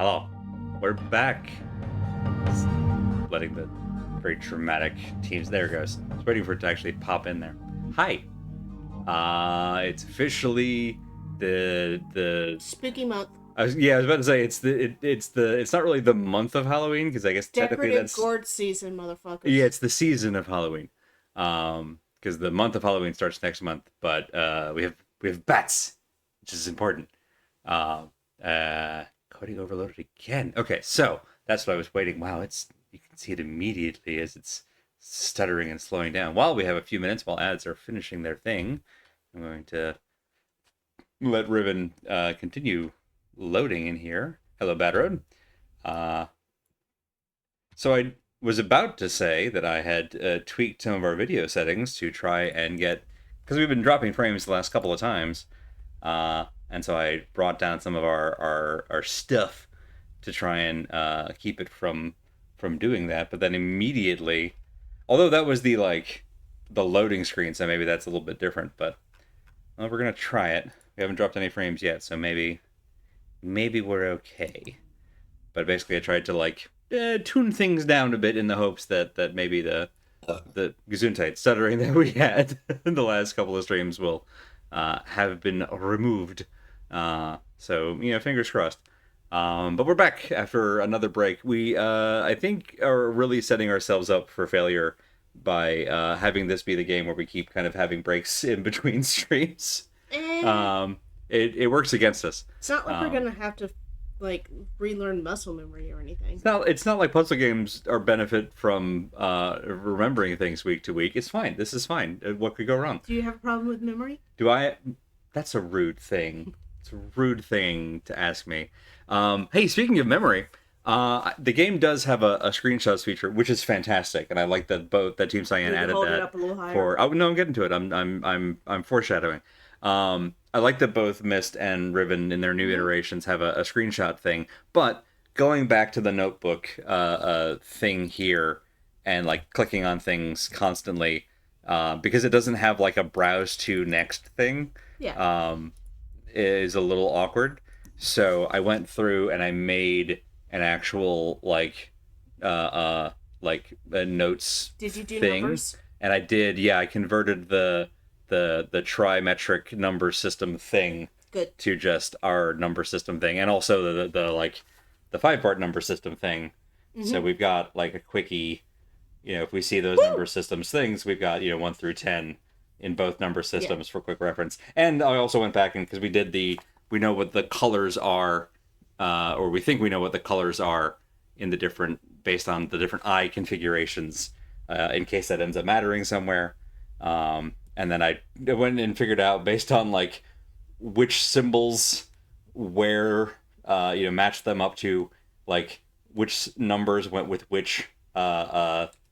Hello. We're back. Just letting the very dramatic teams. There it goes. I was waiting for it to actually pop in there. Hi. It's officially the. Spooky month. I was about to say it's not really the month of Halloween because I guess technically Decorative that's gourd season, motherfuckers. yeah, it's the season of Halloween. Because the month of Halloween starts next month, but we have bats, which is important. Coding overloaded again. Okay, so that's what I was waiting. Wow, you can see it immediately as it's stuttering and slowing down. While we have a few minutes, while ads are finishing their thing, I'm going to let Riven continue loading in here. Hello, Bad Road. So I was about to say that I had tweaked some of our video settings to try and get, because we've been dropping frames the last couple of times, and so I brought down some of our stuff to try and keep it from doing that. But then immediately, although that was the loading screen, so maybe that's a little bit different. But well, we're gonna try it. We haven't dropped any frames yet, so maybe we're okay. But basically, I tried to tune things down a bit in the hopes that maybe the Gesundheit stuttering that we had in the last couple of streams will have been removed. So fingers crossed. But we're back after another break. We I think are really setting ourselves up for failure by having this be the game where we keep kind of having breaks in between streams. It works against us. It's not like we're gonna have to relearn muscle memory or anything. It's not like puzzle games are benefit from remembering things week to week. It's fine. This is fine. What could go wrong? Do you have a problem with memory? Do I? That's a rude thing. It's a rude thing to ask me. Hey, speaking of memory, the game does have a screenshots feature, which is fantastic, and I like that Team Cyan added hold that. It up a little higher? No, I'm getting to it. I'm foreshadowing. I like that both Mist and Riven in their new iterations have a screenshot thing, but going back to the notebook thing here and clicking on things constantly, because it doesn't have a browse to next thing, is a little awkward. So I went through and I made an actual a notes. Did you do thing. Numbers? And I did. Yeah, I converted the trimetric number system thing to just our number system thing, and also the 5-part number system thing. Mm-hmm. So we've got a quickie. If we see those number systems things, we've got 1 through 10 in both number systems for quick reference. And I also went back and because we know what the colors are, or we think we know what the colors are in the different based on the different eye configurations, in case that ends up mattering somewhere. And then I went and figured out based on which symbols where matched them up to which numbers went with which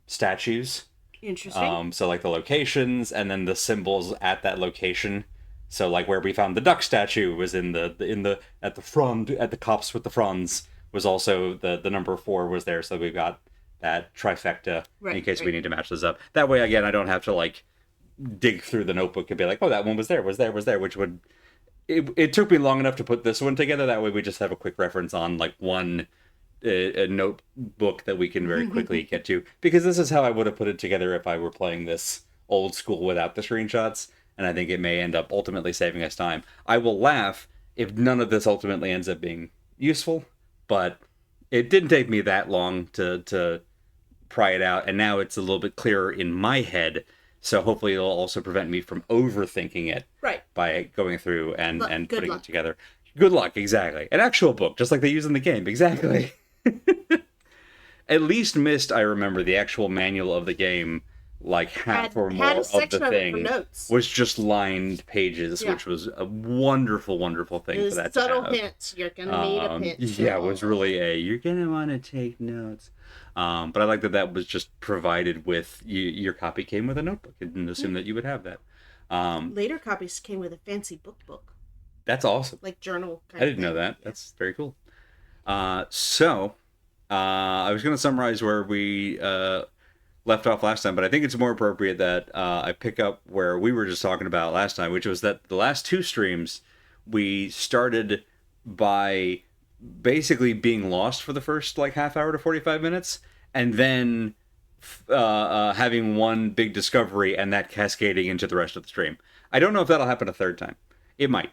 statues. Interesting. So the locations and then the symbols at that location. So where we found the duck statue was in the at the frond at the cops with the fronds was also the number 4 was there. So we've got that trifecta in case we need to match those up. That way again I don't have to dig through the notebook and be like, oh, that one was there, which would it took me long enough to put this one together. That way we just have a quick reference on one a notebook that we can very quickly get to, because this is how I would have put it together if I were playing this old school without the screenshots, and I think it may end up ultimately saving us time. I will laugh if none of this ultimately ends up being useful, but it didn't take me that long to pry it out, and now it's a little bit clearer in my head. So hopefully it'll also prevent me from overthinking it by going through and putting it together. Good luck, exactly. An actual book, just like they use in the game, exactly. At least Mist, I remember the actual manual of the game, half or more of the thing was just lined pages, which was a wonderful, wonderful thing for that to have. Subtle hints, you're gonna need a pencil. Yeah, it was really you're gonna want to take notes. But I like that was just provided with your copy came with a notebook. I didn't assume that you would have that. Later copies came with a fancy book. That's awesome. Journal kind I didn't know that. Yeah. That's very cool. So I was going to summarize where we left off last time, but I think it's more appropriate that I pick up where we were just talking about last time, which was that the last 2 streams we started by basically being lost for the first like half hour to 45 minutes, and then having one big discovery and that cascading into the rest of the stream. I don't know if that'll happen a third time. It might.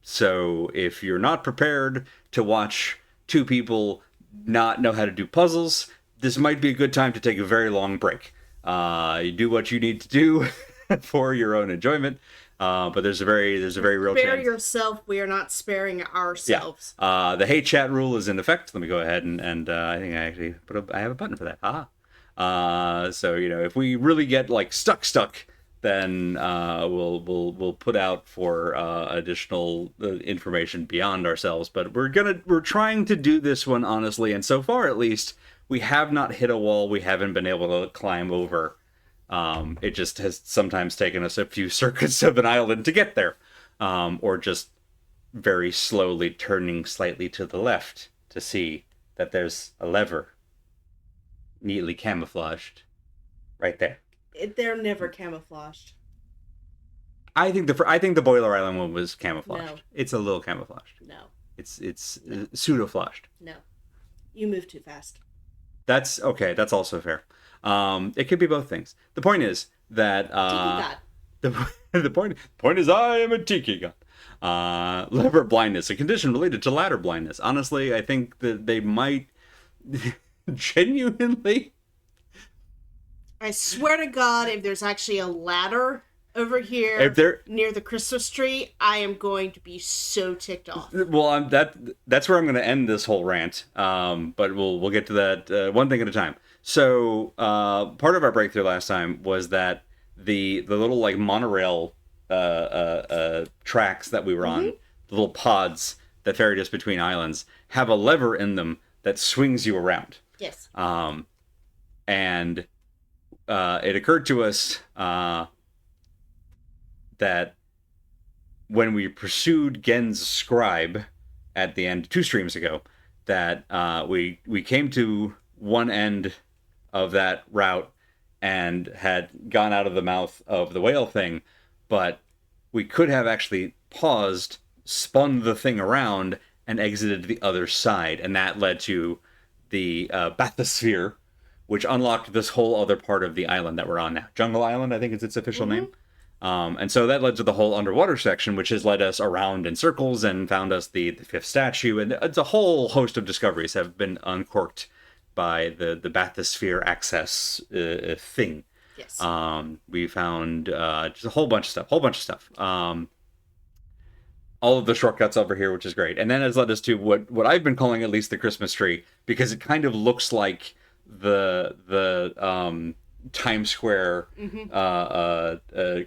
So if you're not prepared to watch two people not know how to do puzzles, this might be a good time to take a very long break. You do what you need to do for your own enjoyment. But there's a very real chance. Spare yourself. We are not sparing ourselves. Yeah. The hate chat rule is in effect. Let me go ahead and I think I actually I have a button for that. Haha. So if we really get like stuck, then we'll put out for additional information beyond ourselves. But we're trying to do this one honestly, and so far at least we have not hit a wall we haven't been able to climb over. It just has sometimes taken us a few circuits of an island to get there, or just very slowly turning slightly to the left to see that there's a lever neatly camouflaged right there. They're never camouflaged. I think the Boiler Island one was camouflaged. No. It's a little camouflaged. No. It's pseudo-flashed. No. You move too fast. That's okay. That's also fair. It could be both things. The point is that the point is I am a tiki god. Lever blindness, a condition related to ladder blindness. Honestly, I think that they might genuinely. I swear to God, if there's actually a ladder over here near the Christmas tree, I am going to be so ticked off. Well, that's where I'm going to end this whole rant. But we'll get to that one thing at a time. So part of our breakthrough last time was that the little like monorail tracks that we were on, the little pods that ferried us between islands, have a lever in them that swings you around. Yes. And it occurred to us that when we pursued Gen's scribe at the end 2 streams ago, that we came to one end of that route and had gone out of the mouth of the whale thing, but we could have actually paused, spun the thing around, and exited the other side, and that led to the bathysphere, which unlocked this whole other part of the island that we're on now. Jungle Island, I think is its official name. And so that led to the whole underwater section, which has led us around in circles and found us the 5th statue, and it's a whole host of discoveries have been uncorked by the bathysphere access thing. Yes. We found just a whole bunch of stuff. All of the shortcuts over here, which is great. And then it's led us to what I've been calling at least the Christmas tree, because it kind of looks like the Times Square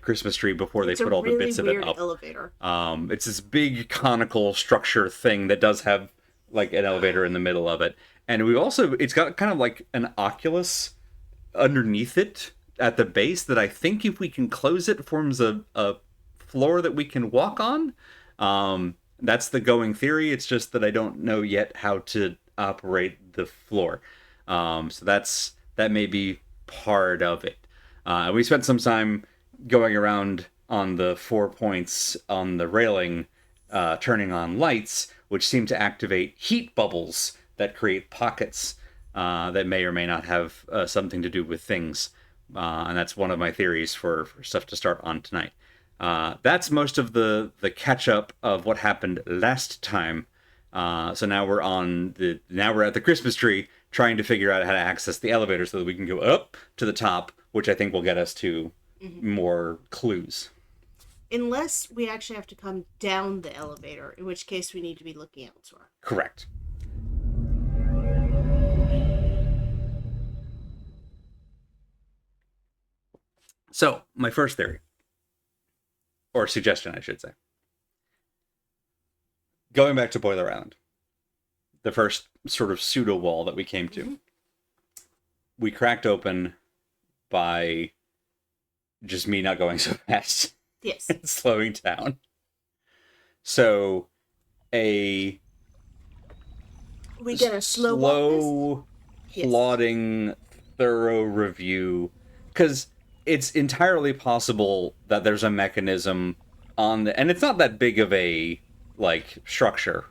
Christmas tree before they put all the bits of it up. Elevator. It's this big conical structure thing that does have like an elevator in the middle of it. And it's got kind of like an oculus underneath it at the base that I think if we can close it forms a floor that we can walk on. That's the going theory. It's just that I don't know yet how to operate the floor. So that may be part of it. We spent some time going around on the 4 points on the railing, turning on lights, which seem to activate heat bubbles that create pockets that may or may not have something to do with things. And that's one of my theories for stuff to start on tonight. That's most of the catch-up of what happened last time. So now we're at the Christmas tree, trying to figure out how to access the elevator so that we can go up to the top, which I think will get us to more clues. Unless we actually have to come down the elevator, in which case we need to be looking elsewhere. Correct. So, my first theory, or suggestion, I should say. Going back to Boiler Island, the first sort of pseudo wall that we came to, we cracked open by just me not going so fast. Yes. And slowing down. So, we get a slow plodding, thorough review, because it's entirely possible that there's a mechanism on and it's not that big of a like structure.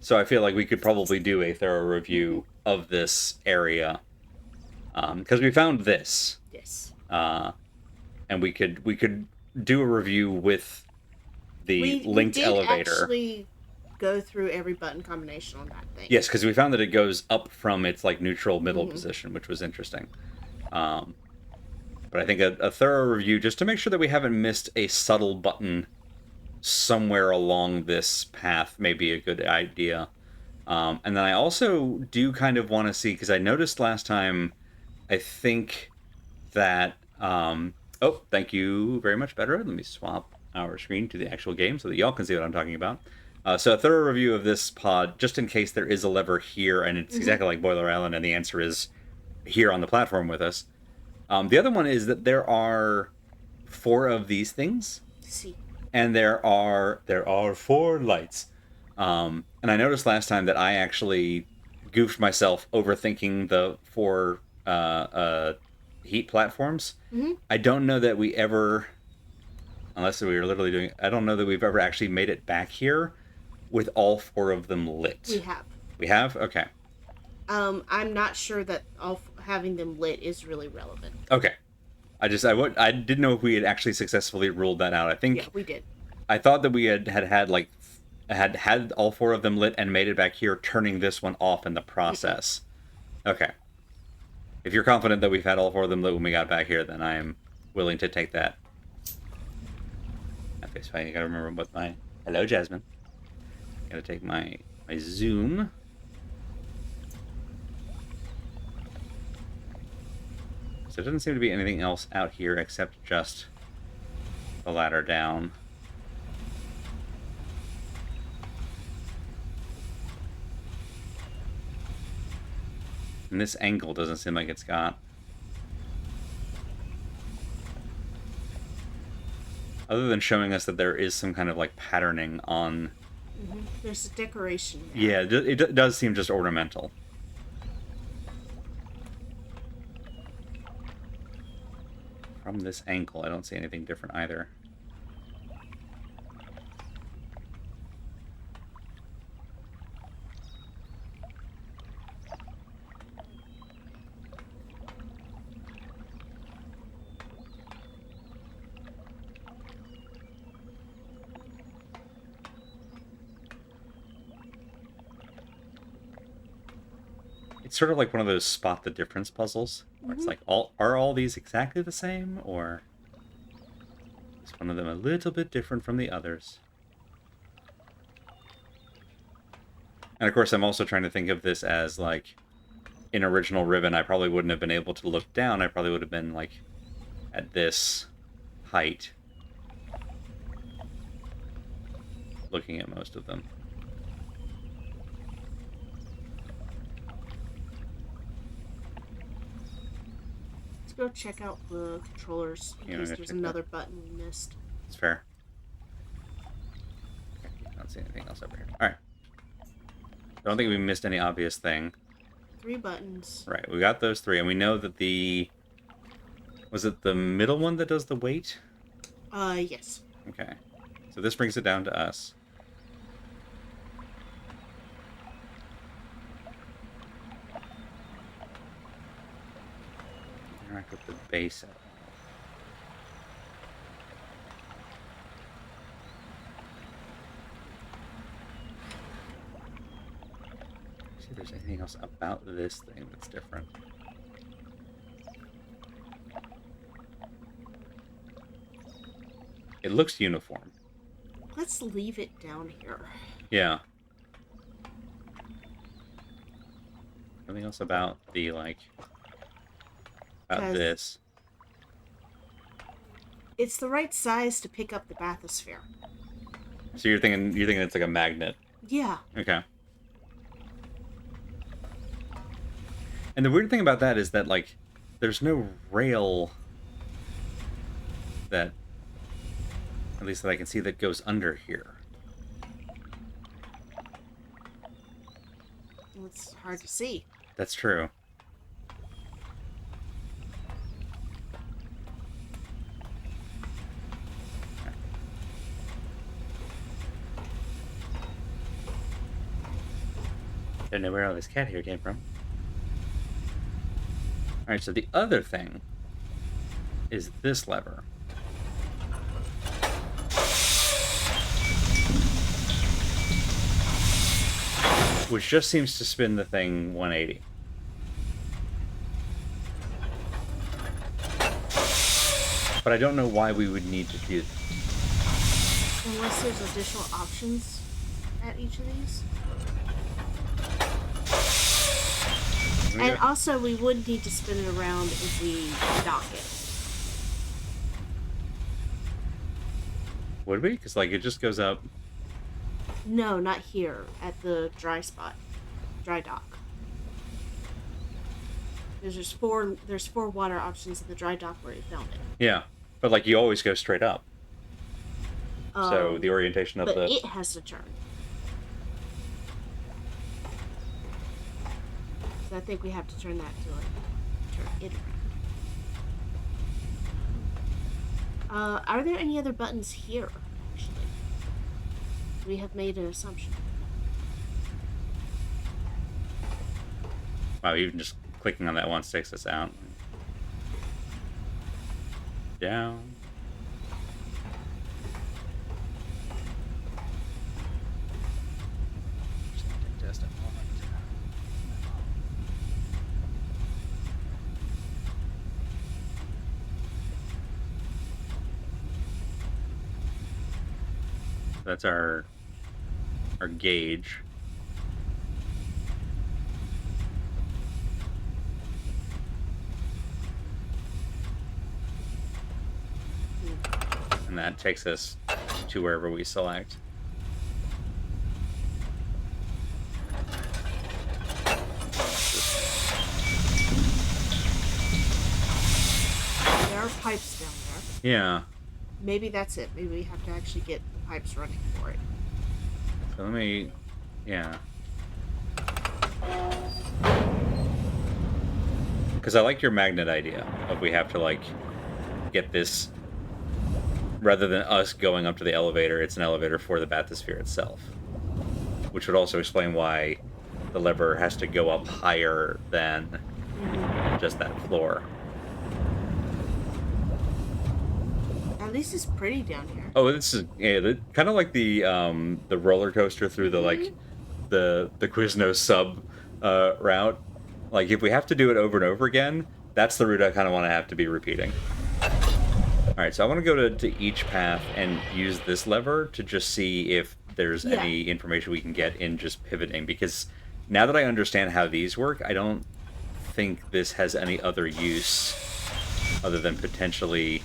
So I feel like we could probably do a thorough review of this area. Because we found this. Yes. And we could do a review with the linked we did elevator. Actually go through every button combination on that thing. Yes, because we found that it goes up from its like neutral middle position, which was interesting. But I think a thorough review, just to make sure that we haven't missed a subtle button somewhere along this path, may be a good idea. And then I also do kind of want to see, because I noticed last time, I think that... oh, thank you very much, Bedra. Let me swap our screen to the actual game so that y'all can see what I'm talking about. So a thorough review of this pod, just in case there is a lever here, and it's exactly like Boiler Island, and the answer is here on the platform with us. The other one is that there are 4 of these things, and there are 4 lights. And I noticed last time that I actually goofed myself overthinking the 4 heat platforms. I don't know that we ever, unless we were literally doing, I don't know that we've ever actually made it back here with all 4 of them lit. We have. We have? Okay. I'm not sure that having them lit is really relevant. Okay. I didn't know if we had actually successfully ruled that out. I think... Yeah, we did. I thought that we had all 4 of them lit and made it back here, turning this one off in the process. Okay. If you're confident that we've had all 4 of them lit when we got back here, then I am willing to take that. Okay, so I gotta remember what my... Hello, Jasmine. Gotta take my zoom. So there doesn't seem to be anything else out here except just the ladder down. And this angle doesn't seem like it's got... Other than showing us that there is some kind of like patterning on... There's a decoration there. Yeah, it does seem just ornamental. From this angle, I don't see anything different either. It's sort of like one of those spot the difference puzzles, where it's like, are all these exactly the same, or is one of them a little bit different from the others? And of course, I'm also trying to think of this as, like, in original Riven, I probably wouldn't have been able to look down. I probably would have been, like, at this height, looking at most of them. Go check out the controllers in case there's another button we missed. It's fair. Okay, I don't see anything else over here. Alright. I don't think we missed any obvious thing. 3 buttons. Right, we got those 3, and we know that the... Was it the middle one that does the weight? Yes. Okay. So this brings it down to us. Interact with the base at all. See if there's anything else about this thing that's different. It looks uniform. Let's leave it down here. Yeah. Anything else about the, like... About this? It's the right size to pick up the bathysphere. So you're thinking it's like a magnet? Yeah. Okay. And the weird thing about that is that, like, there's no rail that, at least that I can see, that goes under here. Well, it's hard to see. That's true. Don't know where all this cat hair came from. Alright, so the other thing is this lever. Which just seems to spin the thing 180. But I don't know why we would need to do that. Unless there's additional options at each of these. And also, we would need to spin it around if we dock it. Would we? Because, like, it just goes up... No, not here. At the dry spot. Dry dock. There's four water options at the dry dock where you found it. Yeah. But, like, you always go straight up. So, the orientation of but it has to turn. So I think we have to turn that to, like, turn it around. Are there any other buttons here, actually? We have made an assumption. Wow, even just clicking on that once takes us out. Down. That's our gauge. And that takes us to wherever we select. There are pipes down there. Yeah. Maybe that's it. Maybe we have to actually get the pipes running for it. So let me... Yeah. Because I like your magnet idea of we have to, like, get this... Rather than us going up to the elevator, it's an elevator for the bathysphere itself. Which would also explain why the lever has to go up higher than just that floor. At least it's pretty down here. Oh, this is kind of like the roller coaster through the like the Quiznos sub route. Like if we have to do it over and over again, that's the route I kind of want to have to be repeating. All right, so I want to go to each path and use this lever to just see if there's any information we can get in just pivoting. Because now that I understand how these work, I don't think this has any other use other than potentially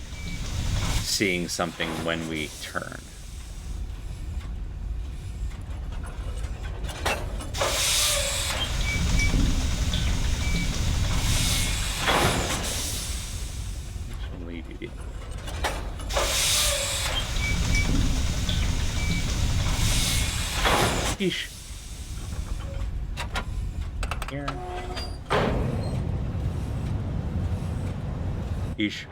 seeing something when we turn. Yeesh. Here. Yeesh.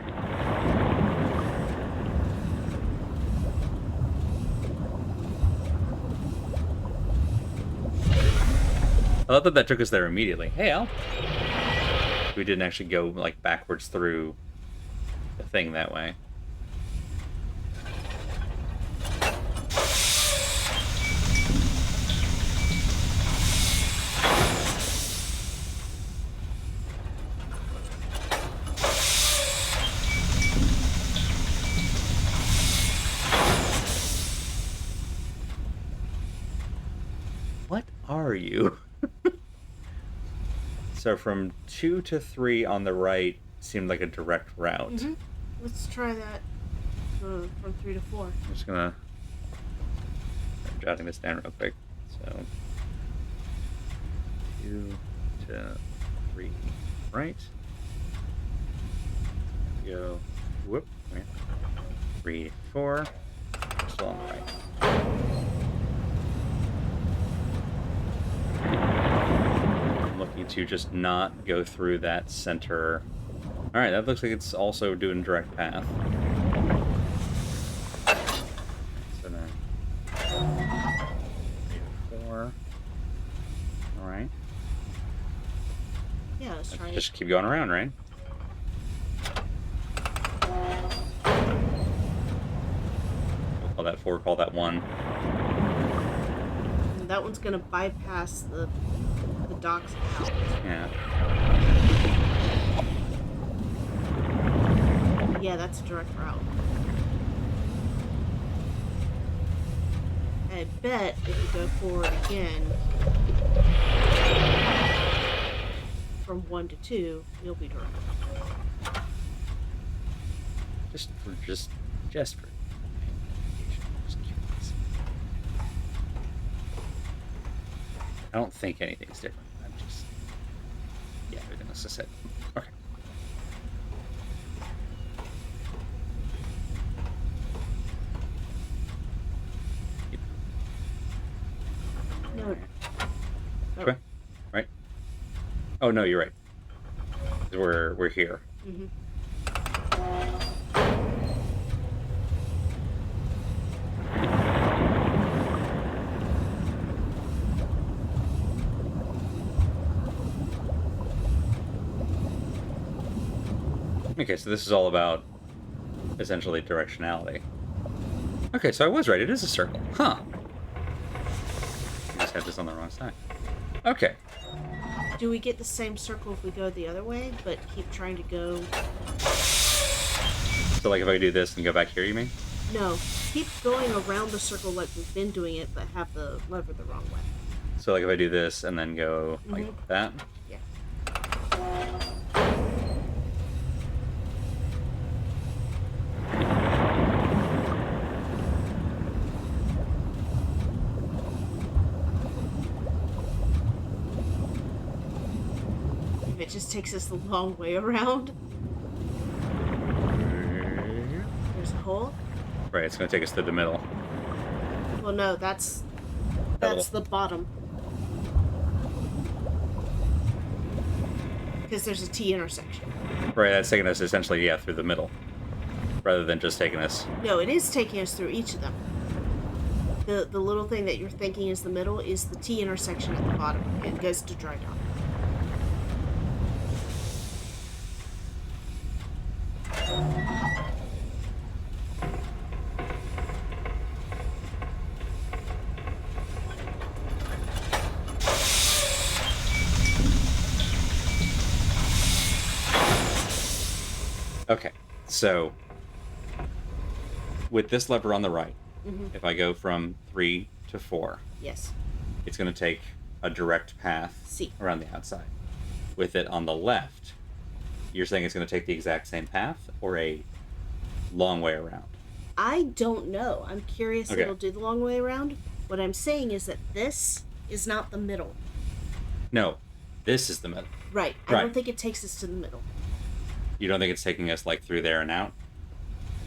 I thought that took us there immediately. Hey, Al. We didn't actually go, like, backwards through the thing that way. What are you? So from 2 to 3 on the right seemed like a direct route. Mm-hmm. Let's try that from 3 to 4. I'm just gonna... I'm jotting this down real quick. So 2 to 3 right. Go. Whoop. 3, 4. Still on the right. Looking to just not go through that center. Alright, that looks like it's also doing direct path. So then 3 to 4. Alright. Just keep going around, right? We'll call that 4, call that 1. And that one's gonna bypass the docks house. Yeah. Yeah, that's a direct route. I bet if you go forward again from 1 to 2, you'll be direct. Just for. Just curious. I don't think anything's different. I'm just. Yeah, everything else is set. Okay. No. Which way? Right? Oh no, you're right. We're here. Mm-hmm. Okay, so this is all about essentially directionality. Okay, so I was right. It is a circle. Huh. I just had this on the wrong side. Okay. Do we get the same circle if we go the other way, but keep trying to go... So, like, if I do this and go back here, you mean? No. Keep going around the circle like we've been doing it, but have the lever the wrong way. So, like, if I do this and then go like that? Yeah. If it just takes us the long way around. There's a hole. Right, it's going to take us to the middle. Well, no, that's the bottom. Because there's a T intersection. Right, that's taking us essentially, yeah, through the middle. Rather than just taking us... No, it is taking us through each of them. The little thing that you're thinking is the middle is the T intersection at the bottom. It goes to dry dock. Okay, so with this lever on the right, if I go from 3 to 4, Yes. it's going to take a direct path C. around the outside. With it on the left, you're saying it's going to take the exact same path or a long way around? I don't know. I'm curious if Okay. it'll do the long way around. What I'm saying is that this is not the middle. No, this is the middle. Right. I Right. don't think it takes us to the middle. You don't think it's taking us like through there and out?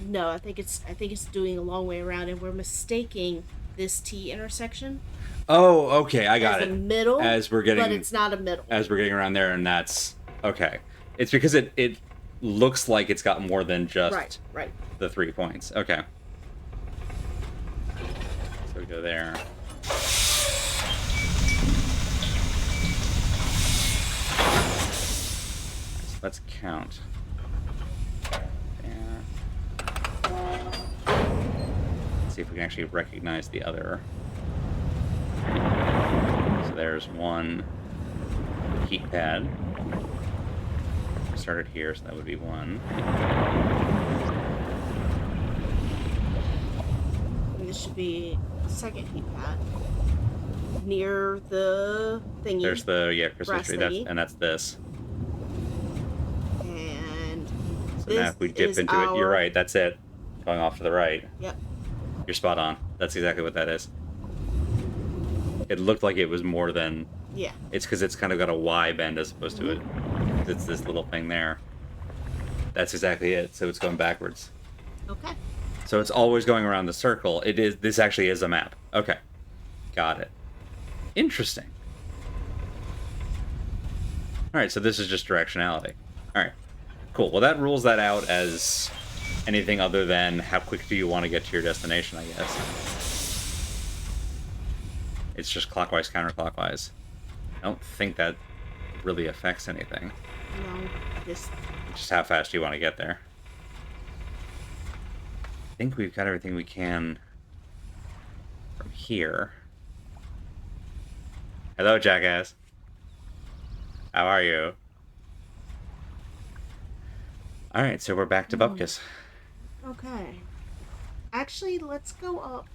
No, I think it's doing a long way around, and we're mistaking this T intersection Oh, okay, I got as it. a middle. As we're getting, but it's not a middle. As we're getting around there, and that's okay. It's because it looks like it's got more than just Right. the 3 points. Okay. So we go there. So let's count. There. Let's see if we can actually recognize the other. So there's one heat pad. We started here, so that would be 1. And this should be the second heat pad near the thingy. There's the Christmas brass tree, thingy. and that's this. And So this now if we dip is into it, you're our- right. That's it. Going off to the right. Yep. You're spot on. That's exactly what that is. It looked like it was more than. Yeah. It's because it's kind of got a Y bend as opposed to it. It's this little thing there. That's exactly it. So it's going backwards. Okay. So it's always going around the circle. It is. This actually is a map. Okay, got it. Interesting. All right. So this is just directionality. All right. Cool. Well, that rules that out as anything other than how quick do you want to get to your destination, I guess. It's just clockwise, counterclockwise. I don't think that really affects anything. No, just how fast do you want to get there? I think we've got everything we can from here. Hello, jackass. How are you? Alright, so we're back to Bupkis. Okay. Actually, let's go up.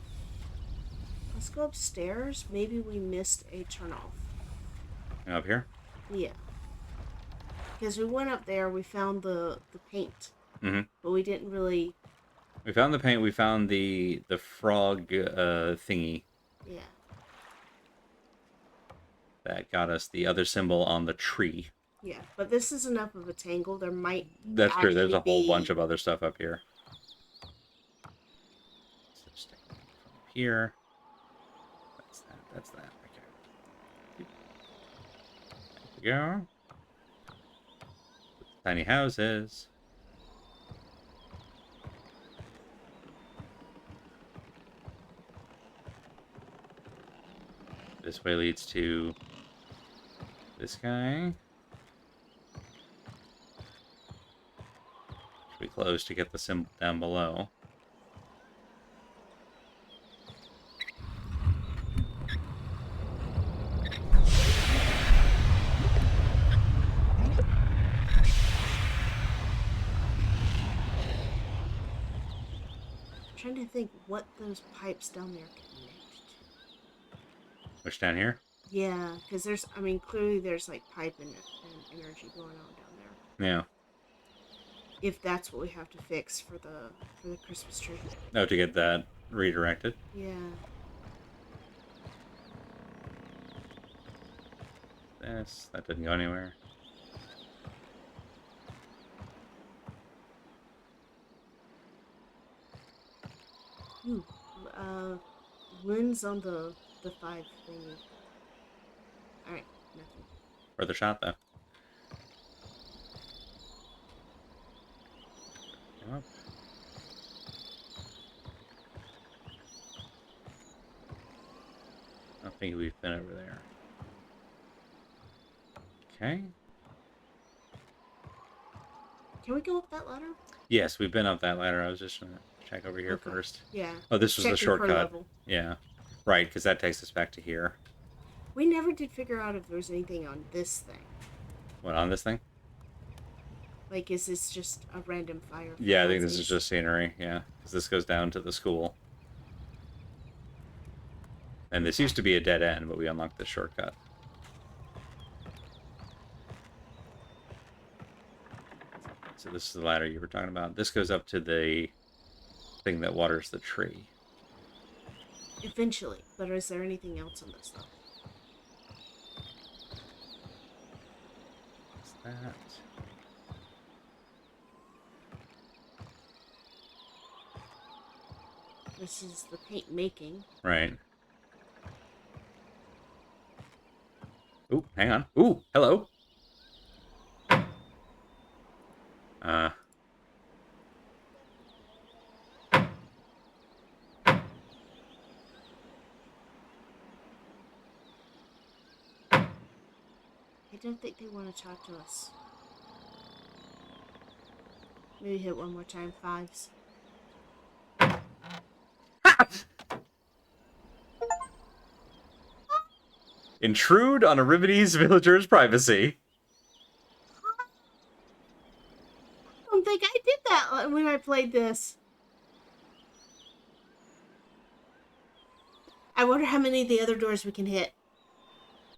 Let's go upstairs. Maybe we missed a turnoff. Up here? Yeah. Because we went up there, we found the paint. Mm-hmm. But we didn't really... We found the paint, we found the frog thingy. Yeah. That got us the other symbol on the tree. Yeah, but this is enough of a tangle. There might That's true, there's a whole bunch of other stuff up here. So stay from here. That's that. Okay. There we go. Tiny houses. This way leads to this guy. Should be close to get the symbol down below. I'm trying to think what those pipes down there connect to. Which down here? Yeah, because there's, I mean, clearly there's like pipe and energy going on down there. Yeah. If that's what we have to fix for the Christmas tree. Oh, to get that redirected? Yeah. That didn't go anywhere. Ooh, lens on the 5 thingy. Alright, nothing. Further shot, though. Come up. I don't think we've been over there. Okay. Can we go up that ladder? Yes, we've been up that ladder. I was just trying to check over here first. Yeah. Oh, this was the shortcut. Yeah. Right, because that takes us back to here. We never did figure out if there was anything on this thing. What, on this thing? Like, is this just a random fire? Yeah, I think this is just scenery, yeah. Because this goes down to the school. And this used to be a dead end, but we unlocked this shortcut. So this is the ladder you were talking about. This goes up to the thing that waters the tree. Eventually. But is there anything else on this, though? What's that? This is the paint making. Right. Ooh, hang on. Ooh, hello. I don't think they want to talk to us. Maybe hit one more time. 5s. Intrude on a Rivenese villager's privacy. I don't think I did that when I played this. I wonder how many of the other doors we can hit.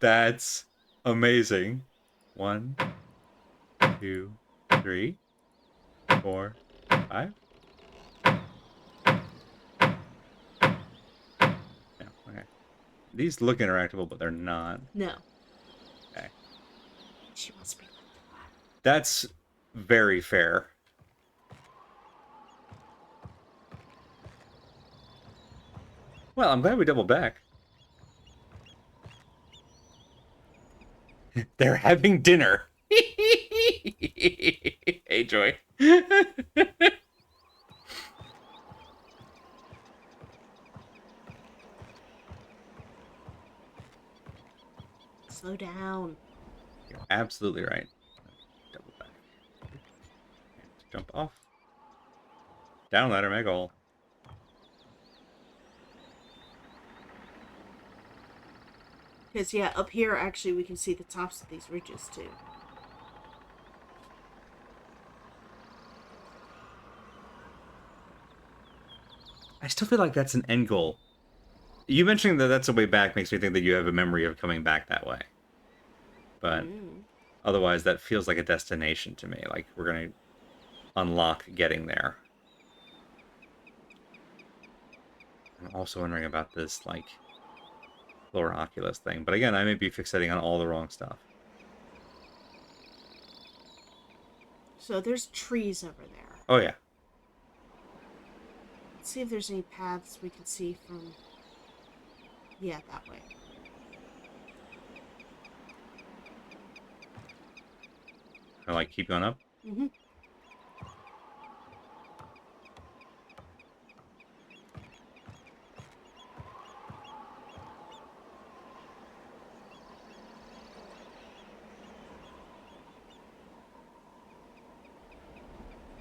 That's amazing. 1, 2, 3, 4, 5. Yeah, okay. These look interactable, but they're not. No. Okay. She wants me to lift the ladder. That's very fair. Well, I'm glad we doubled back. They're having dinner. Hey, Joy. Slow down. You're absolutely right. Down ladder, make a hole. Because, yeah, up here, actually, we can see the tops of these ridges, too. I still feel like that's an end goal. You mentioning that that's a way back makes me think that you have a memory of coming back that way. But otherwise, that feels like a destination to me. Like, we're going to unlock getting there. I'm also wondering about this, like, lower Oculus thing. But again, I may be fixating on all the wrong stuff. So there's trees over there. Oh, yeah. Let's see if there's any paths we can see from... Yeah, that way. I like keep going up. Mm-hmm.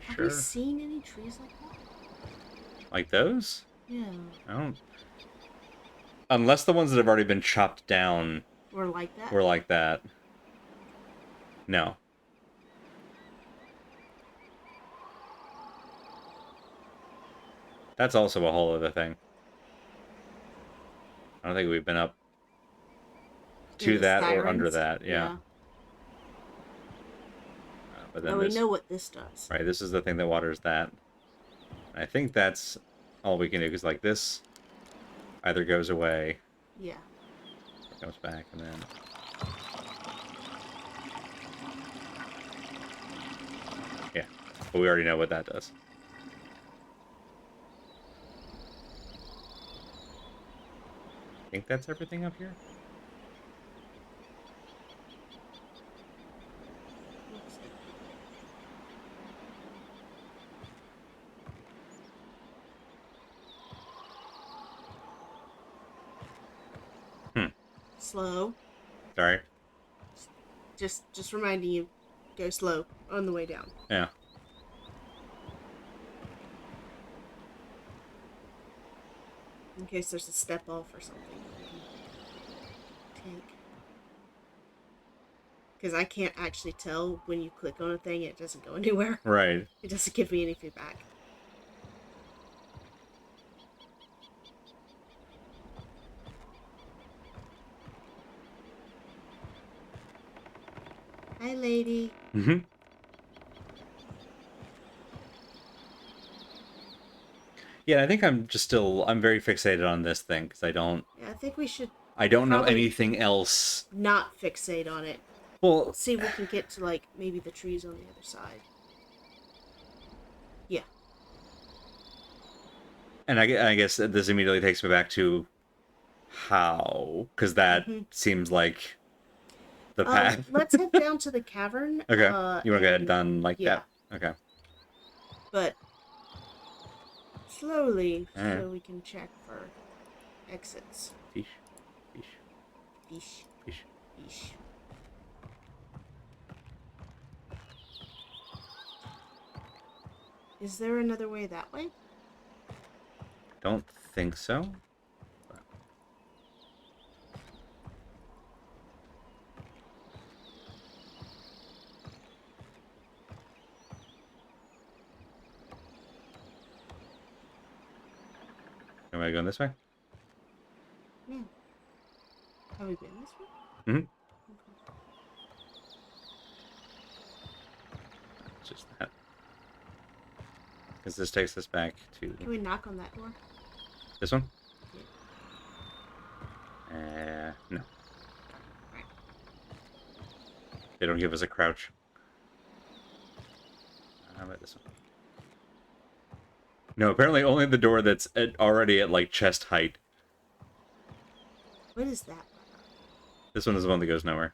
Sure. Have we seen any trees like that? Like those? Yeah. I don't... Unless the ones that have already been chopped down... Or like that? Were like that. No. That's also a whole other thing. I don't think we've been up to that sirens? or under that. Yeah. But then we know what this does. Right, this is the thing that waters that. I think that's all we can do, because like this either goes away. Yeah. Or comes back, and then... Yeah, but we already know what that does. I think that's everything up here. Slow. Sorry. Just reminding you, go slow on the way down. Yeah. In case there's a step off or something. Take. Because I can't actually tell when you click on a thing, it doesn't go anywhere. Right. It doesn't give me any feedback. Hi, lady. Mm-hmm. Yeah, I think I'm very fixated on this thing, because I don't... Yeah, I think we should... I don't know anything else. Not fixate on it. Well... Let's see if we can get to, like, maybe the trees on the other side. Yeah. And I guess this immediately takes me back to how, because that seems like the path. Let's head down to the cavern. Okay. You want to get it done like that? Okay. But slowly, so we can check for exits. Fish. Is there another way that way? Don't think so. Am I going this way? Yeah. Have we been this way? Mm-hmm. Okay. It's just that. Because this takes us back to... Can we knock on that door? This one? Yeah. No. They don't give us a crouch. How about this one? No, apparently only the door that's already at, like, chest height. What is that? This one is the one that goes nowhere.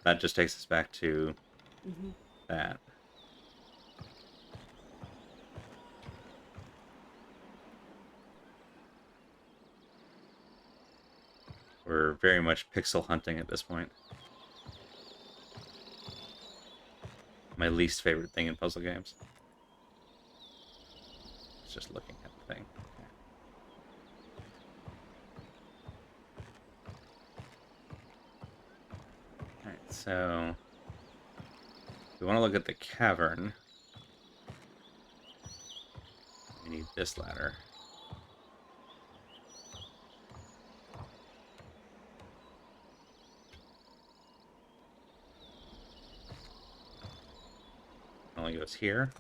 That just takes us back to that. We're very much pixel hunting at this point. My least favorite thing in puzzle games. It's just looking at the thing. Alright, so... we want to look at the cavern. We need this ladder. Only goes here.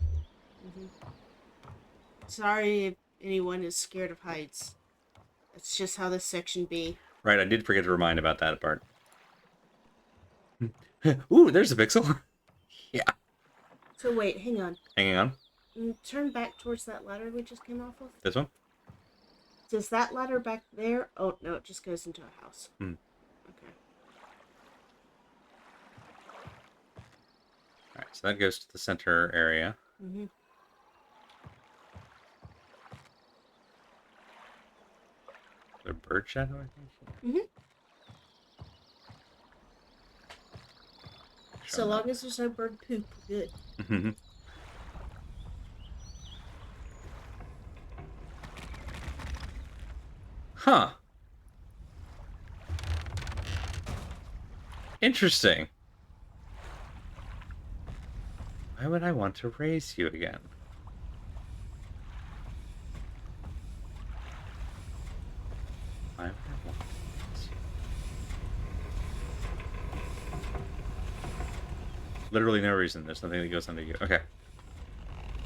Sorry if anyone is scared of heights. That's just how this section be. Right, I did forget to remind about that part. Ooh, there's a pixel. Yeah. So wait, hang on. Hanging on. Turn back towards that ladder we just came off of. This one? Does that ladder back there? Oh, no, it just goes into a house. Hmm. Okay. Alright, so that goes to the center area. Mm-hmm. Is there a bird shadow, I think? Mm-hmm. So long as there's no bird poop, we're good. Mm-hmm. Huh. Interesting. Why would I want to raise you again? Why would I want to raise you? Literally no reason. There's nothing that goes under you. Okay.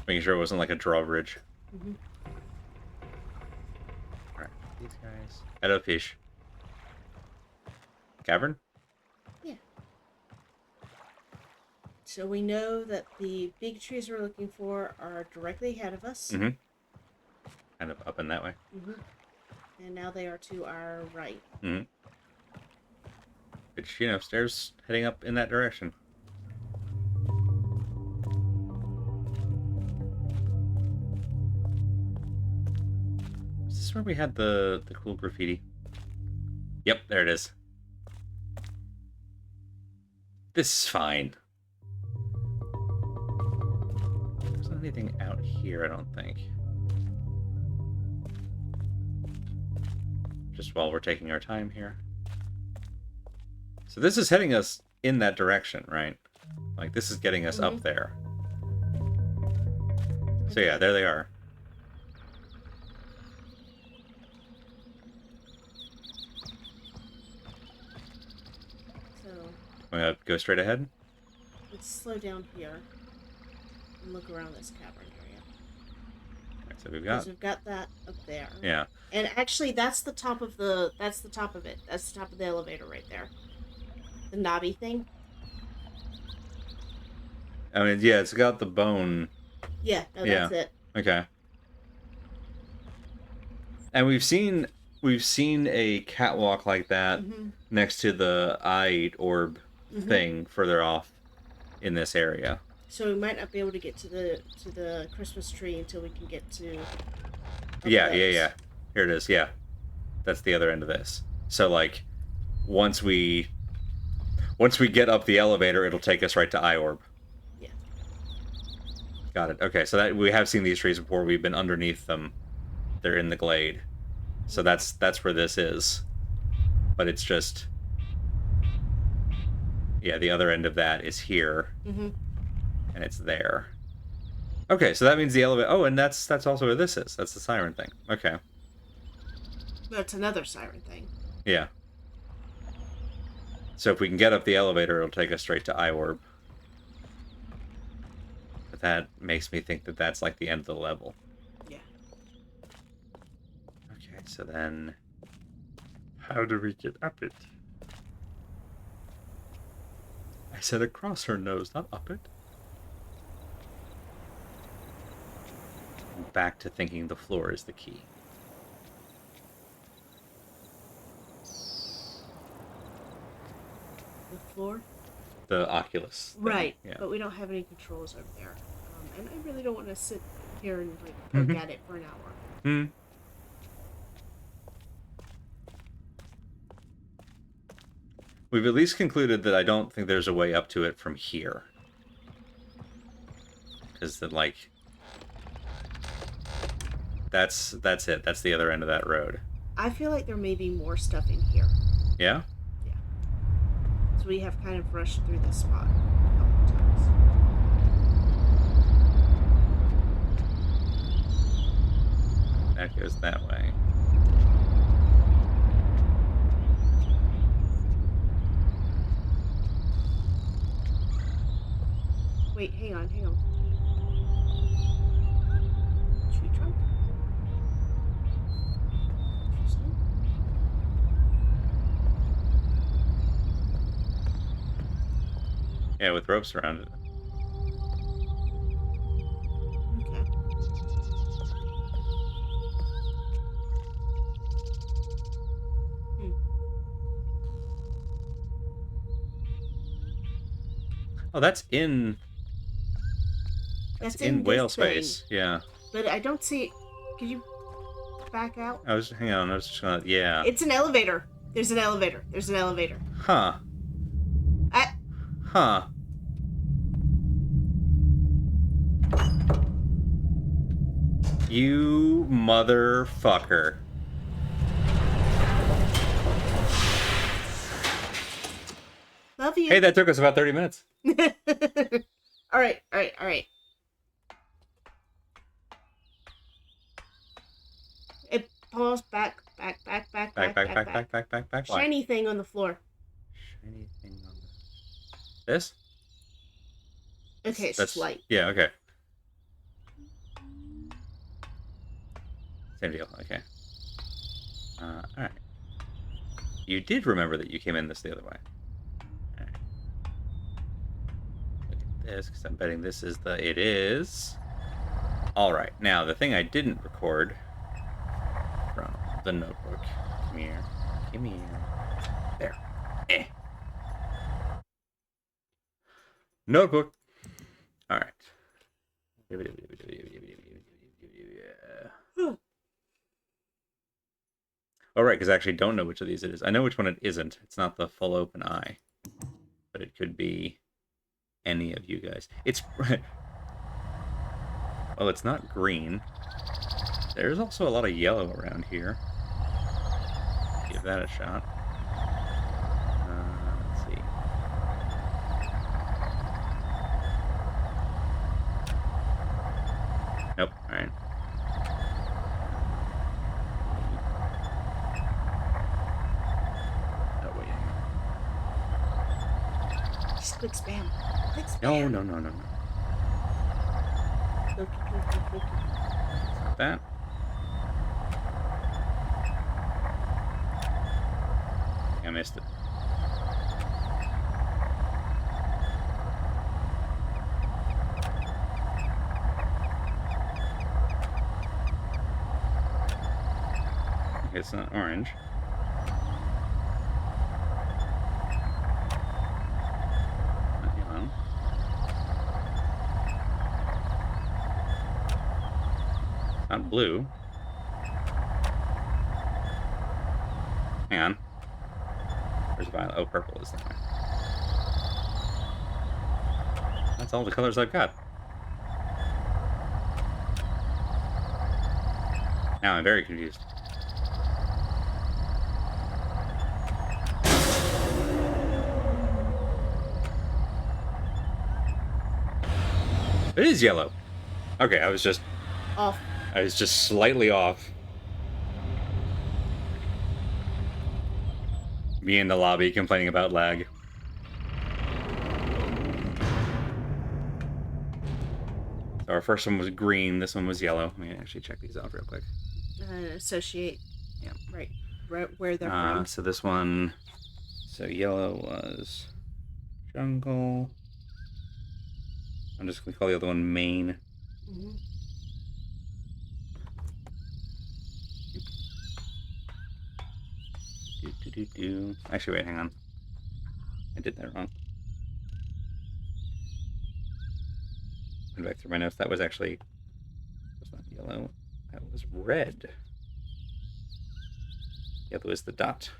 Making sure it wasn't like a drawbridge. Mm-hmm. Alright, these guys. Hello, fish. Cavern? Yeah. So we know that the big trees we're looking for are directly ahead of us. Mm-hmm. Kind of up and that way. Mm-hmm. And now they are to our right. Mm-hmm. Which, you know, stairs heading up in that direction. Is this where we had the cool graffiti? Yep, there it is. This is fine. There's not anything out here, I don't think. Just while we're taking our time here. So this is heading us in that direction, right? Like, this is getting us up there. So yeah, there they are. So We're gonna go straight ahead? let's slow down here and look around this cavern area. Alright, so we've Because we've got that up there. Yeah. And actually, that's the top of it. That's the top of the elevator right there. The knobby thing. I mean, yeah, it's got the bone. Yeah, no, that's it. Okay. And we've seen a catwalk like that next to the eye orb thing further off in this area. So we might not be able to get to the Christmas tree until we can get to. Yeah. Here it is. Yeah, that's the other end of this. So like, once we get up the elevator, it'll take us right to eye orb. Yeah. Got it. Okay, so that we have seen these trees before. We've been underneath them. They're in the glade. So that's where this is. But it's just, yeah, the other end of that is here. And it's there. Okay, so that means the elevator. Oh, and that's also where this is. That's the siren thing. Okay. That's another siren thing. Yeah. So if we can get up the elevator, it'll take us straight to eye orb. But that makes me think that that's like the end of the level. Yeah. Okay, so then how do we get up it? I said across her nose, not up it. I'm back to thinking the floor is the key. The floor? The Oculus thing. Right, yeah. But we don't have any controls over there. And I really don't want to sit here and like poke at it for an hour. We've at least concluded that I don't think there's a way up to it from here. because like that's it. That's the other end of that road. I feel like there may be more stuff in here. Yeah? Yeah. So we have kind of rushed through this spot a couple times. That goes that way. Wait, hang on. Tree trunk? Interesting. Yeah, with ropes around it. Okay. Oh, that's in... That's in whale space. Yeah. But I don't see it. Could you back out? Hang on, I was just gonna... Yeah. It's an elevator. There's an elevator. Huh. Huh. You motherfucker. Love you. Hey, that took us about 30 minutes. All right. It pulls back. Back. Shiny thing on the floor. Shiny thing on the... This? Okay, it's just light. Yeah, okay. Same deal, okay. Alright. You did remember that you came in this the other way. Alright. Look at this, because I'm betting this is the... It is. Alright, now the thing I didn't record from the notebook. Come here. There. Notebook. Alright. Oh, right, because I actually don't know which of these it is. I know which one it isn't. It's not the full open eye. But it could be any of you guys. It's... Well, it's not green. There's also a lot of yellow around here. Give that a shot. Let's see. Nope, alright. Just click spam. No. Click. Not that. I missed it. Okay, it's not orange. Not yellow. Not blue. Hang on. Where's violet? Oh, purple is that way. That's all the colors I've got. Now I'm very confused. It is yellow. Okay, I was just off. I was just slightly off. Me in the lobby complaining about lag. So our first one was green, this one was yellow. Let me actually check these out real quick. Associate. Yeah. Right where they're from. So this one... So yellow was jungle. I'm just going to call the other one main. Mm-hmm. Actually, wait, hang on. I did that wrong. Went back through my notes. That was actually... That was not yellow. That was red. Yellow is the dot.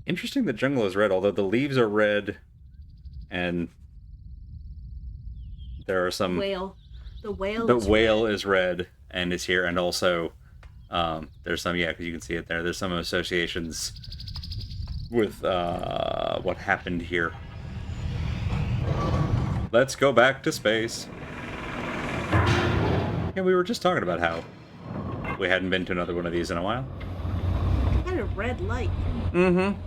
Interesting the jungle is red, although the leaves are red and there are some... Whale. The whale The is whale red. is red and is here, and also there's some, yeah, because you can see it there. There's some associations with what happened here. Let's go back to space. Yeah, we were just talking about how we hadn't been to another one of these in a while. It had a red light. Mm-hmm.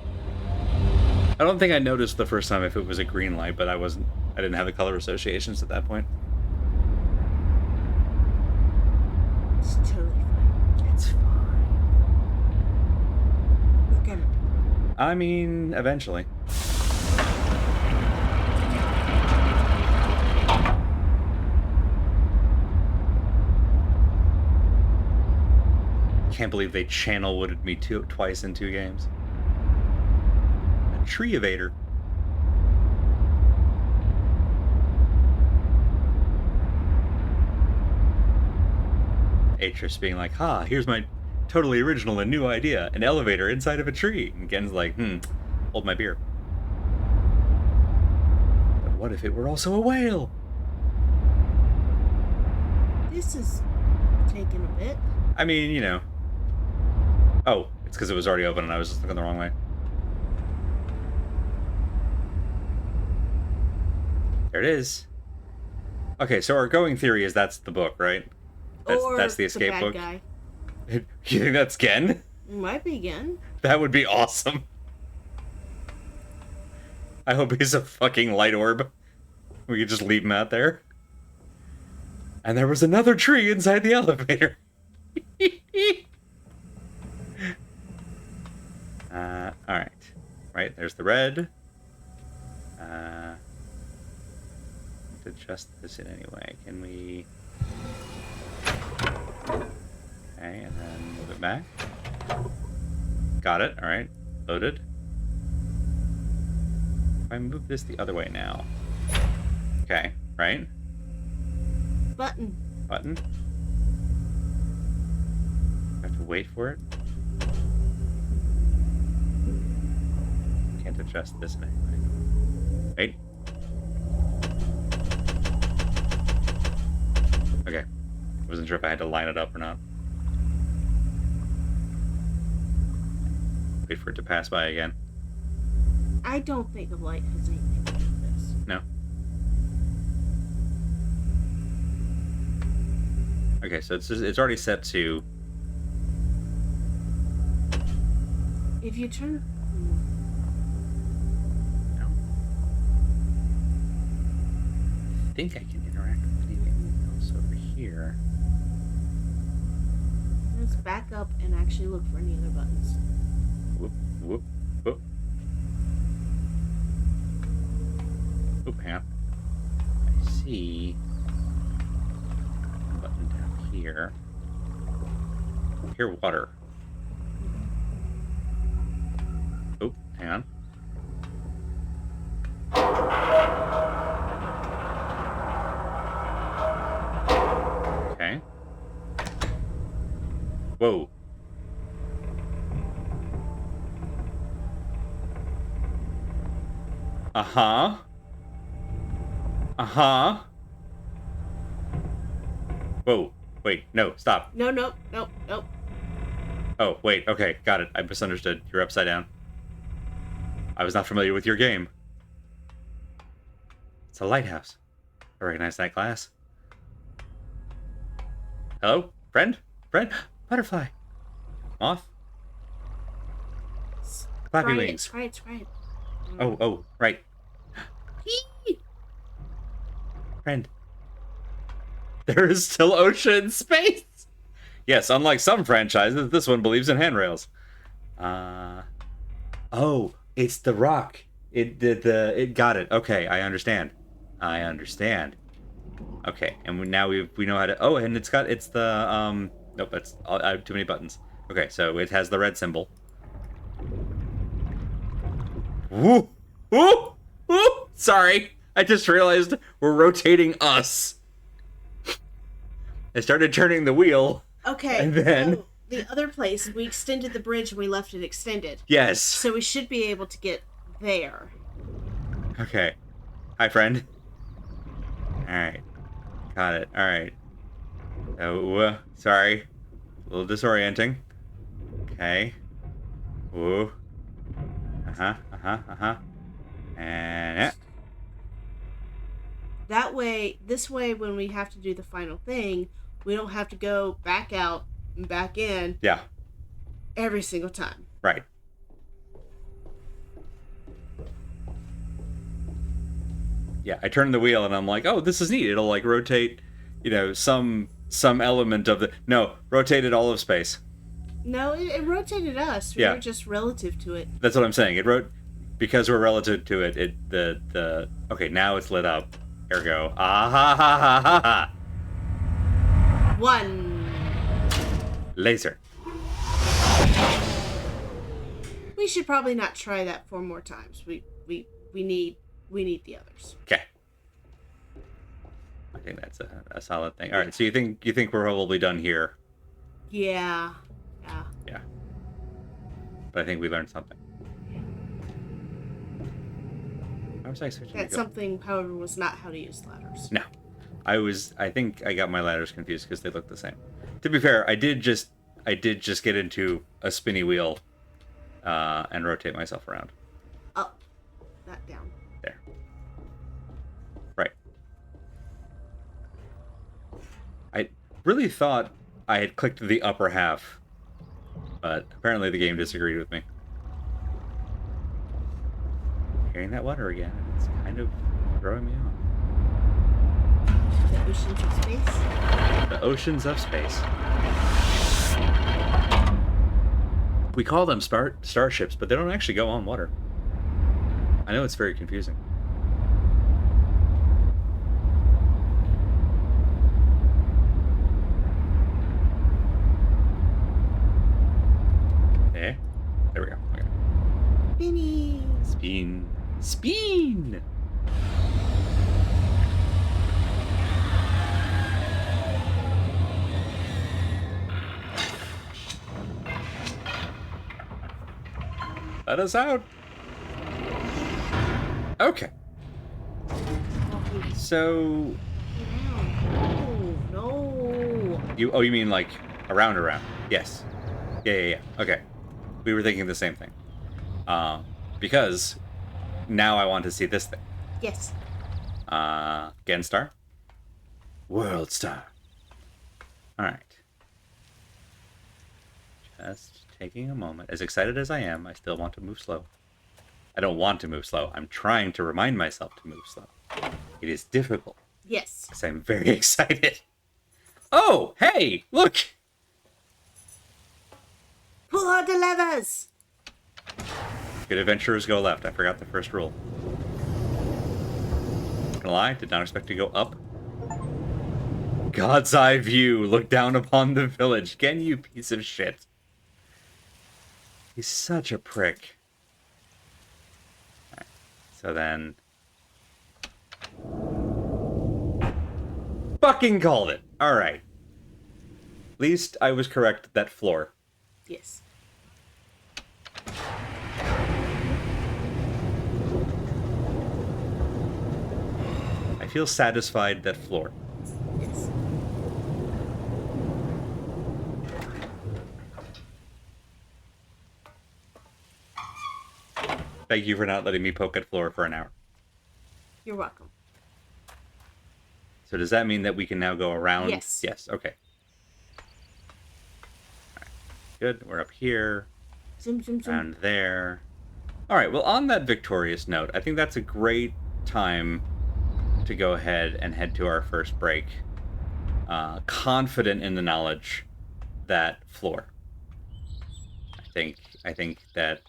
I don't think I noticed the first time if it was a green light, but I didn't have the color associations at that point. It's totally fine. It's fine. Look at it. I mean, eventually. Can't believe they channel-wooded me twice in 2 games. A Treevator. Atris being like, ha, here's my totally original and new idea. An elevator inside of a tree. And Gen's like, hold my beer. But what if it were also a whale? This is taking a bit. I mean, you know. Oh, it's because it was already open and I was just looking the wrong way. There it is. Okay, so our going theory is that's the book, right? That's the escape book. Guy. You think that's Gen? Might be again. That would be awesome. I hope he's a fucking light orb. We could just leave him out there. And there was another tree inside the elevator. Alright. Right, there's the red. Adjust this in any way. Can we... Okay, and then move it back. Got it, alright. Loaded. If I move this the other way now. Okay, right? Button. Button. I have to wait for it. Can't adjust this in any way. Wait. Okay. Wasn't sure if I had to line it up or not. Wait for it to pass by again. I don't think the light has anything to do with this. No. Okay, so it's already set to... If you turn... No. I think I can interact with anything else over here. Let's back up and actually look for any other buttons. Whoop, whoop, whoop. Oop, hang on. I see a button down here. Here, water. Oh, hang on. Okay. Whoa. Uh-huh. Uh-huh. Whoa. Wait, no, stop. No. Oh, wait, okay, got it. I misunderstood. You're upside down. I was not familiar with your game. It's a lighthouse. I recognize that glass. Hello? Friend? Friend? Butterfly. Moth? Flappy wings. Right. Oh, right. Friend. There is still ocean and space! Yes, unlike some franchises, this one believes in handrails. Oh, it's the rock. It got it. Okay, I understand. Okay, and now we know how to... Oh, and it's the... Nope, that's... I have too many buttons. Okay, so it has the red symbol. Woo! Woo! Woo! Sorry, I just realized we're rotating us. I started turning the wheel. Okay, and then... so the other place, we extended the bridge and we left it extended. Yes. So we should be able to get there. Okay. Hi, friend. Alright. Got it. All right. Oh, sorry. A little disorienting. Okay. Ooh. And yeah. That way, this way, when we have to do the final thing, we don't have to go back out and back in. Yeah. Every single time. Right. Yeah, I turn the wheel and I'm like, oh, this is neat. It'll like rotate, some element of the. No, rotated all of space. No, it rotated us. We were just relative to it. That's what I'm saying. Because we're relative to it. Okay, now it's lit up. Ergo, ha ha ha ha. 1 laser. We should probably not try that 4 more times. We need the others. Okay. I think that's a solid thing. All right, so you think we're probably done here? Yeah. But I think we learned something. How was I switching? That something, however, was not how to use ladders. No. I think I got my ladders confused because they look the same. To be fair, I did just get into a spinny wheel and rotate myself around. Up, not down. There. Right. I really thought I had clicked the upper half, but apparently the game disagreed with me. Hearing that water again, it's kind of throwing me off. The oceans of space? The oceans of space. We call them starships, but they don't actually go on water. I know it's very confusing. Okay. There we go. Okay. Spinny. Spin. Let us out. Okay. So. No. You mean like around? Yes. Yeah. Okay. We were thinking the same thing. Because now I want to see this thing. Yes. Genstar. World Star. Alright. Just taking a moment. As excited as I am, I still want to move slow. I don't want to move slow. I'm trying to remind myself to move slow. It is difficult. Yes. Because I'm very excited. Oh, hey, look! Pull out the levers! Good adventurers go left. I forgot the first rule. Not gonna lie, did not expect to go up. God's eye view. Look down upon the village. Can you piece of shit? He's such a prick. Right. So then... Fucking called it. Alright. At least I was correct that floor. Yes. I feel satisfied that floor. Yes. Thank you for not letting me poke at floor for an hour. You're welcome. So does that mean that we can now go around? Yes. Yes, okay. All right. Good, we're up here. Zoom, zoom, zoom. Around there. All right, well, on that victorious note, I think that's a great time to go ahead and head to our first break. Confident in the knowledge that floor. I think that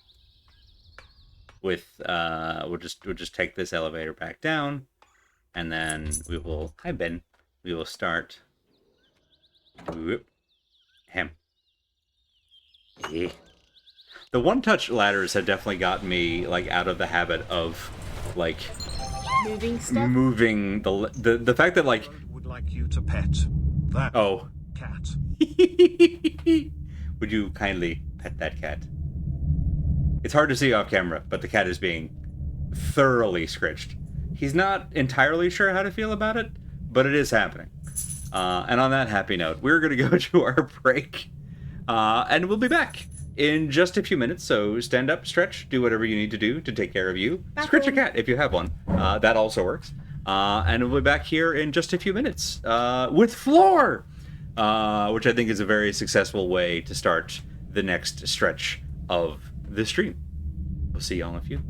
with we'll just take this elevator back down, and then we will. Hi Ben. We will start. Whoop. Him. Yeah. The one-touch ladders have definitely gotten me like out of the habit of like moving stuff. Moving the fact that like would like you to pet that cat. Would you kindly pet that cat? It's hard to see off camera, but the cat is being thoroughly scritched. He's not entirely sure how to feel about it, but it is happening. And on that happy note, we're going to go to our break, and we'll be back in just a few minutes. So stand up, stretch, do whatever you need to do to take care of you. Scratch a cat if you have one. That also works. And we'll be back here in just a few minutes with Floor, which I think is a very successful way to start the next stretch of the stream. We'll see y'all in a few.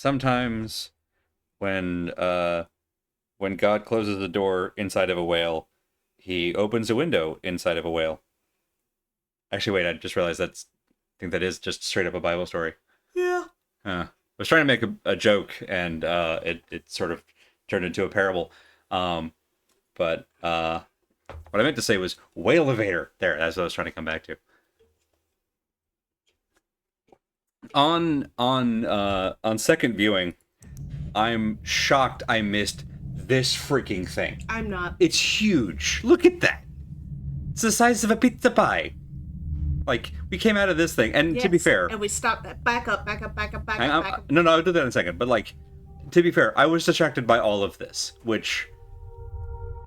Sometimes when God closes the door inside of a whale, he opens a window inside of a whale. Actually, wait, I just realized I think that is just straight up a Bible story. Yeah. I was trying to make a joke, and it sort of turned into a parable. But what I meant to say was Whalevator. There, that's what I was trying to come back to. On second viewing, I'm shocked I missed this freaking thing. I'm not. It's huge. Look at that. It's the size of a pizza pie. Like, we came out of this thing, and yes, to be fair... And we stopped that. Back up. No, I'll do that in a second. But, like, to be fair, I was distracted by all of this, which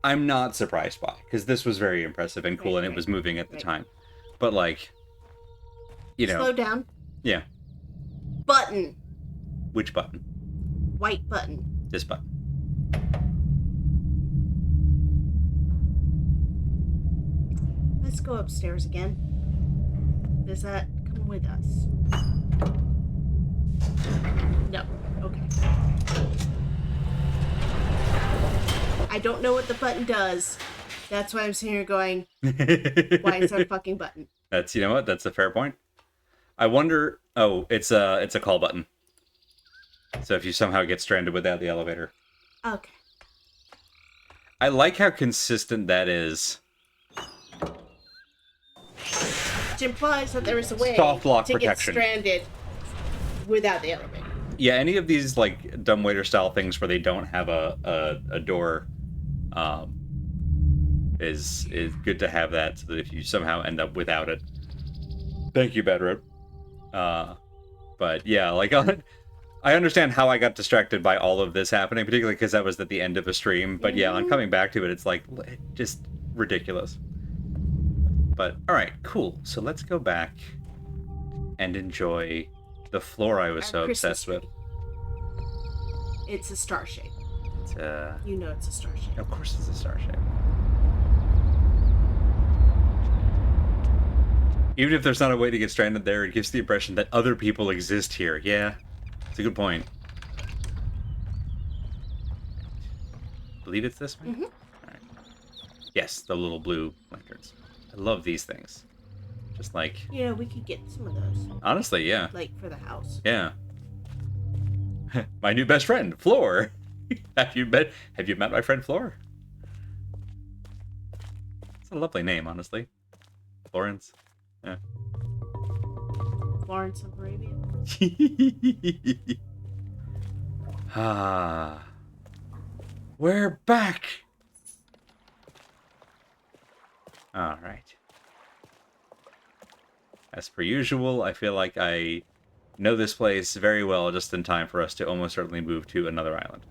I'm not surprised by, because this was very impressive and cool, and it was moving at the time. But, like, you know... Slow down. Yeah. Button. Which button? White button. This button. Let's go upstairs again. Does that come with us? No. Okay. I don't know what the button does. That's why I'm sitting here going, why is there a fucking button? That's, you know what? That's a fair point. I wonder... Oh, it's a call button. So if you somehow get stranded without the elevator. Okay. I like how consistent that is. Which implies that there is a way Soft lock to protection. get stranded without the elevator. Yeah, any of these like dumbwaiter style things where they don't have a door, is good to have that, so that if you somehow end up without it. Thank you, Bedroot. But yeah, like I understand how I got distracted by all of this happening, particularly because that was at the end of a stream. But yeah, on coming back to it, it's like just ridiculous. But all right, cool. So let's go back and enjoy the floor I was so obsessed with. It's a star shape. It's You know it's a star shape. Of course it's a star shape. Even if there's not a way to get stranded there, it gives the impression that other people exist here. Yeah, it's a good point. I believe it's this way? Mm-hmm. All right. Yes, the little blue lanterns. I love these things. Just like... You know, we could get some of those. Honestly, yeah. Like, for the house. Yeah. My new best friend, Floor. Have you met my friend Floor? It's a lovely name, honestly. Florence. Yeah. Lawrence of Arabia. Ah. We're back! Alright. As per usual, I feel like I know this place very well just in time for us to almost certainly move to another island.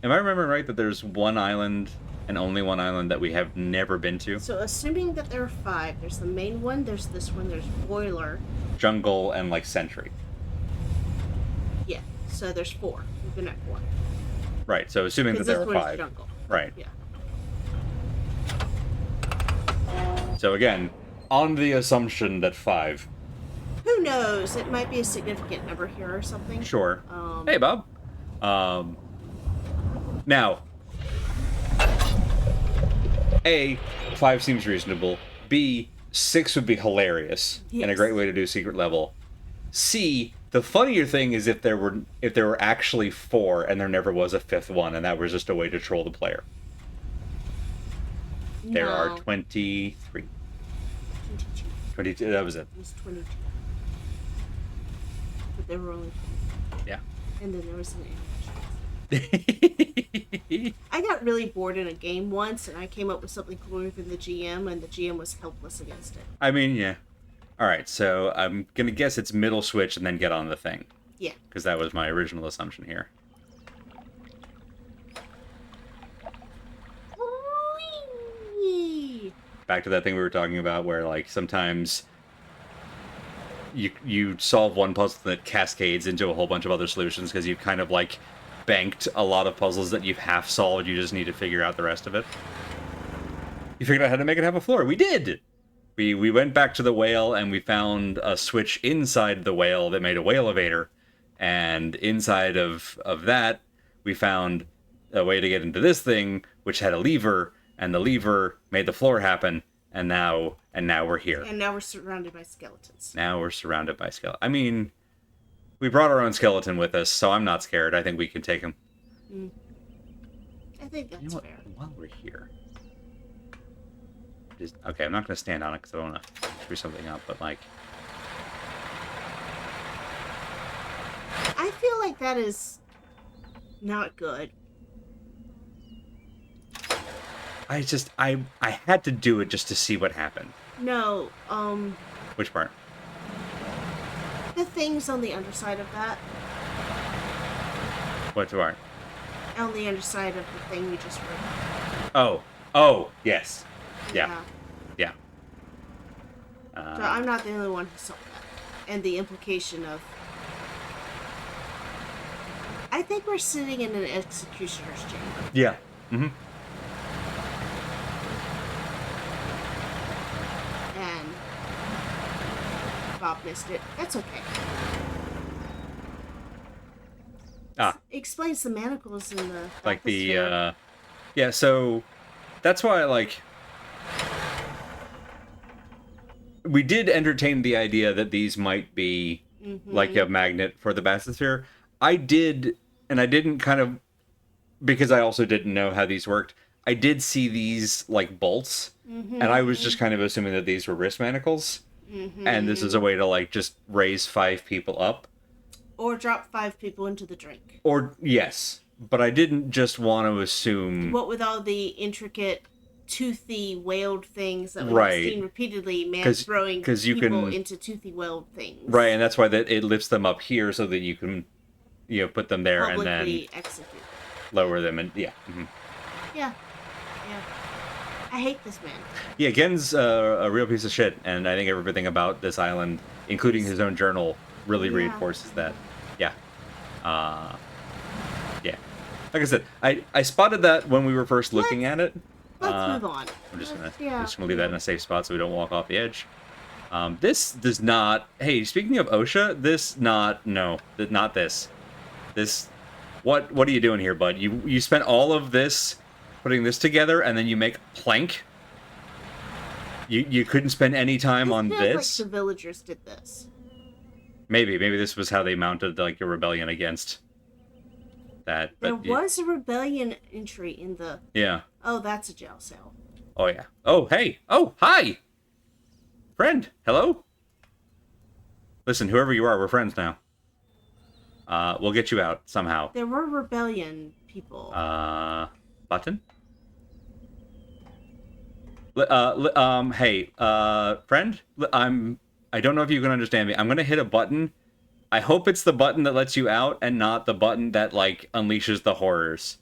Am I remembering right that there's one island and only one island that we have never been to? So, assuming that there are 5, there's the main one, there's this one, there's Boiler. Jungle and, like, Sentry. Yeah, so there's 4. We've been at 4. Right, so assuming that there were 5. Jungle. Right. Yeah. So again, on the assumption that 5. Who knows? It might be a significant number here or something. Sure. Hey, Bob. Now, A, 5 seems reasonable. B, 6 would be hilarious and a great way to do secret level. C, the funnier thing is if there were actually 4 and there never was a 5th one, and that was just a way to troll the player. No. There are 23. 22, that was it. It was 22. But there were only 20. Yeah. And then there was an animation. I got really bored in a game once, and I came up with something cooler than the GM, and the GM was helpless against it. I mean, yeah. Alright, so I'm gonna guess it's middle switch and then get on the thing. Yeah. Because that was my original assumption here. Whee! Back to that thing we were talking about where, like, sometimes you solve one puzzle that cascades into a whole bunch of other solutions because you've kind of, like, banked a lot of puzzles that you've half solved. You just need to figure out the rest of it. You figured out how to make it have a floor. We did! We went back to the whale and we found a switch inside the whale that made a Whalevator. And inside of that, we found a way to get into this thing, which had a lever, and the lever made the floor happen, and now we're here. And now we're surrounded by skeletons. Now we're surrounded by skeletons. I mean, we brought our own skeleton with us, so I'm not scared. I think we can take him. I think that's fair. While we're here... Okay, I'm not going to stand on it because I don't want to screw something up, but, like... I feel like that is not good. I had to do it just to see what happened. No, Which part? the things on the underside of that. What part? On the underside of the thing we just read. Oh, yes. Yeah. So I'm not the only one who saw that. And the implication of... I think we're sitting in an executioner's chamber. Yeah. Mm-hmm. And Bob missed it. That's okay. Ah. It explains the manacles in the... Like the, bathysphere. yeah, so that's why, like, we did entertain the idea that these might be like a magnet for the bathysphere. I did, and I didn't kind of, because I also didn't know how these worked. I did see these like bolts, and I was just kind of assuming that these were wrist manacles, and this is a way to like just raise 5 people up, or drop 5 people into the drink. Or yes, but I didn't just want to assume. What with all the intricate, toothy, whaled things that we've seen repeatedly, man throwing people into toothy, whaled things. Right, and that's why that it lifts them up here so that you can, put them there publicly and then execute. Lower them and yeah. Yeah. I hate this man. Yeah, Gen's a real piece of shit, and I think everything about this island, including his own journal, really reinforces that. Yeah. Yeah. Like I said, I spotted that when we were first looking at it. Let's move on. I'm just gonna leave that in a safe spot so we don't walk off the edge. This does not. Hey, speaking of OSHA, not this. This. What are you doing here, bud? You spent all of this putting this together, and then you make plank. You couldn't spend any time on this. Like the villagers did this. Maybe this was how they mounted like a rebellion against that. But there was a rebellion entry in the. Yeah. Oh, that's a jail cell. Oh yeah. Oh hey. Oh hi. Friend. Hello. Listen, whoever you are, we're friends now. We'll get you out somehow. There were rebellion people. Button? Hey, friend? I don't know if you can understand me. I'm gonna hit a button. I hope it's the button that lets you out and not the button that, like, unleashes the horrors.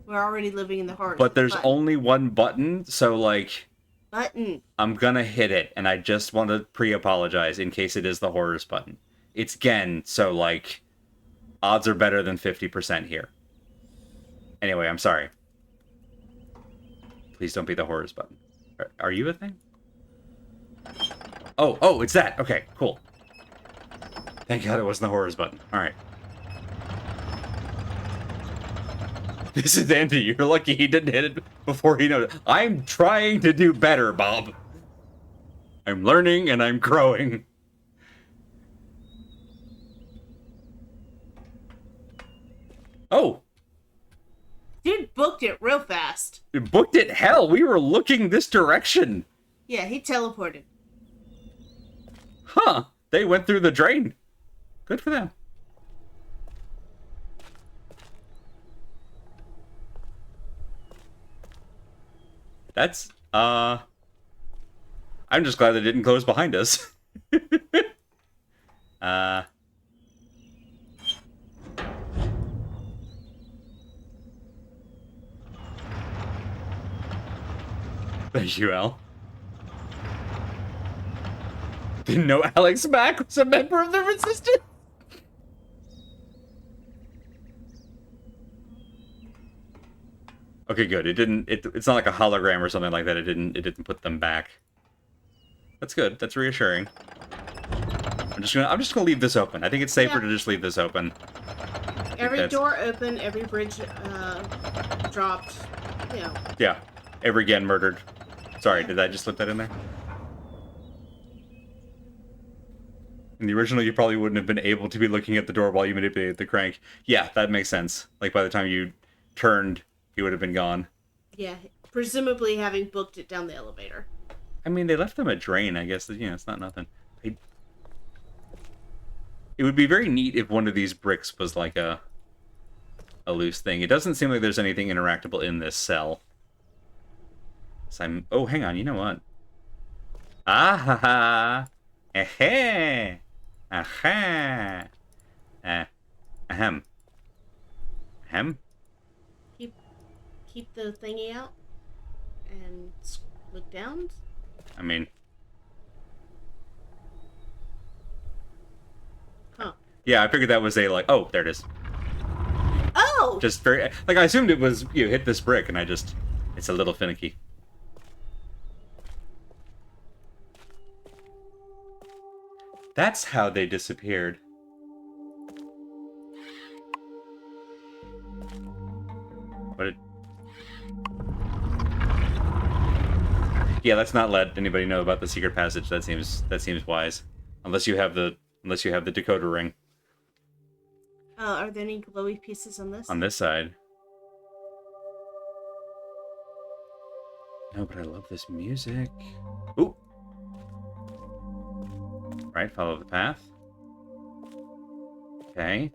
We're already living in the horrors. But there's only one button, so, like... Button. I'm gonna hit it, and I just want to pre-apologize in case it is the horrors button. It's Gen, so, like, odds are better than 50% here. Anyway, I'm sorry. Please don't be the horrors button. Are you a thing? Oh, it's that. Okay, cool. Thank God it wasn't the horrors button. Alright. This is Andy. You're lucky he didn't hit it before he noticed. I'm trying to do better, Bob. I'm learning and I'm growing. Oh. Dude booked it real fast. Booked it? Hell, we were looking this direction. Yeah, he teleported. Huh. They went through the drain. Good for them. That's, I'm just glad they didn't close behind us. Thank you, Al. Didn't know Alex Mack was a member of the Resistance. Okay, good. It didn't. It's not like a hologram or something like that. It didn't put them back. That's good. That's reassuring. I'm just gonna leave this open. I think it's safer to just leave this open. Every door open. Every bridge dropped. You know. Yeah. Every Gen murdered. Sorry, did I just slip that in there? In the original, you probably wouldn't have been able to be looking at the door while you manipulated the crank. Yeah, that makes sense. Like, by the time you turned, he would have been gone. Yeah, presumably having booked it down the elevator. I mean, they left them a drain, I guess. You know, it's not nothing. It would be very neat if one of these bricks was like a loose thing. It doesn't seem like there's anything interactable in this cell. So oh, hang on, you know what? Ah ha ha! Eh-heh! Aha! Ahem. Ahem? Keep the thingy out and look down. I mean... Huh. Yeah, I figured that was a, like... Oh, there it is. Oh! Just very... Like, I assumed it was, you hit this brick, and I just... It's a little finicky. That's how they disappeared. What did... Yeah, let's not let anybody know about the secret passage. That seems wise. Unless you have the decoder ring. Are there any glowy pieces on this? On this side. No, but I love this music. Ooh. Right, follow the path. Okay.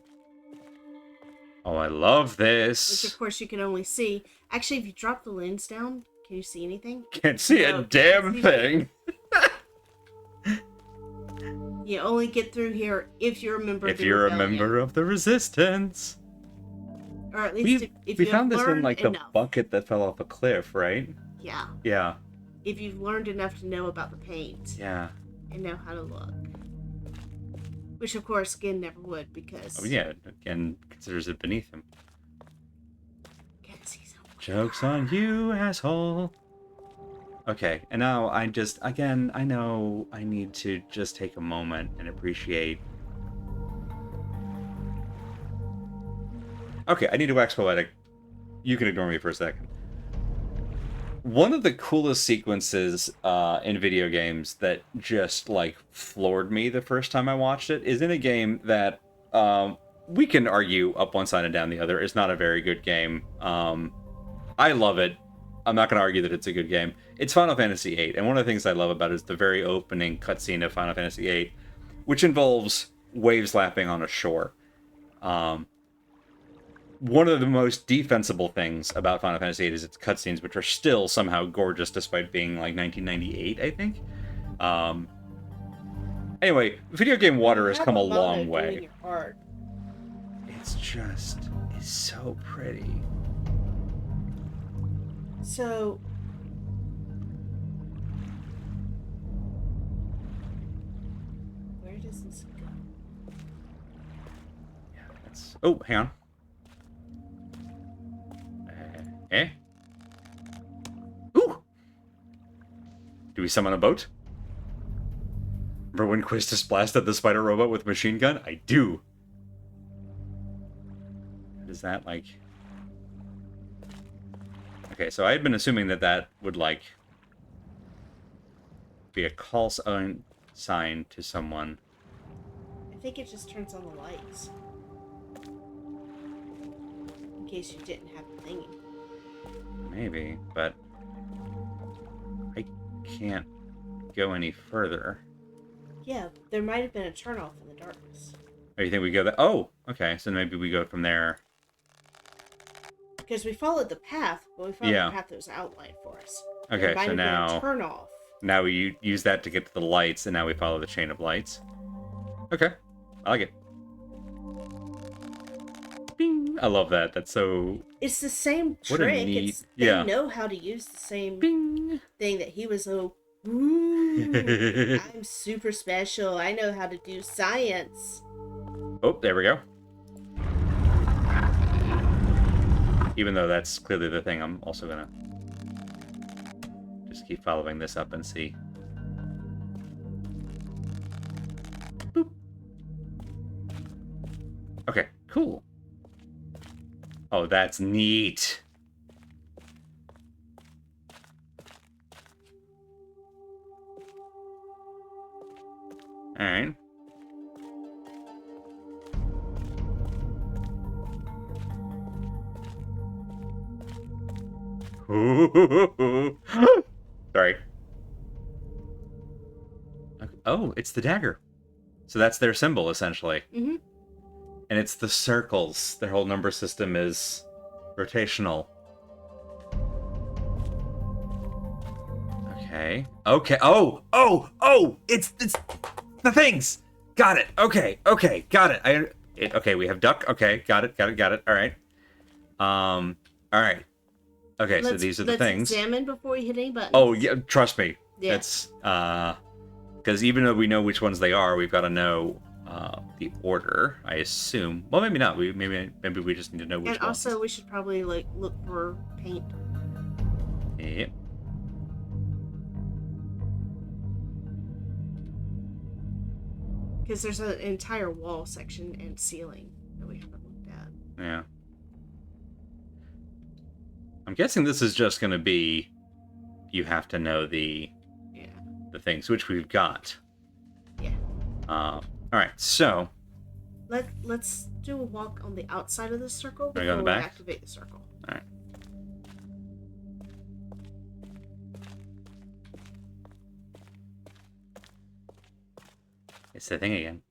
Oh, I love this. Which, of course, you can only see. Actually, if you drop the lens down, can you see anything? Can't see a damn thing. You only get through here if you're a member of the If you're rebellion. a member of the Resistance. Or at least if we you found have this in, learned like, enough. the bucket that fell off a cliff, right? Yeah. Yeah. If you've learned enough to know about the paint. Yeah. And know how to look. Which, of course, Gin never would, because... Oh, yeah, and considers it beneath him. Because he's a... Joke's on you, asshole. Okay, and now I just, again, I know I need to just take a moment and appreciate... Okay, I need to wax poetic. You can ignore me for a second. One of the coolest sequences in video games that just, like, floored me the first time I watched it is in a game that we can argue up one side and down the other. It's not a very good game. I love it. I'm not going to argue that it's a good game. It's Final Fantasy VIII, and one of the things I love about it is the very opening cutscene of Final Fantasy VIII, which involves waves lapping on a shore. One of the most defensible things about Final Fantasy VIII is its cutscenes, which are still somehow gorgeous despite being like 1998, I think. Anyway, video game water has come a long way. It's so pretty. So... where does this go? Yeah, that's... Oh, hang on. Ooh! Do we summon a boat? Remember when Quistis blasted the spider robot with a machine gun? I do. Is that, like... Okay, so I had been assuming that would, like, be a call sign to someone. I think it just turns on the lights. In case you didn't have the thingy. Maybe, but I can't go any further. Yeah, there might have been a turnoff in the darkness. Oh, you think we go there? Oh, okay, so maybe we go from there. Because we followed the path, but we followed the path that was outlined for us. Okay, so now... turn off. Now we use that to get to the lights, and now we follow the chain of lights. Okay, I like it. Bing! I love that. That's so... It's the same trick. What a neat... They know how to use the same thing that he was so... Ooh, I'm super special. I know how to do science. Oh, there we go. Even though that's clearly the thing, I'm also gonna just keep following this up and see. Boop. Okay, cool. Oh, that's neat. Alright. Sorry. Okay. Oh, it's the dagger. So that's their symbol, essentially. Mm-hmm. And it's the circles. Their whole number system is rotational. Okay. Okay. Oh! It's the things! Got it. Okay. Got it. Okay, we have duck. Okay, got it. All right. All right. Okay, so these are the things. Let's examine before we hit any buttons. Oh, yeah, trust me. Yeah. It's, because even though we know which ones they are, we've got to know the order, I assume. Well, maybe not. Maybe we just need to know which ones. And also, we should probably, like, look for paint. Yep. Because there's an entire wall section and ceiling that we haven't looked at. Yeah. I'm guessing this is just going to be you have to know the things, which we've got. Yeah. All right, so let's do a walk on the outside of the circle Wanna go in before the we back? activate the circle. All right. It's the thing again.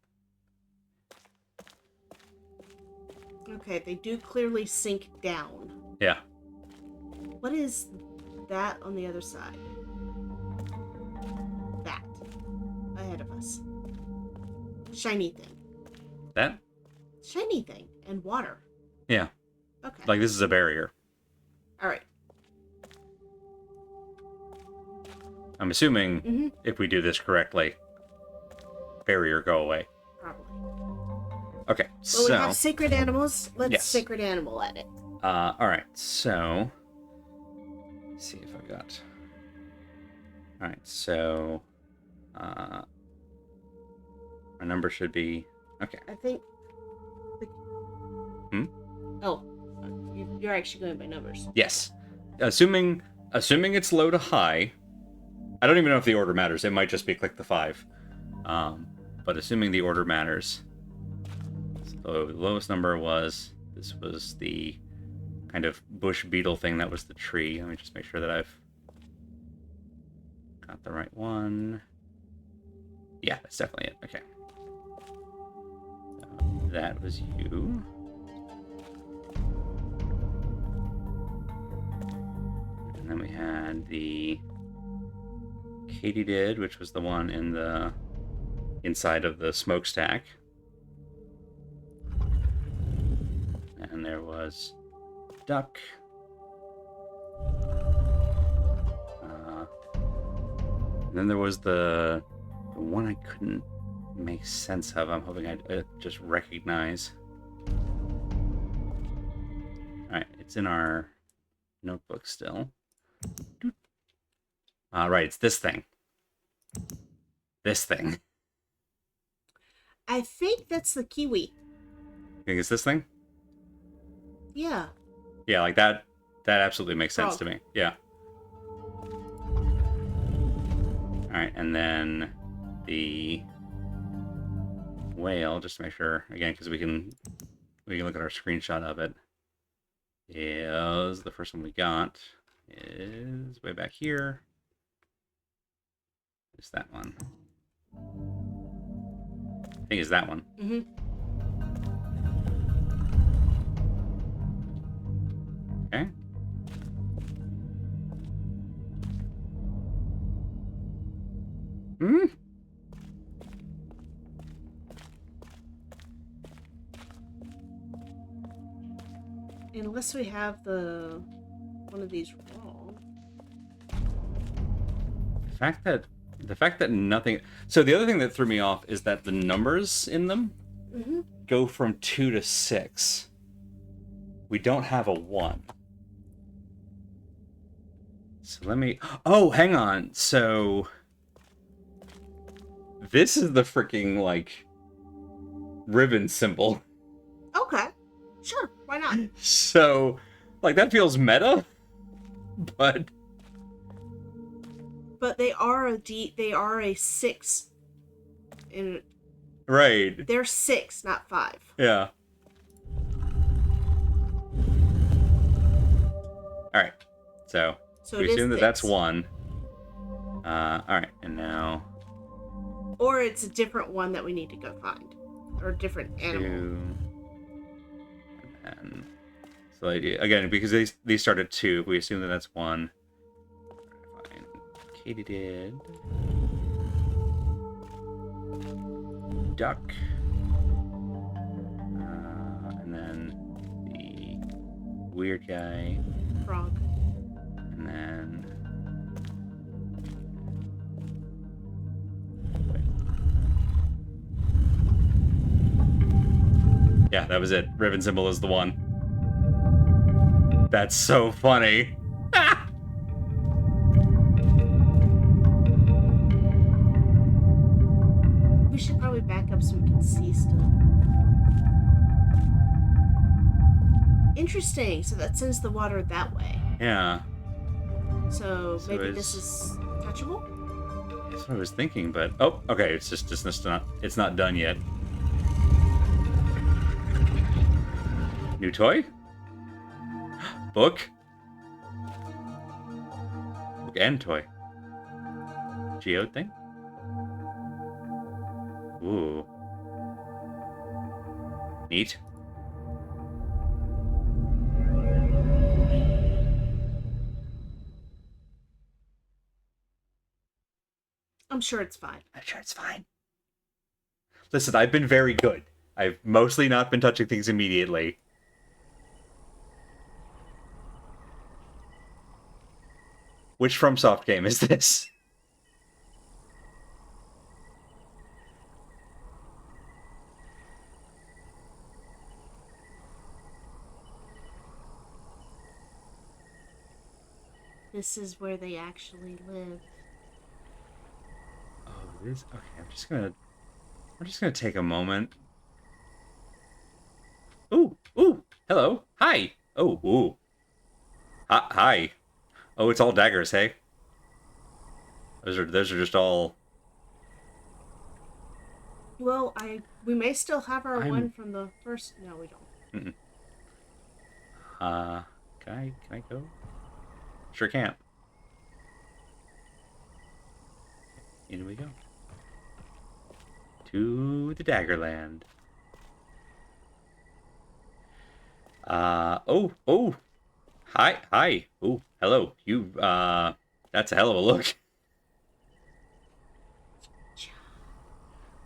Okay, they do clearly sink down. Yeah. What is that on the other side? That. Ahead of us. Shiny thing. That? Shiny thing. And water. Yeah. Okay. Like, this is a barrier. Alright. I'm assuming if we do this correctly, barrier go away. Probably. Okay, Well, so... we have sacred animals. Let's Yes. sacred animal at it. Alright, so... Let's see if I got... Alright, so... our number should be... Okay. I think... Oh. You're actually going by numbers. Yes. Assuming it's low to high... I don't even know if the order matters. It might just be click the 5. But assuming the order matters... So the lowest number was... This was the kind of bush beetle thing. That was the tree. Let me just make sure that I've got the right one. Yeah, that's definitely it. Okay. That was you. And then we had the katydid, which was the one in the inside of the smokestack. And there was duck. And then there was the one I couldn't make sense of. I'm hoping I'd just recognize. Alright, it's in our notebook still. Right, it's this thing. This thing. I think that's the kiwi. You think it's this thing? Yeah. Yeah, like that absolutely makes sense to me. Yeah. Alright, and then the whale, just to make sure, again, because we can look at our screenshot of it, is the first one we got is way back here. It's that one. I think it's that one. Mm-hmm. Okay. Hmm. Unless we have one of these wrong. The fact that nothing. So the other thing that threw me off is that the numbers in them go from 2 to 6. We don't have a 1. So let me... Oh, hang on. So... This is the freaking, like... Riven symbol. Okay. Sure. Why not? So... Like, that feels meta. But... But they are a 6. Right. They're 6, not 5. Yeah. Alright. So we assume that that's 1. Alright, and now... Or it's a different one that we need to go find. Or a different animal. 2. And so again, because these start at 2, we assume that that's 1. Fine. Katydid. Duck. And then the weird guy. Frog. And then... Yeah, that was it. Riven symbol is the one. That's so funny. We should probably back up so we can see stuff. Interesting. So that sends the water that way. Yeah. So maybe this is touchable? That's what I was thinking, but... Oh, okay, it's just not... It's not done yet. New toy? Book? Book and toy. Geode thing? Ooh. Neat. I'm sure it's fine. I'm sure it's fine. Listen, I've been very good. I've mostly not been touching things immediately. Which FromSoft game is this? This is where they actually live. Oh, this... Okay, I'm just gonna take a moment. Ooh, ooh, hello, hi. Oh, ooh. Hi. Oh, it's all daggers, hey? Those are just all... Well, we may still have our one from the first... No, we don't. Can I go? Sure can't. In we go. To the Daggerland. Oh. Hi. Oh, hello. You, that's a hell of a look.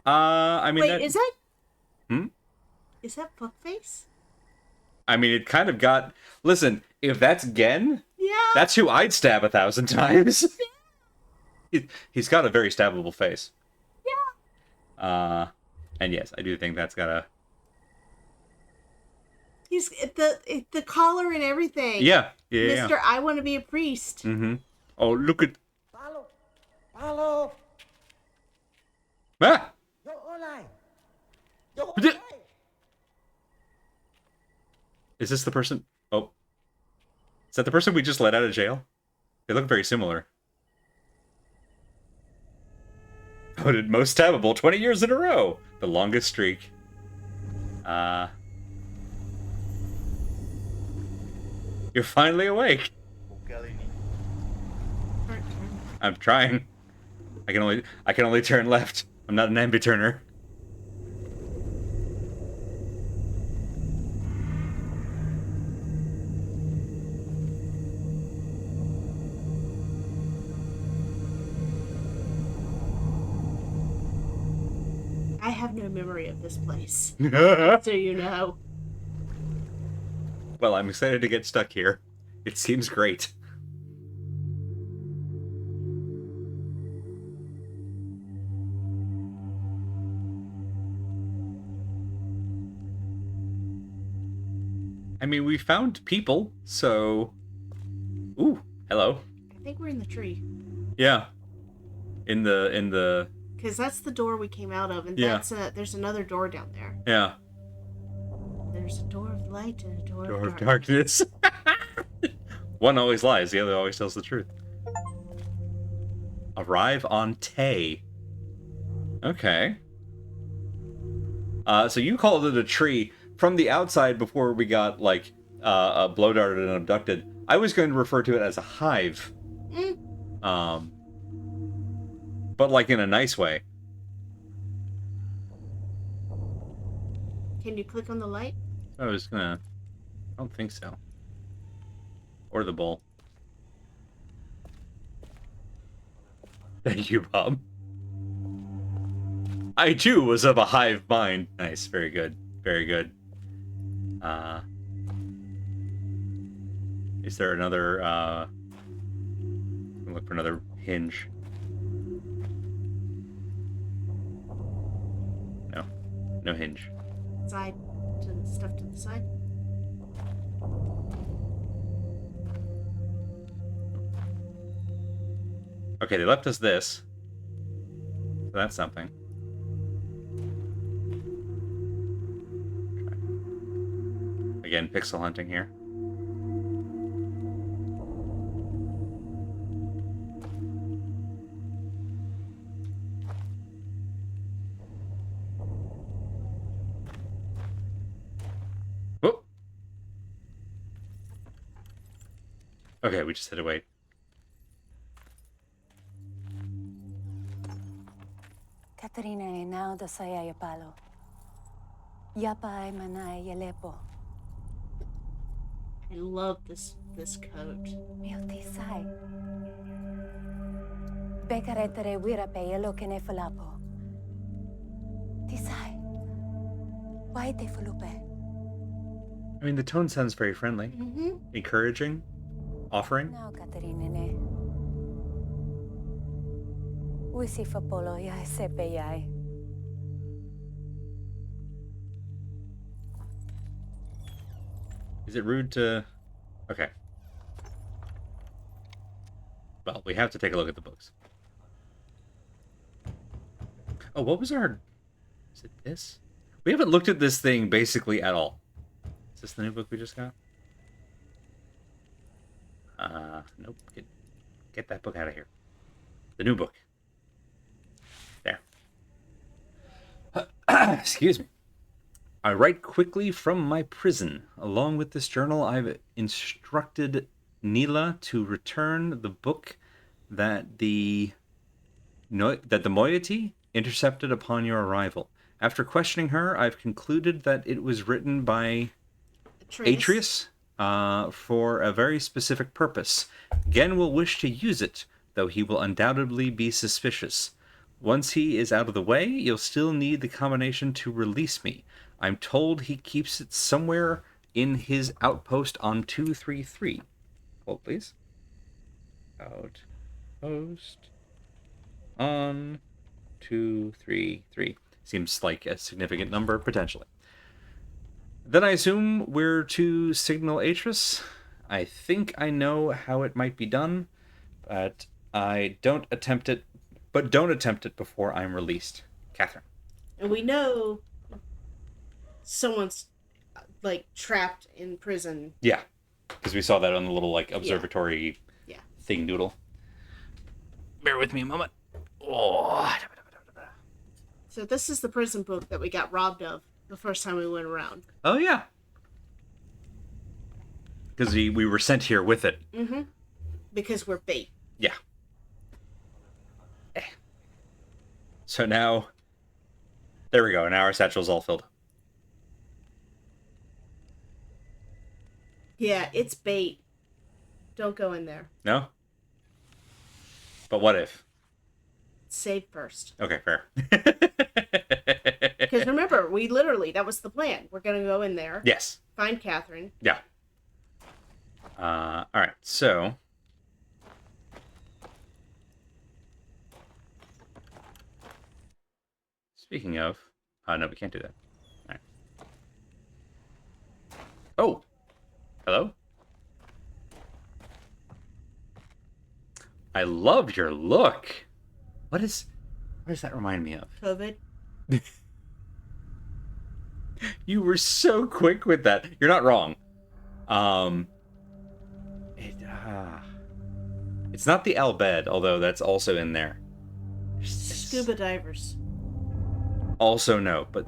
I mean, wait, is that... Hmm? Is that fuckface? I mean, it kind of got... Listen, if that's Gen, yeah, that's who I'd stab 1,000 times. He's got a very stabbable face. Yeah. And yes, I do think that's got a... He's the collar and everything. Yeah. Mr. I want to be a priest. Mm-hmm. Oh, look at... Follow. Ah! Yo, Is this the person? Oh. Is that the person we just let out of jail? They look very similar. Voted most stabbable 20 years in a row. The longest streak. You're finally awake. I'm trying. I can only turn left. I'm not an ambi-turner. I have no memory of this place. So you know. Well, I'm excited to get stuck here. It seems great. I mean, we found people, so... Ooh, hello. I think we're in the tree. Yeah. In the... Because that's the door we came out of, and there's another door down there. Yeah. There's a door of light and a door Door of of darkness. One always lies, the other always tells the truth. Arrive on Tay. Okay. So you called it a tree. From the outside, before we got, like, blow darted and abducted, I was going to refer to it as a hive. But, like, in a nice way. Can you click on the light? I was gonna... I don't think so. Or the bowl. Thank you, Bob. I, too, was of a hive mind. Nice, very good. Very good. Is there another, look for another hinge. No. No hinge. Side to the stuff to the side. Okay, they left us this. So that's something. Again, pixel hunting here. Okay, we just had to wait. Katarina e now the saya palo. Yapa ay manay yalepo. I love this coat. Milti sai. Bekaretere wira pe yelo kene falapo. Tisai. Why te fulupe? I mean, the tone sounds very friendly, encouraging, offering. Now, Katarina ne. Wisi fa polo ya sepe yai. Is it rude to... Okay. Well, we have to take a look at the books. Oh, what was our... Is it this? We haven't looked at this thing basically at all. Is this the new book we just got? Nope. Get that book out of here. The new book. There. Excuse me. I write quickly from my prison. Along with this journal, I've instructed Neela to return the book that the moiety intercepted upon your arrival. After questioning her, I've concluded that it was written by Atreus for a very specific purpose. Gen will wish to use it, though he will undoubtedly be suspicious. Once he is out of the way, you'll still need the combination to release me. I'm told he keeps it somewhere in his outpost on 233. Hold, please. Outpost on 233. Seems like a significant number, potentially. Then I assume we're to signal Atreus. I think I know how it might be done, but don't attempt it before I'm released. Catherine. And we know someone's like trapped in prison. Yeah, because we saw that on the little like observatory thing noodle. Bear with me a moment. Oh. So this is the prison book that we got robbed of the first time we went around. Oh yeah, because we were sent here with it. Mm-hmm. Because we're bait. Yeah. So now, there we go. Now our satchel's all filled. Yeah, it's bait. Don't go in there. No? But what if? Save first. Okay, fair. Because remember, that was the plan. We're going to go in there. Yes. Find Catherine. Yeah. Alright, so... Speaking of... no, we can't do that. Alright. Oh! Hello? I love your look! What does that remind me of? COVID. You were so quick with that. You're not wrong. It's not the Albed, although that's also in there. Scuba divers. Also no, but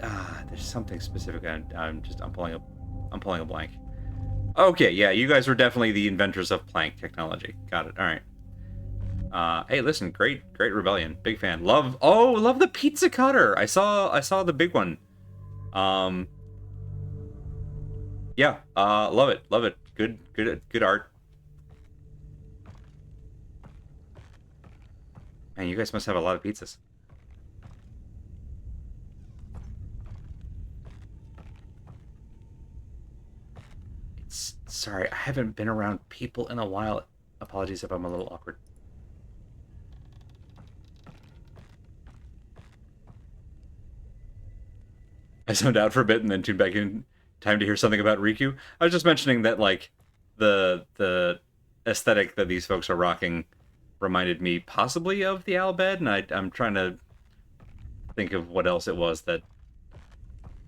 there's something specific. I'm pulling a blank. Okay, yeah, you guys were definitely the inventors of plank technology. Got it. All right. Hey, listen, great rebellion. Big fan. Love the pizza cutter. I saw the big one. Yeah, love it. Good art. Man, you guys must have a lot of pizzas. Sorry, I haven't been around people in a while. Apologies if I'm a little awkward. I zoned out for a bit and then tuned back in. Time to hear something about Riku. I was just mentioning that, like, the aesthetic that these folks are rocking reminded me possibly of the Albed, and I'm trying to think of what else it was that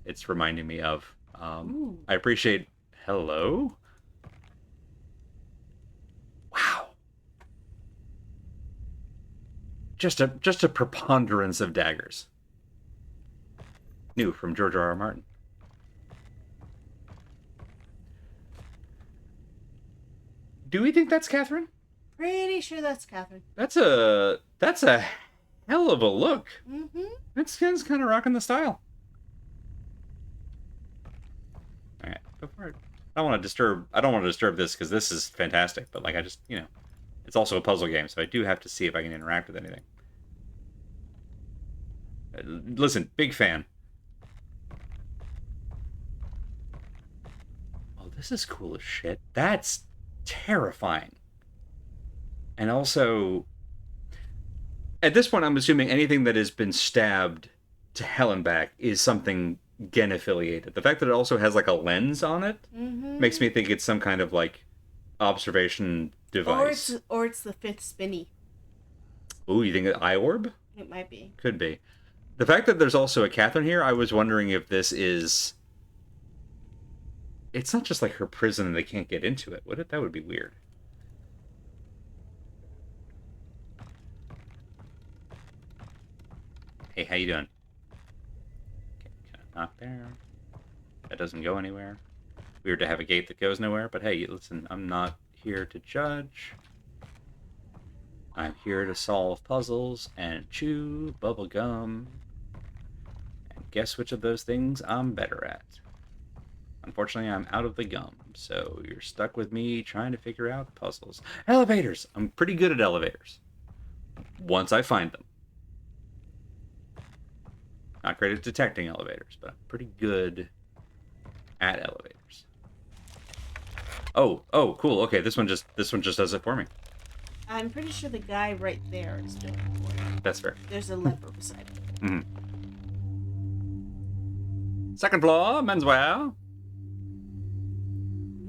it's reminding me of. I appreciate... Hello? Wow. Just a preponderance of daggers. New from George R.R. Martin. Do we think that's Catherine? Pretty sure that's Catherine. That's a hell of a look. Mm-hmm. That skin's kind of rocking the style. All right, go for it. I don't want to disturb this because this is fantastic. But like, I just, it's also a puzzle game, so I do have to see if I can interact with anything. Listen, big fan. Oh, this is cool as shit. That's terrifying. And also, at this point, I'm assuming anything that has been stabbed to hell and back is something Gen affiliated. The fact that it also has like a lens on it makes me think it's some kind of like observation device. Or it's the fifth spinny. Ooh, you think an eye orb? It might be. Could be. The fact that there's also a Catherine here, I was wondering if this is... It's not just like her prison and they can't get into it, would it? That would be weird. Hey, how you doing? Okay, kind of knock there. That doesn't go anywhere. Weird to have a gate that goes nowhere, but hey, listen, I'm not here to judge. I'm here to solve puzzles and chew bubble gum. And guess which of those things I'm better at? Unfortunately, I'm out of the gum, so you're stuck with me trying to figure out puzzles. Elevators! I'm pretty good at elevators. Once I find them. Not great at detecting elevators, but I'm pretty good at elevators. Oh, cool. Okay, this one just does it for me. I'm pretty sure the guy right there is doing it for you. That's fair. There's a lever beside him. Second floor, menswear.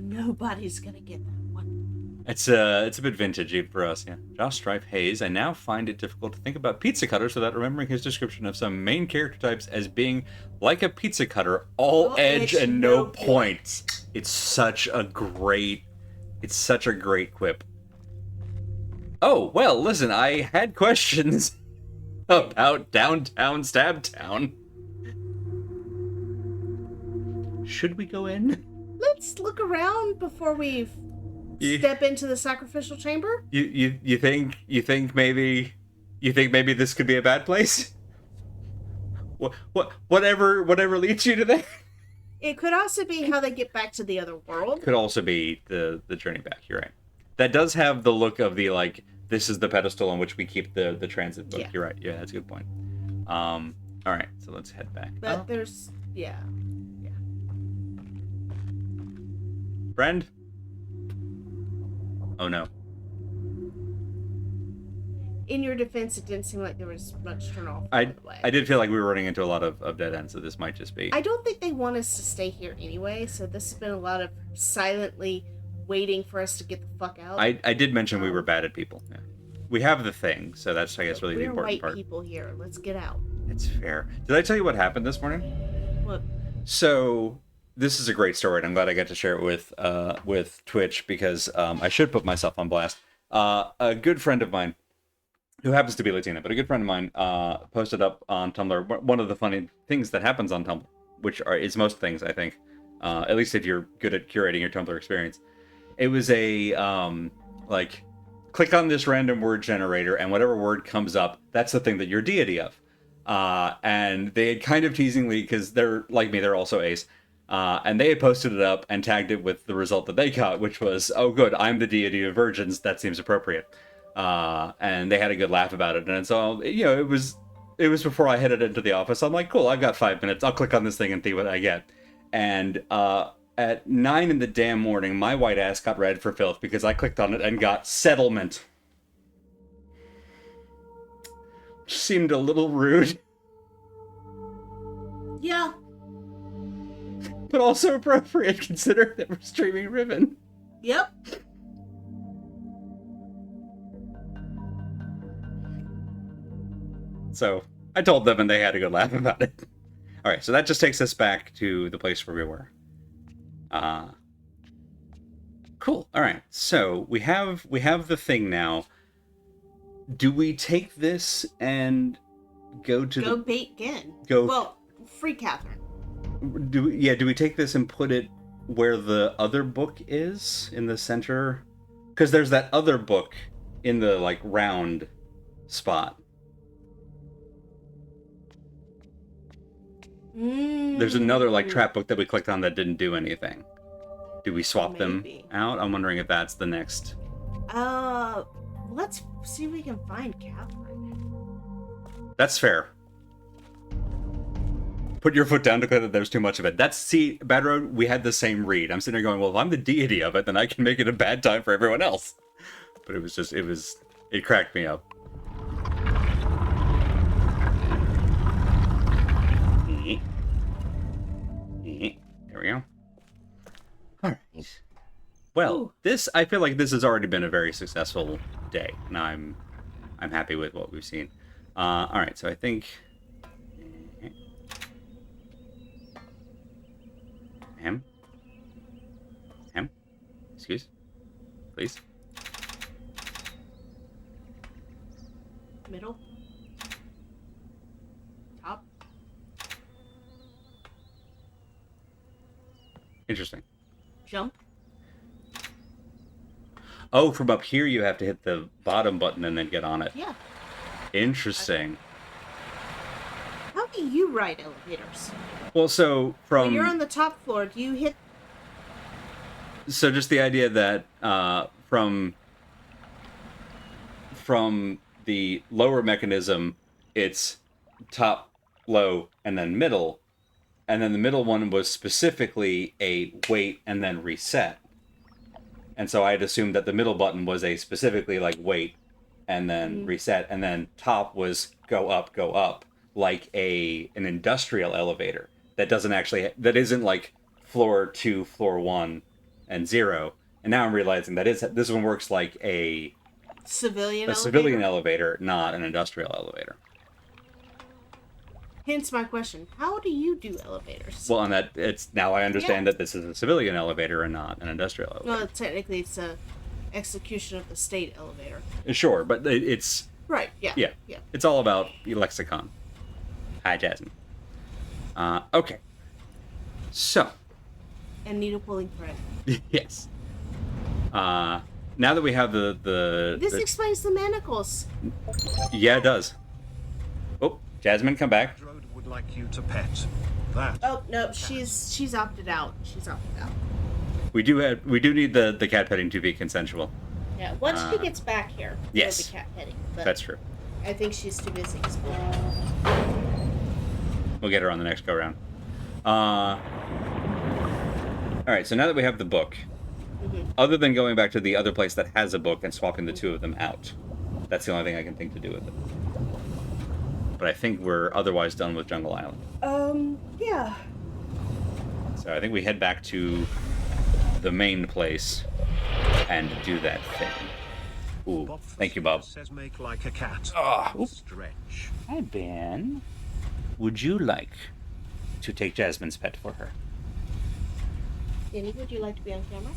Nobody's gonna get that one. It's a bit vintagey for us, yeah. Josh Strife Hayes. I now find it difficult to think about pizza cutters without remembering his description of some main character types as being like a pizza cutter, all edge and no point. It's such a great quip. Oh, well, listen, I had questions about Downtown Stabtown. Should we go in? Let's look around before we step into the sacrificial chamber. You think maybe this could be a bad place? Whatever leads you to that? It could also be how they get back to the other world. Could also be the journey back. You're right. That does have the look of the like, this is the pedestal on which we keep the transit book. Yeah. You're right. Yeah, that's a good point. All right, so let's head back. But there's Friend? Oh no. In your defense, it didn't seem like there was much turn off. I did feel like we were running into a lot of dead ends, so this might just be... I don't think they want us to stay here anyway, so this has been a lot of silently waiting for us to get the fuck out. I did mention we were bad at people. Yeah. We have the thing, so that's, I guess, really the important part. We're white people here. Let's get out. It's fair. Did I tell you what happened this morning? What? So... This is a great story, and I'm glad I got to share it with Twitch, because I should put myself on blast. A good friend of mine, who happens to be Latina, but a good friend of mine, posted up on Tumblr one of the funny things that happens on Tumblr, which is most things, I think, at least if you're good at curating your Tumblr experience. It was a, like, click on this random word generator, and whatever word comes up, that's the thing that you're deity of. And they had kind of teasingly, because they're, like me, they're also ace, and they had posted it up and tagged it with the result that they got, which was, oh good, I'm the deity of virgins, that seems appropriate. And they had a good laugh about it. And so, it was before I headed into the office. I'm like, cool, I've got 5 minutes. I'll click on this thing and see what I get. And at 9 in the damn morning, my white ass got red for filth because I clicked on it and got settlement. Which seemed a little rude. Yeah. But also appropriate, considering that we're streaming Riven. Yep. So, I told them and they had a good laugh about it. Alright, so that just takes us back to the place where we were. Cool. Alright, so we have the thing now. Do we take this and go bait Gen? Free Catherine. Do we take this and put it where the other book is, in the center because there's that other book in the, like, round spot. There's another, like, trap book that we clicked on that didn't do anything. Do we swap them out? I'm wondering if that's the next... Let's see if we can find Catherine. That's fair. Put your foot down, declare that there's too much of it. Bad Road, we had the same read. I'm sitting there going, well, if I'm the deity of it, then I can make it a bad time for everyone else. But it cracked me up. There we go. All right. Well, I feel like this has already been a very successful day, and I'm happy with what we've seen. All right, so I think him, excuse, please. Middle. Top. Interesting. Jump. Oh, from up here you have to hit the bottom button and then get on it. Yeah. Interesting. How do you ride elevators? Well, so when you're on the top floor, do you hit... So just the idea that from the lower mechanism, it's top, low, and then middle. And then the middle one was specifically a wait and then reset. And so I had assumed that the middle button was a specifically like wait and then reset, and then top was go up, like an industrial elevator that isn't like floor 2, floor 1, and 0. And now I'm realizing that this one works like a civilian elevator, not an industrial elevator. Hence my question: how do you do elevators? Well, on that, now I understand that this is a civilian elevator and not an industrial elevator. Well, technically, it's a execution of the state elevator. Sure, but it's right. Yeah. Yeah. It's all about lexicon. Hi, Jasmine. Okay. So. And needle pulling thread. Yes. Now that we have This explains the manacles. Yeah, it does. Oh, Jasmine, come back. Would like you to pet that. Oh no, she's opted out. We do need the cat petting to be consensual. Yeah, once she gets back here, yes, there'll be cat petting. But that's true. I think she's too busy. We'll get her on the next go round. All right, so now that we have the book, other than going back to the other place that has a book and swapping the two of them out, that's the only thing I can think to do with it. But I think we're otherwise done with Jungle Island. Yeah. So I think we head back to the main place and do that thing. Ooh, thank you, Bob. Says make like a cat. Stretch. Hi, Ben. Would you like to take Jasmine's pet for her? Danny, would you like to be on camera?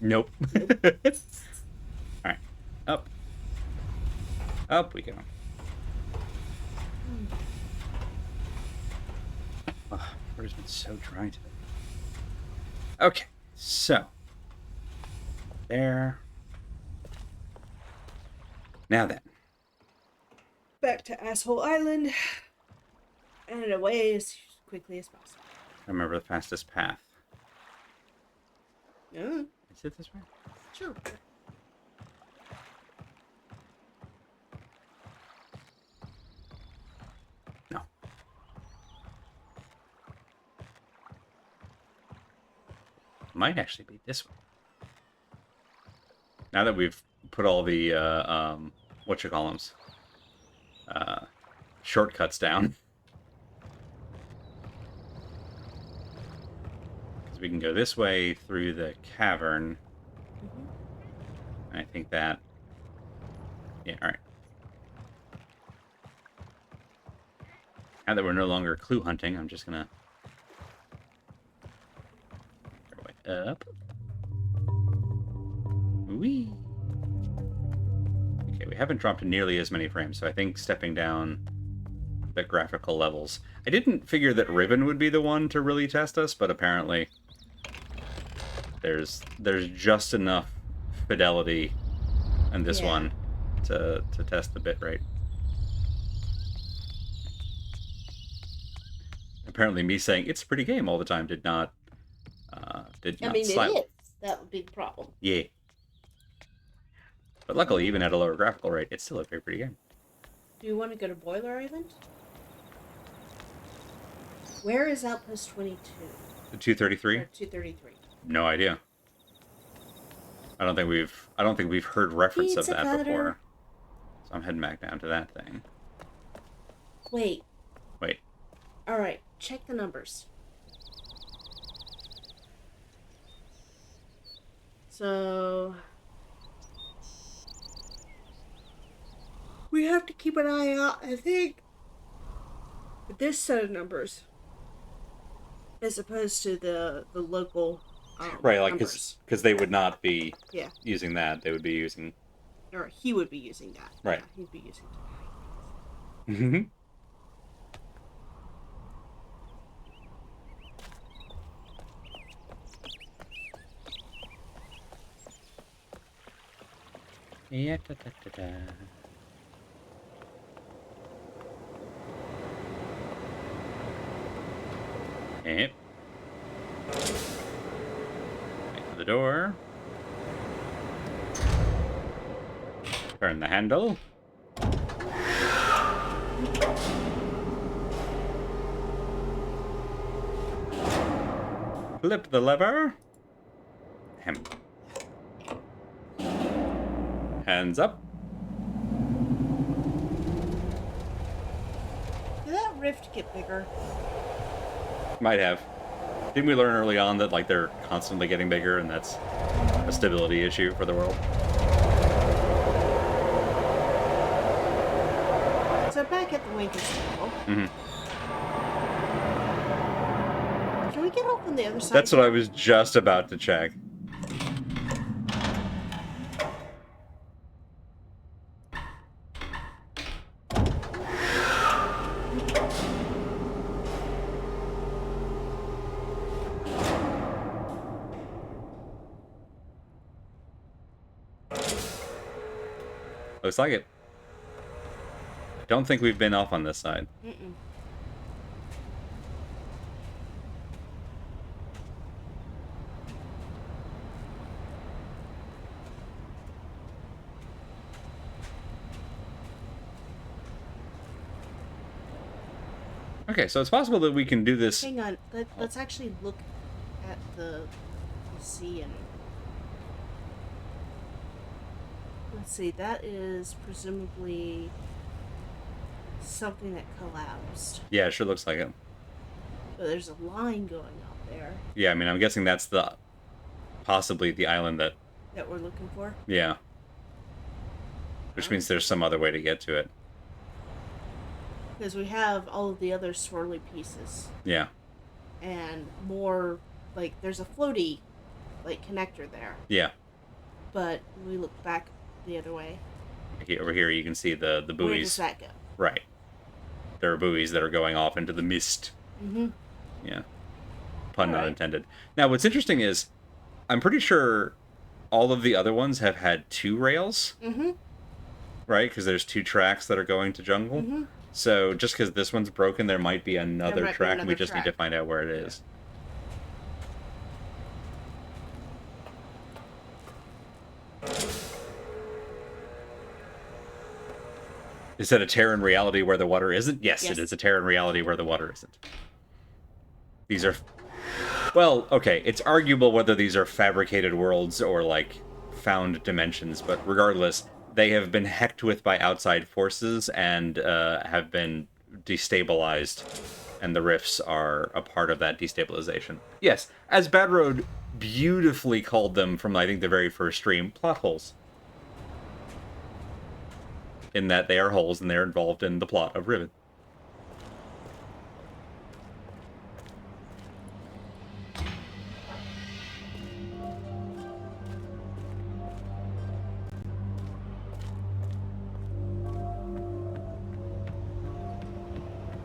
Nope. All right, up. Up we go. Oh, it's been so dry today. Okay, so there. Now then, back to Asshole Island, and away as quickly as possible. Remember the fastest path. Yeah. Is it this way? Sure. No. Might actually be this one. Now that we've put all the whatchamacallums, shortcuts down, because we can go this way through the cavern. And I think that, yeah, all right. Now that we're no longer clue hunting, I'm just gonna go up. Whee! Okay, we haven't dropped nearly as many frames, so I think stepping down the graphical levels. I didn't figure that Riven would be the one to really test us, but apparently there's just enough fidelity and this Yeah. one to test the bit rate. Apparently me saying it's a pretty game all the time did not I mean, slap. it is. That would be the problem. Yeah. But luckily, even at a lower graphical rate, it's still a very pretty game. Do you want to go to Boiler Island? Where is Outpost 22? The 233? 233. No idea. I don't think we've heard reference Pizza of that cutter. before. So I'm heading back down to that thing. Wait. Wait. Alright, check the numbers. So... we have to keep an eye out, I think, with this set of numbers, as opposed to the local Right, like, numbers. because they would not be Yeah. using that. They would be using... Or he would be using that. Right. Yeah, he'd be using that. Mm-hmm. Yeah, da, da, da, da. Yep. Wait for the door. Turn the handle. Flip the lever. Hem. Hands up. Did that rift get bigger? Might have. Didn't we learn early on that like they're constantly getting bigger and that's a stability issue for the world? So back at the Winkers level. Mm-hmm. Can we get off on the other side? That's what I was just about to check. Looks like it. Don't think we've been off on this side. Mm-mm. Okay, so it's possible that we can do this. Hang on. Let's actually look at the sea and... Let's see, that is presumably something that collapsed. Yeah, it sure looks like it. But there's a line going up there Yeah, I mean, I'm guessing that's possibly the island that... that we're looking for. Yeah. Which means there's some other way to get to it. Because we have all of the other swirly pieces. Yeah. And more, like, there's a floaty, like, connector there. Yeah. But we look back the other way. Over here you can see the buoys. Where does that go? Right. There are buoys that are going off into the mist. Mm-hmm. Yeah. Pun not Alright. intended. Now, what's interesting is, I'm pretty sure all of the other ones have had 2 rails. Mm-hmm. Right? Because there's 2 tracks that are going to jungle. Mm-hmm. So just because this one's broken, there might be another might be track. another We just need to track. find out where it is. Is that a Terran reality where the water isn't? Yes, Yes. it is a Terran reality where the water isn't. These are... Well, okay, it's arguable whether these are fabricated worlds or, like, found dimensions, but regardless, they have been hecked with by outside forces and have been destabilized, and the rifts are a part of that destabilization. Yes, as Bad Road beautifully called them from, I think, the very first stream, plot holes. In that they are holes and they're involved in the plot of Riven.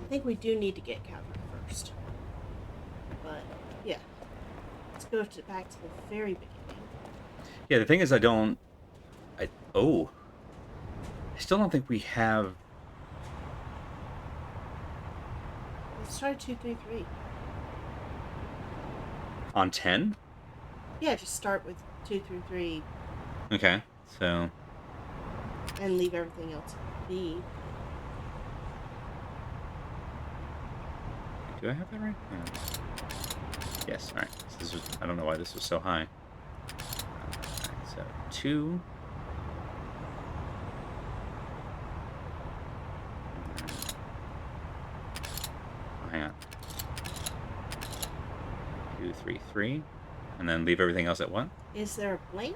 I think we do need to get covered first. But, yeah. Let's go back to the very beginning. Yeah, the thing is, I still don't think we have... Let's try 233. On 10? Yeah, just start with 233 Okay, so... and leave everything else be. Do I have that right? Yeah. Yes, alright. I don't know why this was so high. Alright, so 2... Hang on. 2, 3, 3. And then leave everything else at 1? Is there a blank?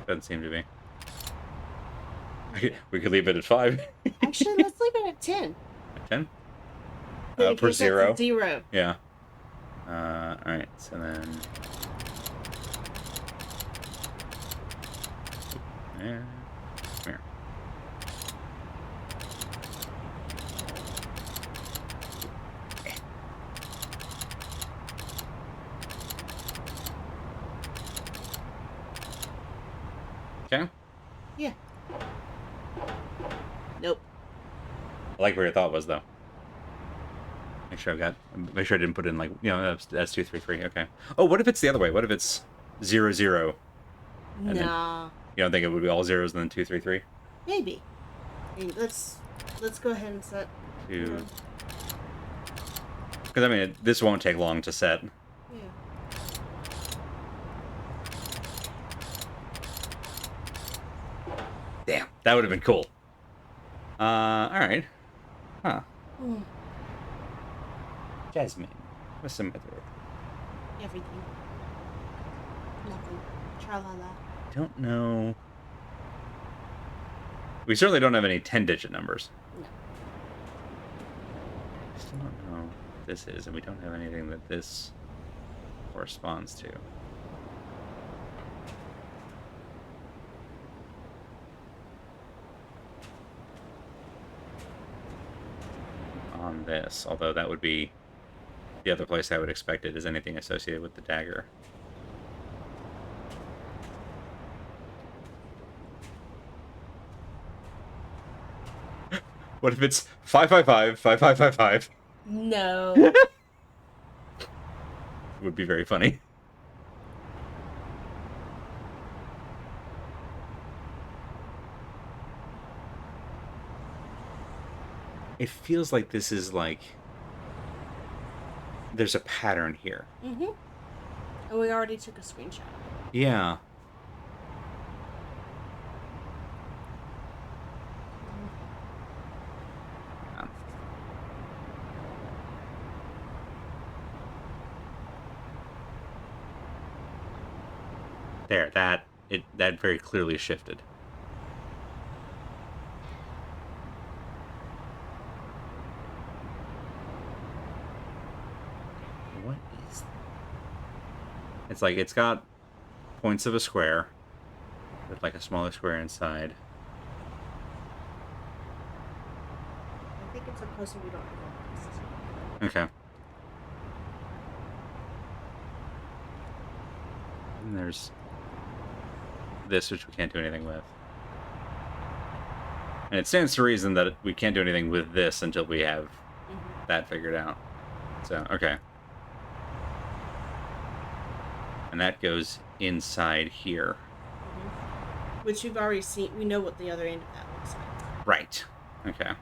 Doesn't seem to be. We could leave it at 5. Actually, let's leave it at 10. At 10? In For case that's 0? a 0. Yeah. Alright, so then... Yeah. Come here. Okay. Yeah. Nope. I like where your thought was, though. Make sure I didn't put in, like, you know, that's 2, 3, 3. Okay. Oh, what if it's the other way? What if it's 0, 0? Nah. You don't think it would be all zeros and then 2, 3, 3? Maybe. Hey, let's go ahead and set. 2. Because, I mean, this won't take long to set. Yeah. Damn, that would have been cool. Alright. Huh. Jasmine. What's the matter? Everything. Nothing. Tra-la-la. Don't know. We certainly don't have any 10-digit numbers. No. I still don't know what this is, and we don't have anything that this corresponds to. On this, although that would be the other place I would expect it is anything associated with the dagger. What if it's 555 5555? No. It would be very funny. It feels like this is like there's a pattern here. Mm-hmm. And we already took a screenshot. Yeah. There, that very clearly shifted. What is that? It's like it's got points of a square with like a smaller square inside. I think it's a puzzle we don't have. Okay. And there's this, which we can't do anything with. And it stands to reason that we can't do anything with this until we have that figured out. So, okay. And that goes inside here. Which we've already seen. We know what the other end of that looks like. Right. Okay.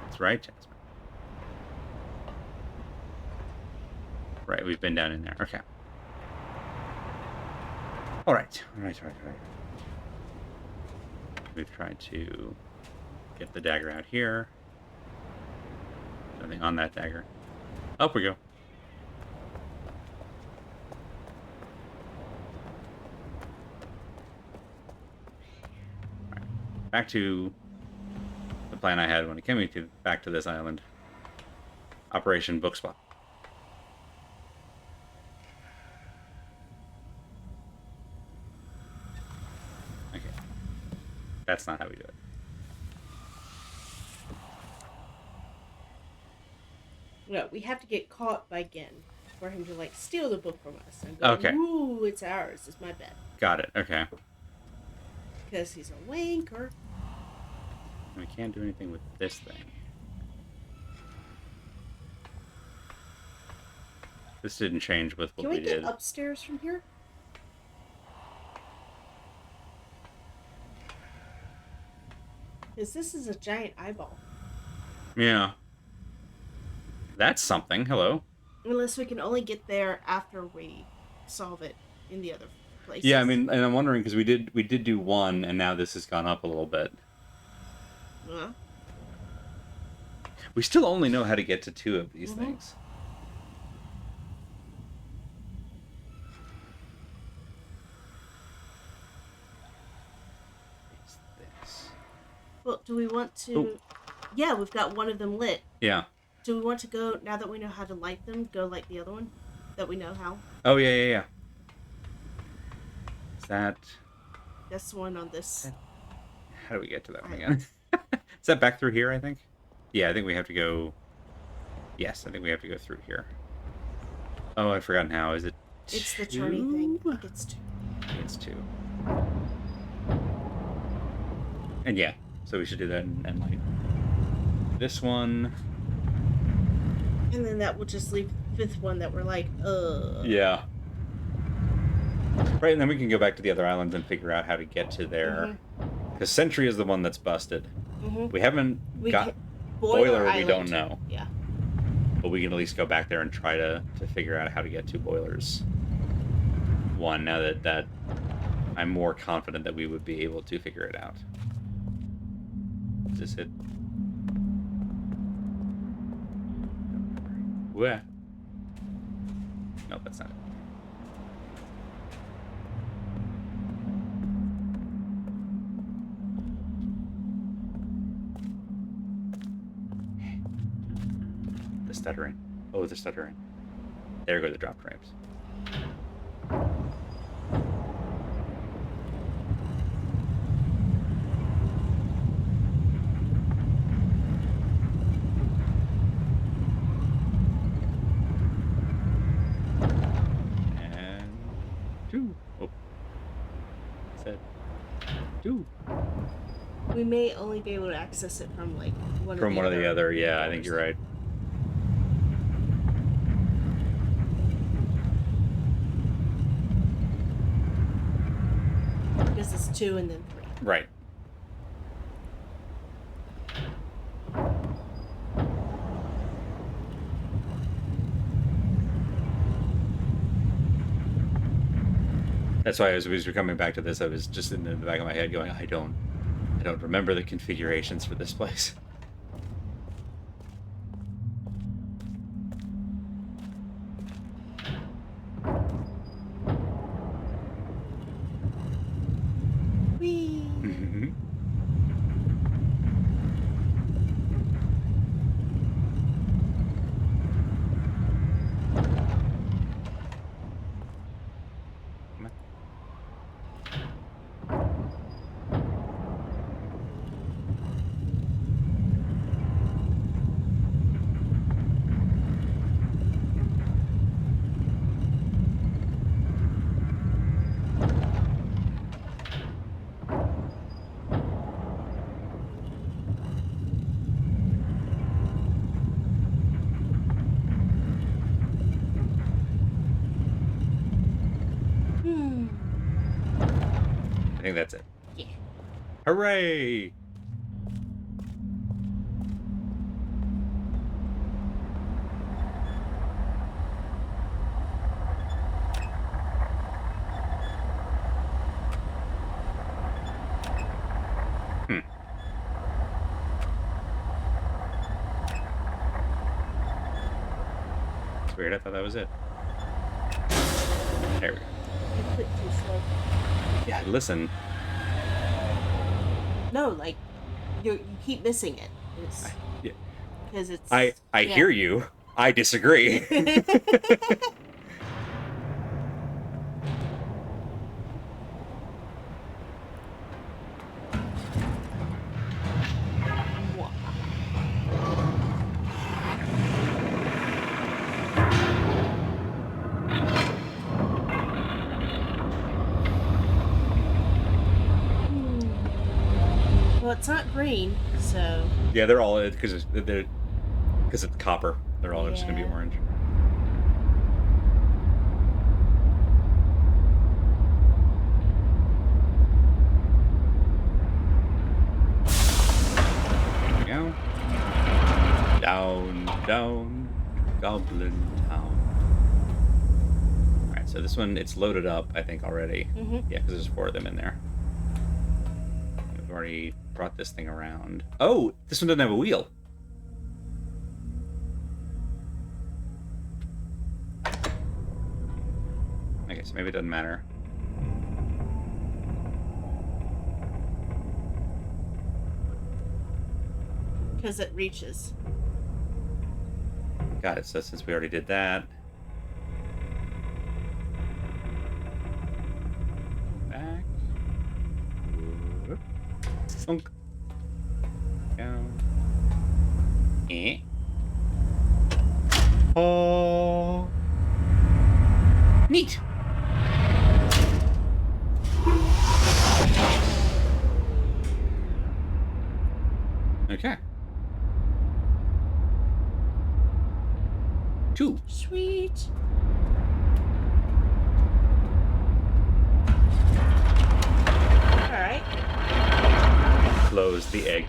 That's right, Jasmine. Right, we've been down in there. Okay. Alright. Alright. We've tried to get the dagger out here. Nothing on that dagger. Up we go. Right. Back to the plan I had when it came back to this island. Operation Book Spot. Okay. That's not how we do it. No, we have to get caught by Gin for him to, like, steal the book from us. And go, Okay. ooh, it's ours. It's my bet. Got it. Okay. Because he's a wanker. We can't do anything with this thing. This didn't change with what Can we did. get upstairs from here? Because this is a giant eyeball. Yeah. That's something. Hello. Unless we can only get there after we solve it in the other places. Yeah, I mean, and I'm wondering because we did do one, and now this has gone up a little bit. We still only know how to get to 2 of these things. What's this? Well, do we want to... Ooh. Yeah, we've got one of them lit. Yeah. Do we want to go, now that we know how to light them, go light the other one? That we know how? Oh, yeah. Is that... That's the one on this. How do we get to that one again? Is that back through here, I think? Yeah, I think we have to go... Yes, I think we have to go through here. Oh, I've forgotten how. Is it 2? It's the turny thing. I think it's 2. It's 2. And yeah, so we should do that and light this one. And then that will just leave the 5th one that we're like, Yeah. Right, and then we can go back to the other islands and figure out how to get to there. Because Sentry is the one that's busted. We haven't got... Boiler we don't know. Yeah. But we can at least go back there and try to figure out how to get to Boilers 1, now that I'm more confident that we would be able to figure it out. Is this it? Where? No, that's not it. The stuttering. Oh, the stuttering. There go the drop frames. And 2. Oh. Said 2. We may only be able to access it from, like, one From of the other, yeah, I think you're right. Because it's 2 and then 3. Right. That's why as we were coming back to this, I was just in the back of my head going, I don't remember the configurations for this place. Whee! I think that's it. Yeah. Hooray! It's weird, I thought that was it. There we go. You click too slow. Yeah, listen. No, like, you keep missing it. Yeah. Because it's... I hear you. I disagree. it's not green, so... Yeah, they're all, because it's copper. They're all just going to be orange. There we go. Down, down, Goblin Town. Alright, so this one, it's loaded up, I think, already. Mm-hmm. Yeah, because there's 4 of them in there. We've already brought this thing around. Oh, this one doesn't have a wheel. Okay, so maybe it doesn't matter. Because it reaches. Got it, so since we already did that. Back. Whoop. Thunk. Down. Eh. Oh. Neat. Okay. 2. Sweet. Alright. Close the egg.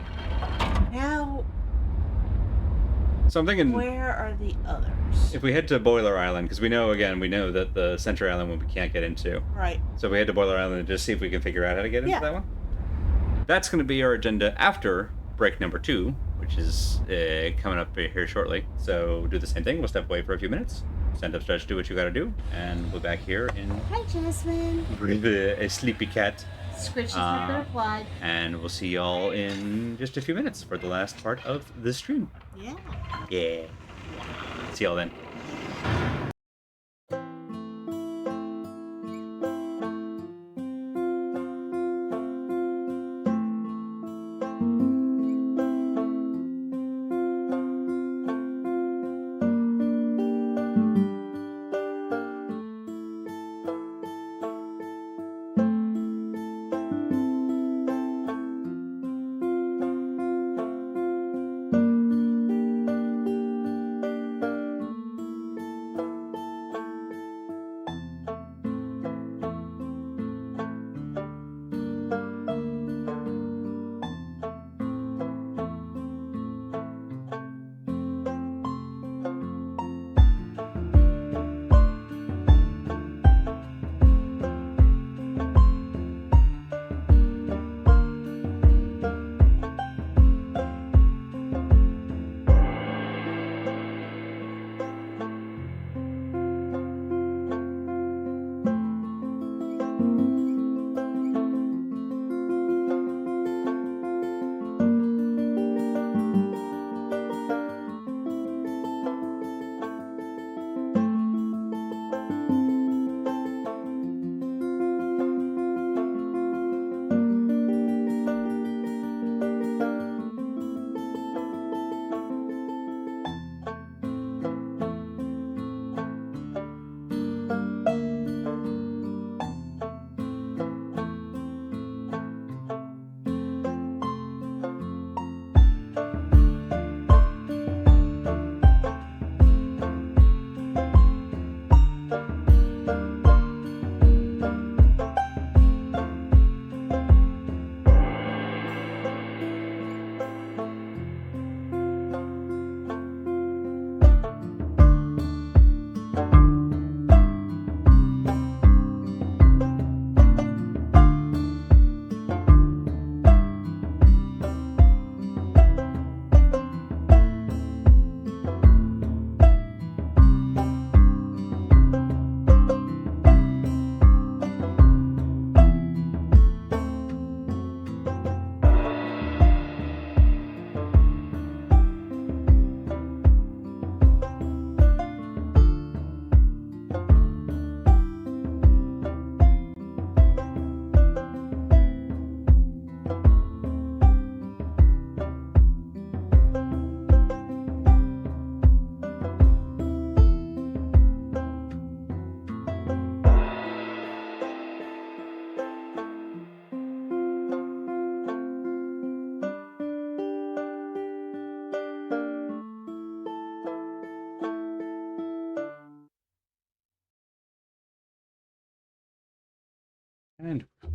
Now, So I'm thinking, where are the others? if we head to Boiler Island, because we know that the Century Island one we can't get into. Right. So we head to Boiler Island and just see if we can figure out how to get into that one. That's going to be our agenda after break number 2, which is coming up here shortly. So do the same thing. We'll step away for a few minutes. Stand up, stretch, do what you got to do, and we'll be back here in Hi, Jasmine. with a sleepy cat. Scritch has been applied. And we'll see y'all in just a few minutes for the last part of the stream. Yeah. Yeah. See y'all then.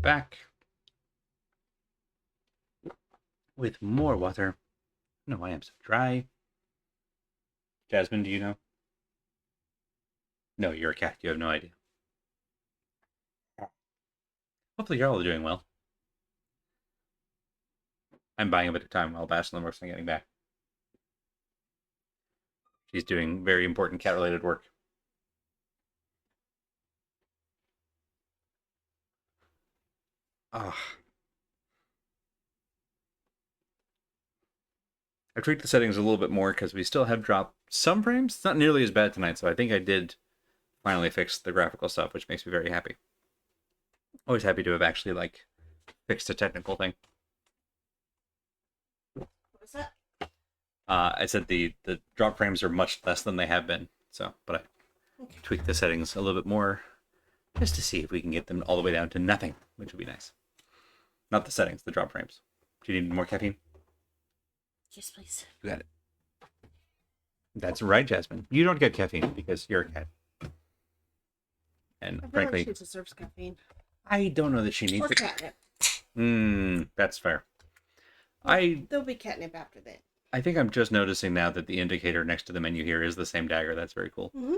back with more water. No, I am so dry. Jasmine, do you know? No, you're a cat. You have no idea. Hopefully you're all doing well. I'm buying a bit of time while Bastion works on getting back. She's doing very important cat-related work. Ah. I tweaked the settings a little bit more because we still have dropped some frames. It's not nearly as bad tonight, so I think I did finally fix the graphical stuff, which makes me very happy. Always happy to have actually, like, fixed a technical thing. What's that? I said the drop frames are much less than they have been, so, but I tweaked the settings a little bit more just to see if we can get them all the way down to nothing, which would be nice. Not the settings, the drop frames. Do you need more caffeine? Yes, please. You got it. That's right, Jasmine. You don't get caffeine because you're a cat. And I feel frankly, like she deserves caffeine. I don't know that she needs Or it. catnip. That's fair. There'll be catnip after that. I think I'm just noticing now that the indicator next to the menu here is the same dagger. That's very cool. Mm-hmm.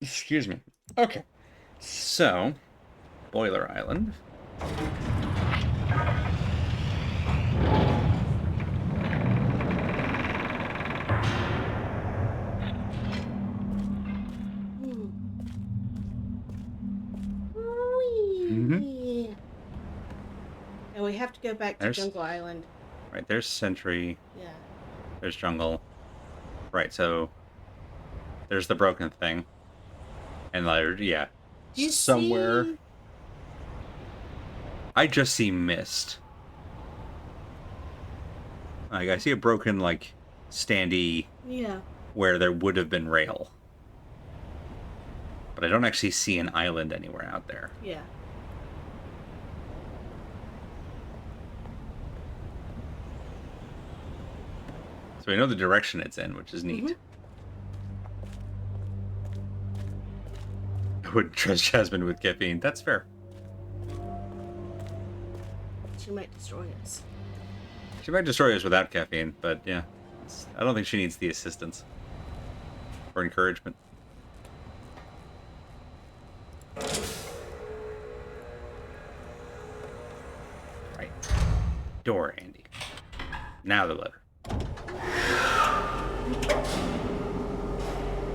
Excuse me. Okay. So, Boiler Island. Mm-hmm. And we have to go back to Jungle Island. Right, there's Sentry. Yeah. There's Jungle. Right, so there's the broken thing. And like, yeah. Do you somewhere. see... I just see mist. Like, I see a broken, like, standee. Yeah. Where there would have been rail. But I don't actually see an island anywhere out there. Yeah. So we know the direction it's in, which is neat. I wouldn't trust Jasmine with caffeine. That's fair. She might destroy us. She might destroy us without caffeine, but yeah. I don't think she needs the assistance. Or encouragement. Right. Door, Andy. Now the letter. I'm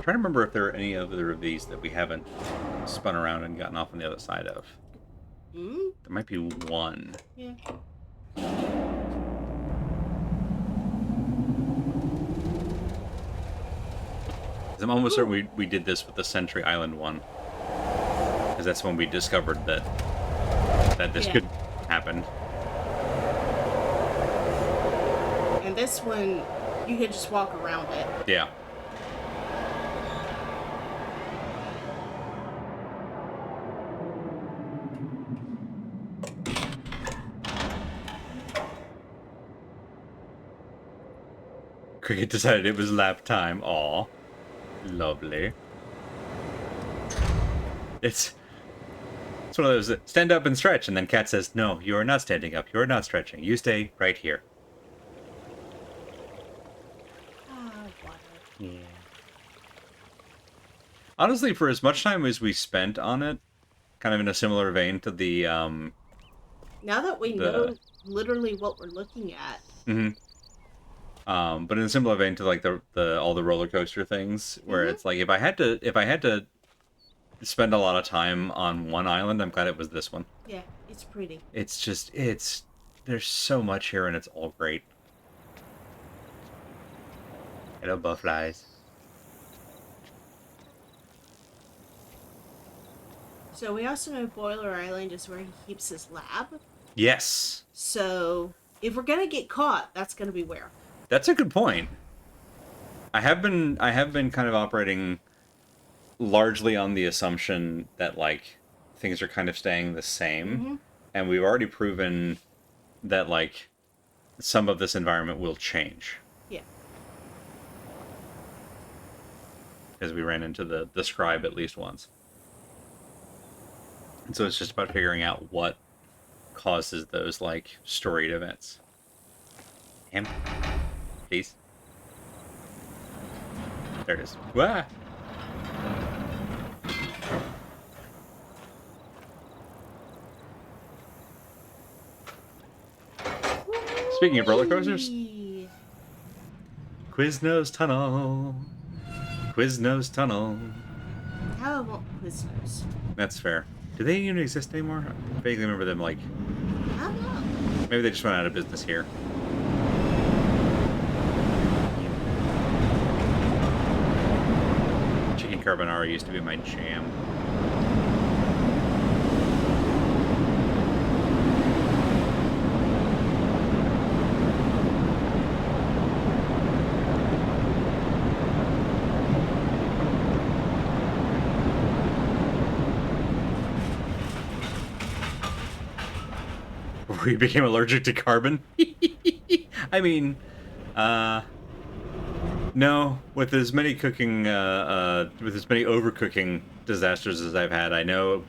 trying to remember if there are any other of these that we haven't spun around and gotten off on the other side of. Mm? There might be one. Yeah. I'm almost certain we did this with the Sentry Island one. Because that's when we discovered that this could happen. And this one, you could just walk around it. Yeah. Cricket decided it was lap time. Aw. Lovely. It's one of those that stand up and stretch, and then Cat says, no, you are not standing up. You are not stretching. You stay right here. Water. Yeah. Honestly, for as much time as we spent on it, kind of in a similar vein to the, now that we know literally what we're looking at. Mm-hmm. But in a similar vein to like the all the roller coaster things, where it's like if I had to spend a lot of time on one island, I'm glad it was this one. Yeah, it's pretty. It's just there's so much here and it's all great. Hello, butterflies. So we also know Boiler Island is where he keeps his lab. Yes. So if we're gonna get caught, that's gonna be where. That's a good point. I have been kind of operating largely on the assumption that like things are kind of staying the same, and we've already proven that like some of this environment will change. Yeah. Because we ran into the scribe at least once. And so it's just about figuring out what causes those, like, storied events. Him. Please. There it is. Wah! Speaking of roller coasters, Whee! Quiznos Tunnel. Quiznos Tunnel. How about Quiznos? That's fair. Do they even exist anymore? I vaguely remember them, like... I don't know. Maybe they just went out of business here. Chicken carbonara used to be my jam. Before you became allergic to carbon? I mean, no. With as many cooking, with as many overcooking disasters as I've had, I know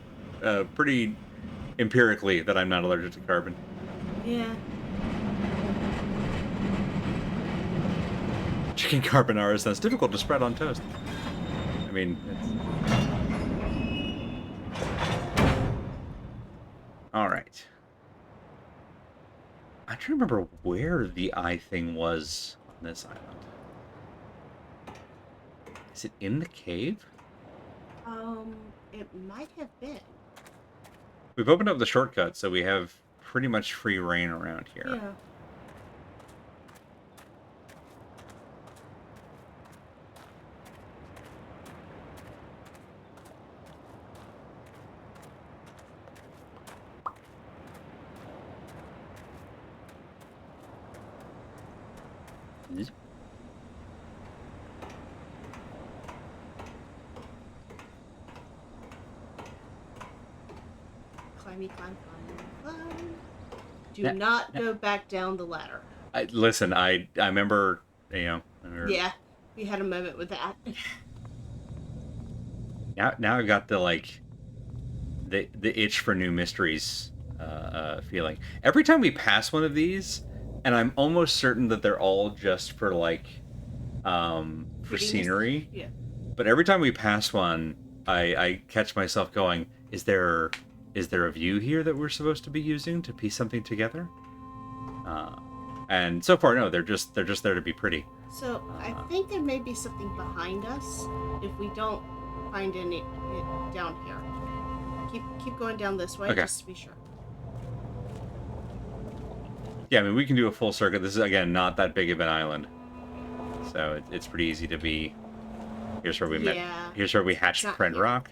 pretty empirically that I'm not allergic to carbon. Yeah. Chicken carbonara sounds difficult to spread on toast. I mean, it's... Alright. I'm trying to remember where the eye thing was on this island. Is it in the cave? It might have been. We've opened up the shortcut, so we have pretty much free reign around here. Yeah. Climby, climb, climb, climb. Do not go back down the ladder. Listen, I remember, you know... Yeah, we had a moment with that. Now I've got the, like, the itch for new mysteries feeling. Every time we pass one of these, and I'm almost certain that they're all just for, like, for scenery. Yeah. But every time we pass one, I catch myself going, is there a view here that we're supposed to be using to piece something together? And so far, no, they're just there to be pretty. So I think there may be something behind us if we don't find any down here. Keep going down this way, Okay. just to be sure. Yeah, I mean, we can do a full circuit. This is, again, not that big of an island. So it's pretty easy to be... Here's where we met. Here's where we hatched Friend Rock.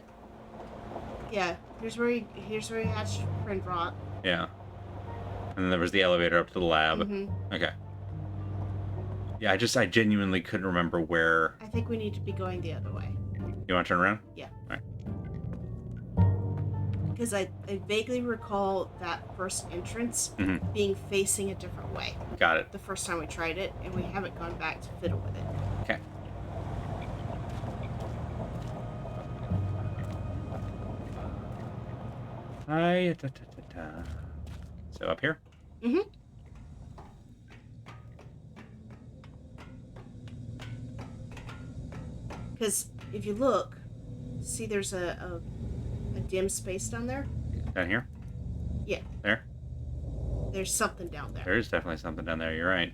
Yeah, here's where we hatched Friend Rock. Yeah. And then there was the elevator up to the lab. Mm-hmm. Okay. Yeah, I genuinely couldn't remember where... I think we need to be going the other way. You want to turn around? Yeah. All right. Because I vaguely recall that first entrance being facing a different way. Got it. The first time we tried it, and we haven't gone back to fiddle with it. Okay. So up here? Mm-hmm. Because if you look, see there's a dim space down there? Down here? Yeah. There? There's something down there. There is definitely something down there, you're right.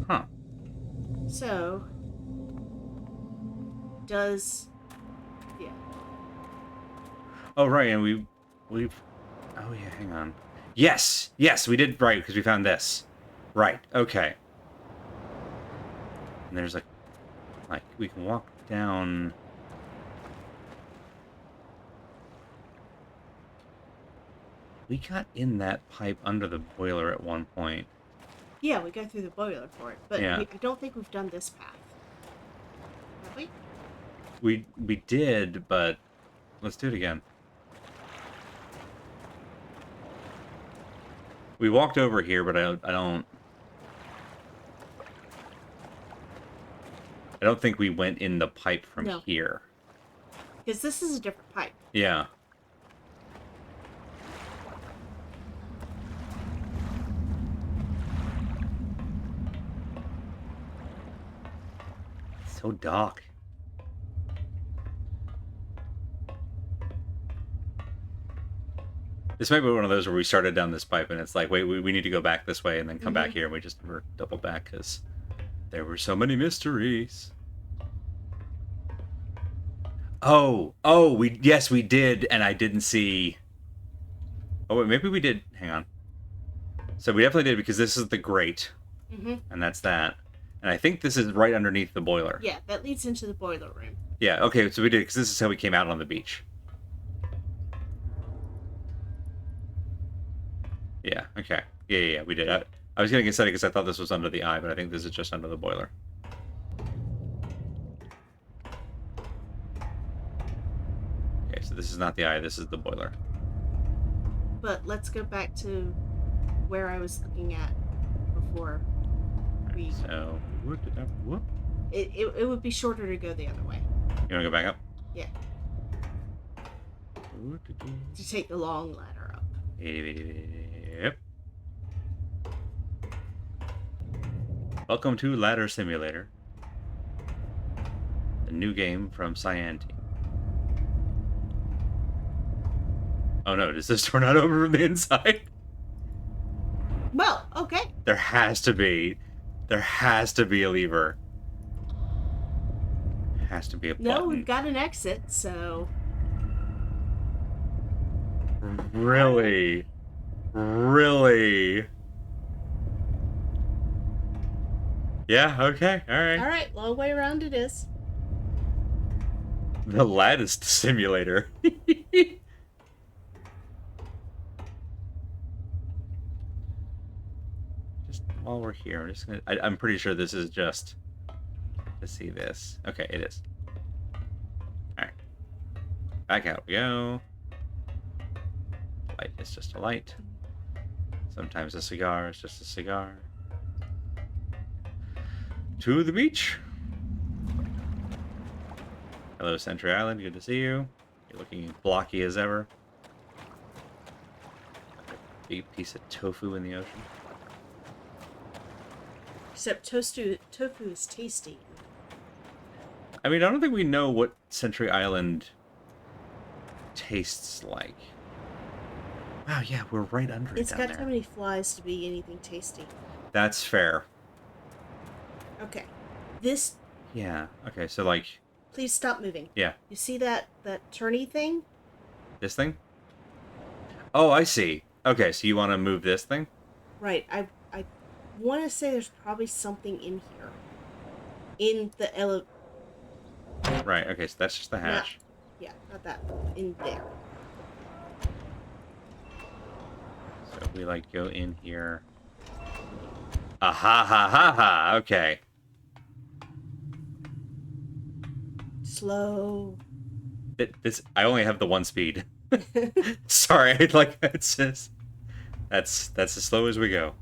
Huh. So, does... Yeah. Oh, right, and we've... Oh, yeah, hang on. Yes! Yes, we did right, because we found this. Right, okay. And there's, like, we can walk down... We got in that pipe under the boiler at one point. Yeah, we go through the boiler for it, but Yeah. I don't think we've done this path. Have we? We did, but let's do it again. We walked over here, but I don't think we went in the pipe from No. here. Because this is a different pipe. Yeah. So dark. This might be one of those where we started down this pipe and it's like, wait, we need to go back this way and then come back here, and we just never double back because there were so many mysteries. Oh, yes, we did, and I didn't see... Oh, wait, maybe we did. Hang on. So we definitely did, because this is the grate, and that's that. And I think this is right underneath the boiler. Yeah, that leads into the boiler room. Yeah, okay, so we did, because this is how we came out on the beach. Yeah, okay. Yeah, we did. I was getting excited because I thought this was under the eye, but I think this is just under the boiler. Okay, so this is not the eye, this is the boiler. But let's go back to where I was looking at before we... So, whoop. It would be shorter to go the other way. You want to go back up? Yeah. To take the long ladder up. Yep. Welcome to Ladder Simulator. A new game from Cyan Team. Oh no, does this door not open from the inside? Well, okay. There has to be a lever. Has to be a button. No, we've got an exit, so... Really? Really? Yeah, okay, alright. Alright, long way around it is. The lattice simulator. Just while we're here, I'm just gonna... I'm pretty sure this is just to see this. Okay, it is. Alright. Back out we go. Light is just a light. Sometimes a cigar is just a cigar. To the beach. Hello, Sentry Island. Good to see you. You're looking blocky as ever. A big piece of tofu in the ocean. Except tofu is tasty. I mean, I don't think we know what Sentry Island tastes like. Wow, yeah, we're right under it. It's down got there. too many flies to be anything tasty. That's fair. Okay. This... Yeah, okay, so like... Please stop moving. Yeah. You see that turny thing? This thing? Oh, I see. Okay, so you want to move this thing? Right. I want to say there's probably something in here. In the Right, okay, so that's just the hatch. Not that. In there. So if we, like, go in here... Aha, ha, ha, ha, okay. Slow. I only have the one speed. Sorry, like, it's just... That's as slow as we go.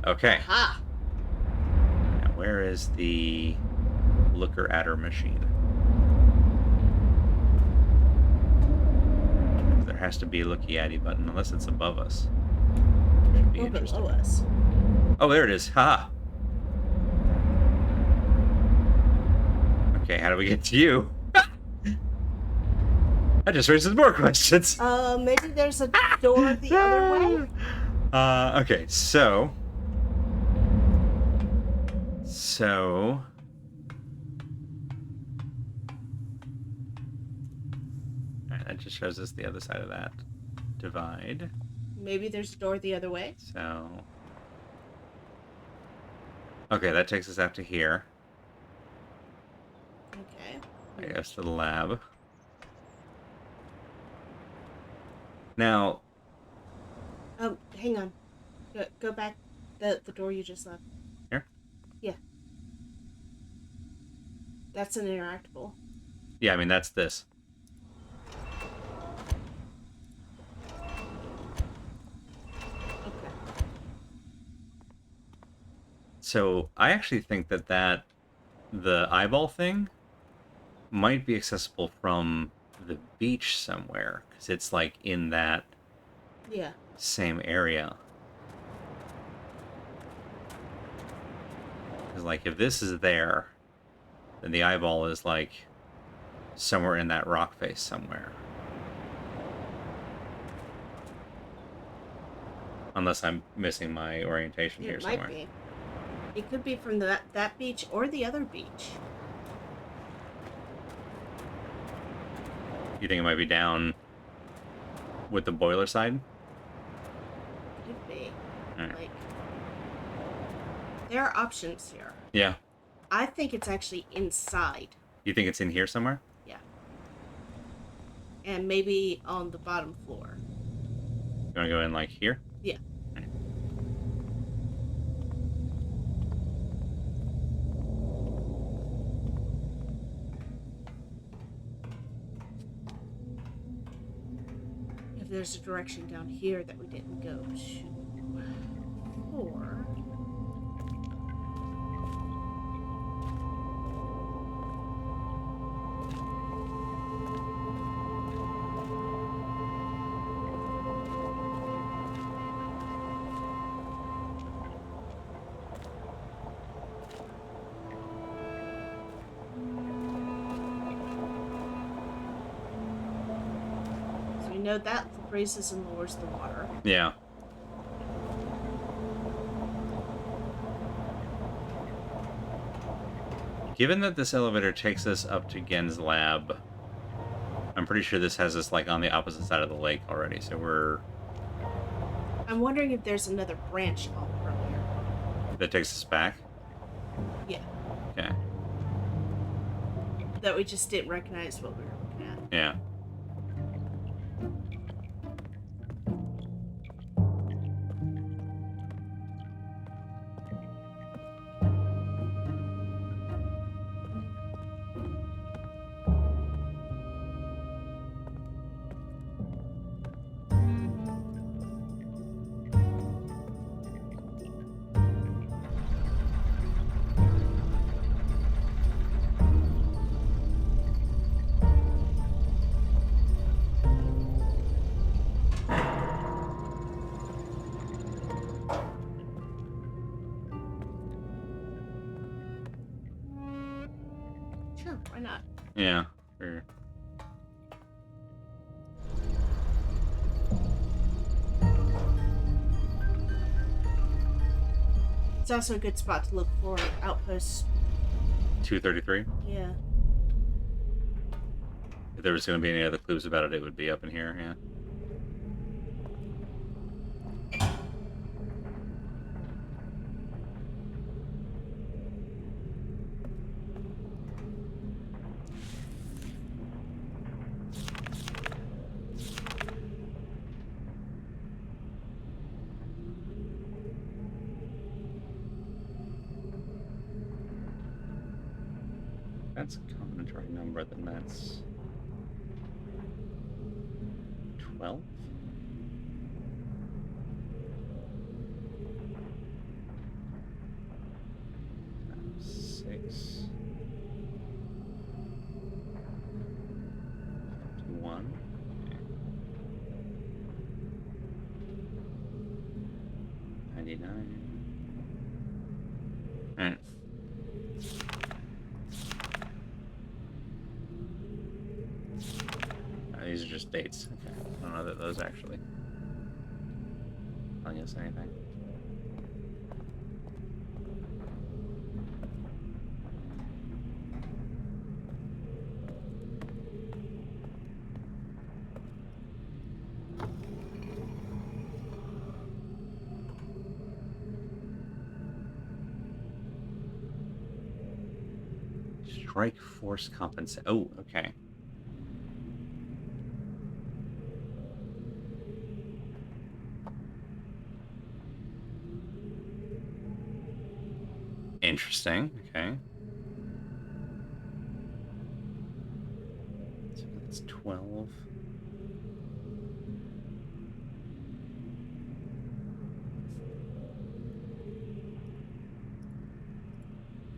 Okay. Aha! Now, where is the looker adder machine? There has to be a looky addy button, unless it's above us. Should be interesting. Below us. Oh, there it is. Ha! Okay, how do we get to you? That just raises more questions. Maybe there's a door the other way? Okay, so... Alright, that just shows us the other side of that divide. Maybe there's a door the other way? So... Okay, that takes us out to here. Okay. I guess to the lab. Now... Oh, hang on. Go back the door you just left. Here? Yeah. That's an interactable. Yeah, I mean, that's this. Okay. So, I actually think that the eyeball thing might be accessible from the beach somewhere, because it's, like, in that Yeah. same area. Because, like, if this is there, then the eyeball is like somewhere in that rock face somewhere. Unless I'm missing my orientation here somewhere. It might be. It could be from that beach or the other beach. You think it might be down with the boiler side? Could be. Right. Like, there are options here. Yeah. I think it's actually inside. You think it's in here somewhere? Yeah. And maybe on the bottom floor. You want to go in like here? Yeah. Right. If there's a direction down here that we didn't go to. Or... we know that raises and lowers the water. Yeah. Given that this elevator takes us up to Gen's lab, I'm pretty sure this has us like on the opposite side of the lake already, so we're... I'm wondering if there's another branch off from here. That takes us back? Yeah. Okay. That we just didn't recognize what we were looking at. Yeah. Sure, why not? Yeah. Sure. It's also a good spot to look for outposts. 233? Yeah. If there was going to be any other clues about it, it would be up in here, yeah. That's a combinatory number, then that's 12? Times 6. 1. 99. Alright. These are just dates. Okay. I don't know that those actually telling us anything. Strike force compensate. Oh, okay. Interesting. Okay. So that's 12.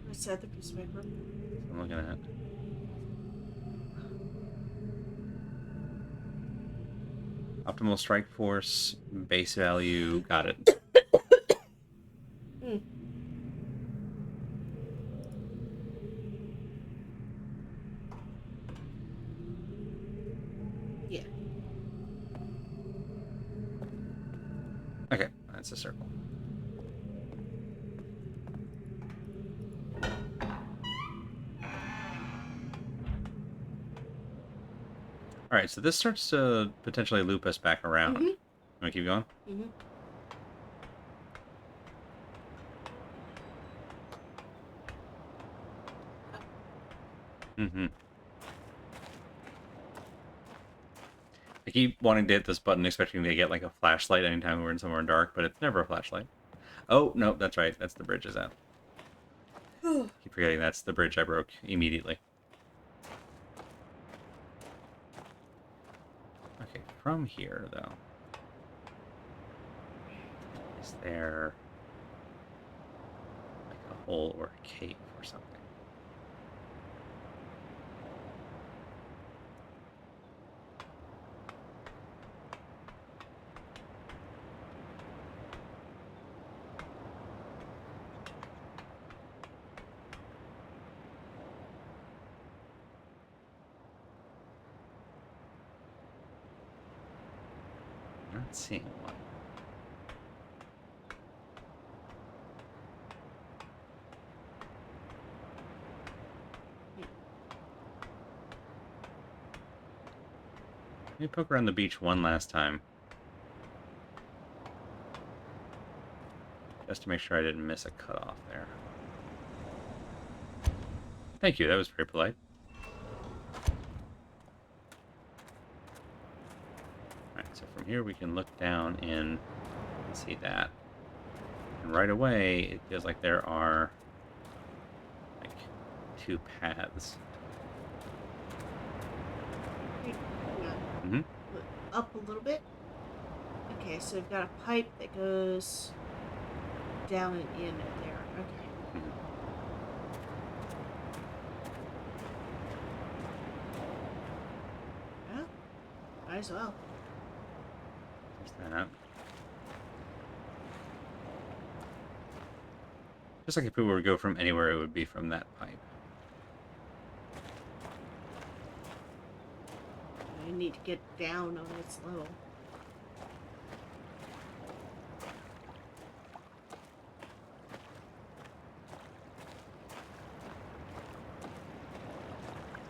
What's the other piece of paper? I'm looking at. Optimal strike force, base value. Got it. That's a circle. Alright, so this starts to potentially loop us back around. Mm-hmm. Want to keep going? Mm-hmm. Mm-hmm. I keep wanting to hit this button, expecting to get like a flashlight anytime we're in somewhere dark, but it's never a flashlight. Oh, no, that's right. That's the bridge is out. Keep forgetting that's the bridge I broke immediately. Okay, from here, though. Is there like a hole or a cave or something? Not seeing one. Let me poke around the beach one last time. Just to make sure I didn't miss a cutoff there. Thank you, that was very polite. Alright, so from here we can look down in and see that. And right away, it feels like there are like 2 paths. Mm-hmm. Up a little bit. Okay, so we've got a pipe that goes down and in there. Okay. Mm-hmm. Well, might as well. There's that. Just like if we were to go from anywhere, it would be from that pipe. I need to get down on its level.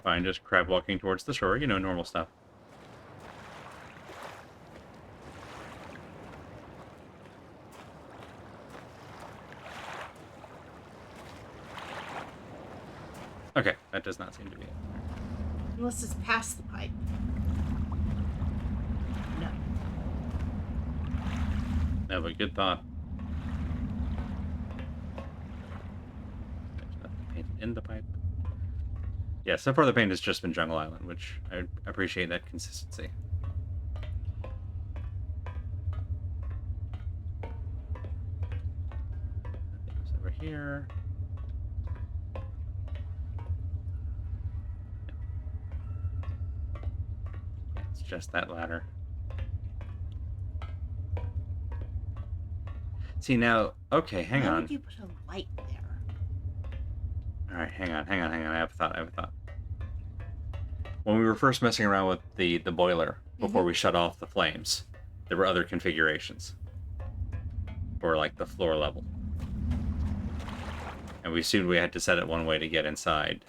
Fine, just crab walking towards the shore, you know, normal stuff. Okay, that does not seem to be it. Unless it's past the pipe. No. No, but good thought. There's nothing painted in the pipe. Yeah, so far the paint has just been Jungle Island, which I appreciate that consistency. Nothing's over here. Yeah, it's just that ladder. See now, okay, hang Why on. would you put a light there? Alright, hang on. I have a thought. When we were first messing around with the boiler, before we shut off the flames, there were other configurations. For, like, the floor level. And we assumed we had to set it one way to get inside.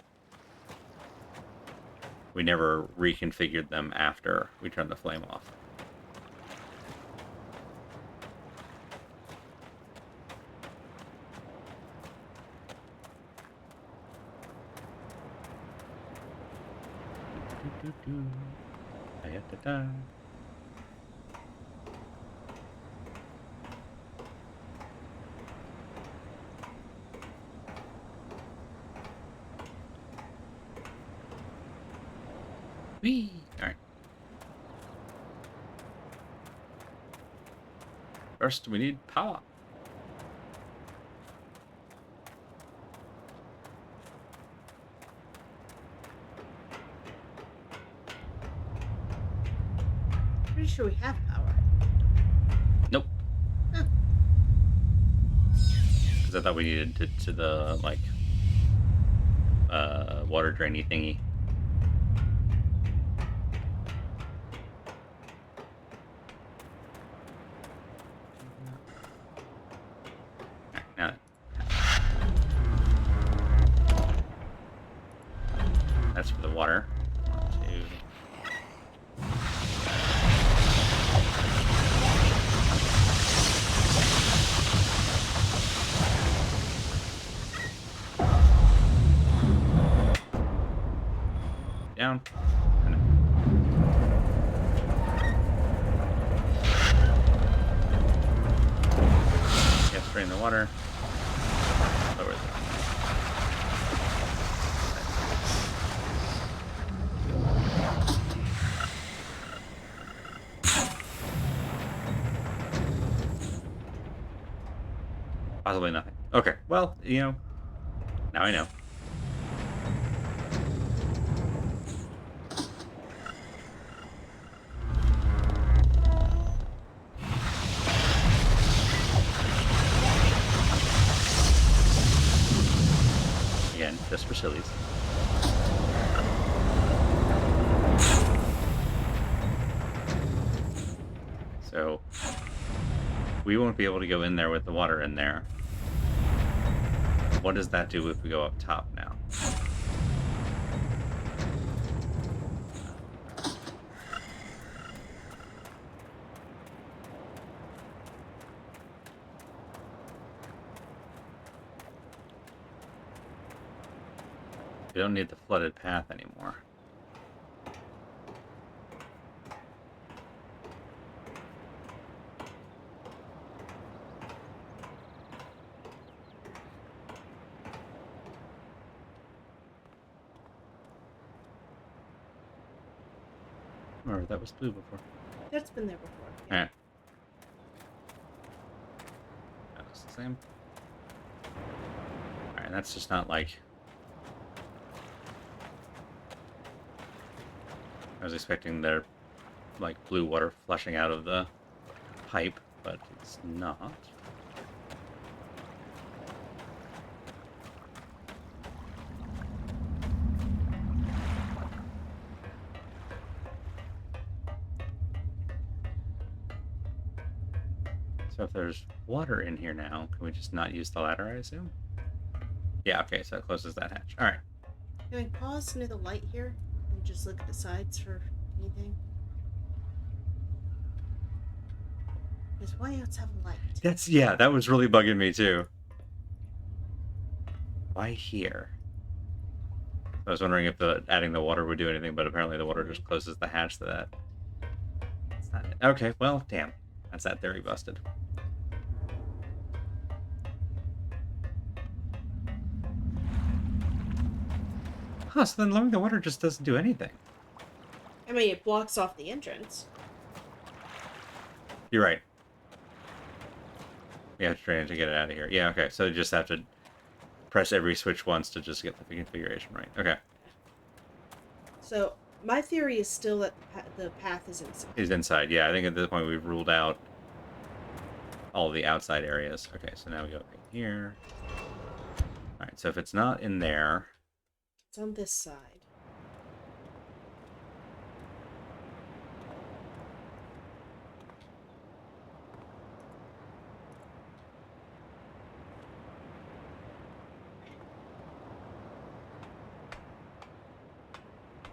We never reconfigured them after we turned the flame off. Da-da-da. Whee! Alright. First, we need power. Pretty sure we have power. Nope. Huh. Because I thought we needed to the, like, water drainy thingy. That's for the water. 1, 2. Down. Yep, straight in the water. Lower the possibly nothing. Okay, well, you know, now I know. Again, just for sillies. So, we won't be able to go in there with the water in there. What does that do if we go up top now? We don't need the flooded path anymore. Or that was blue before. That's been there before. Yeah. Alright. That looks the same. Alright, that's just not like... I was expecting their, like, blue water flushing out of the pipe, but it's not. So if there's water in here now, can we just not use the ladder, I assume? Yeah, okay, so it closes that hatch. Alright. Can I pause near the light here and just look at the sides for anything? Because whaleouts have a light. Yeah, that was really bugging me too. Why here? I was wondering if adding the water would do anything, but apparently the water just closes the hatch to that. That's not it. Okay, well, damn. That's that theory busted. Huh, so then lowering the water just doesn't do anything. I mean, it blocks off the entrance. You're right. We have to train to get it out of here. Yeah, okay, so you just have to press every switch once to just get the configuration right. Okay. So, my theory is still that the path is inside. Is inside, yeah. I think at this point we've ruled out all the outside areas. Okay, so now we go up here. Alright, so if it's not in there... It's on this side.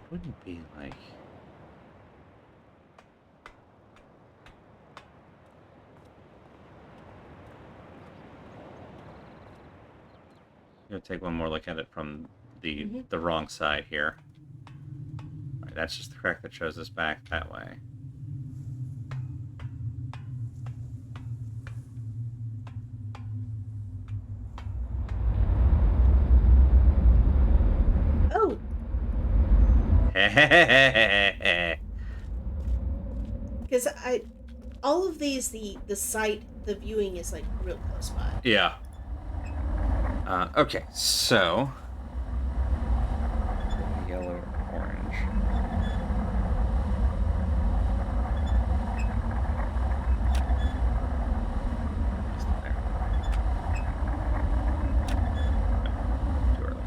Wouldn't be like... I'm gonna take one more look at it from the wrong side here. Right, that's just the correct that shows us back that way. Oh! Because all of these, the sight, the viewing is like real close by. Yeah. Okay, so... Yellow, orange. There. Too early.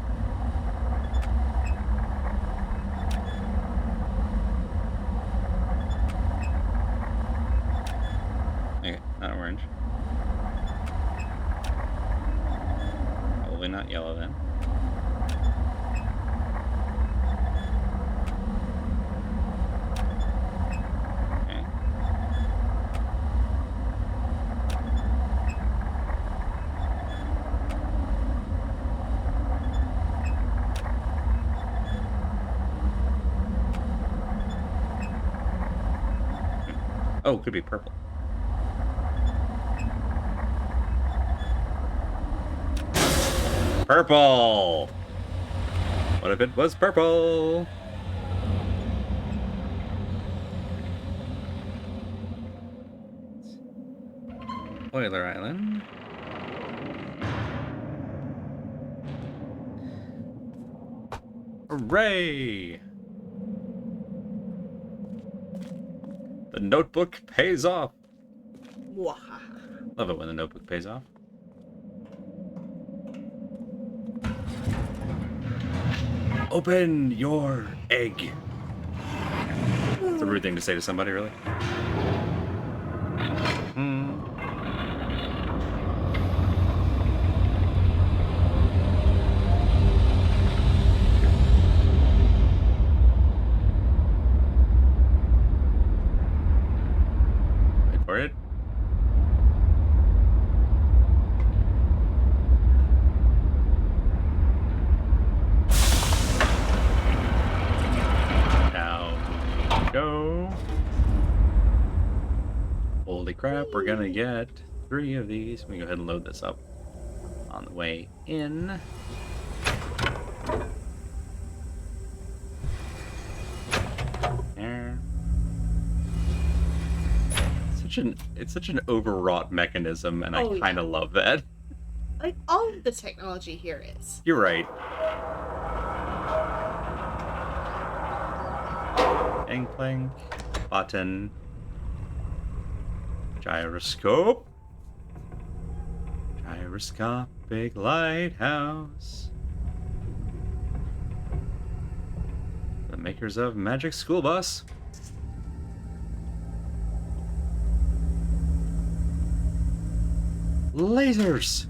Okay, not orange. Probably not yellow then. Oh, it could be purple. Purple! What if it was purple? Whaler Island. Hooray! The notebook pays off. Love it when the notebook pays off. Open your egg. It's a rude thing to say to somebody, really. Wait for it. Go. Holy crap, we're gonna get 3 of these. Let me go ahead and load this up on the way in. There. It's such an overwrought mechanism, and I kind of love that. Like, all of the technology here is. You're right. Gangplank, button, gyroscope, gyroscopic lighthouse. The makers of Magic School Bus. Lasers!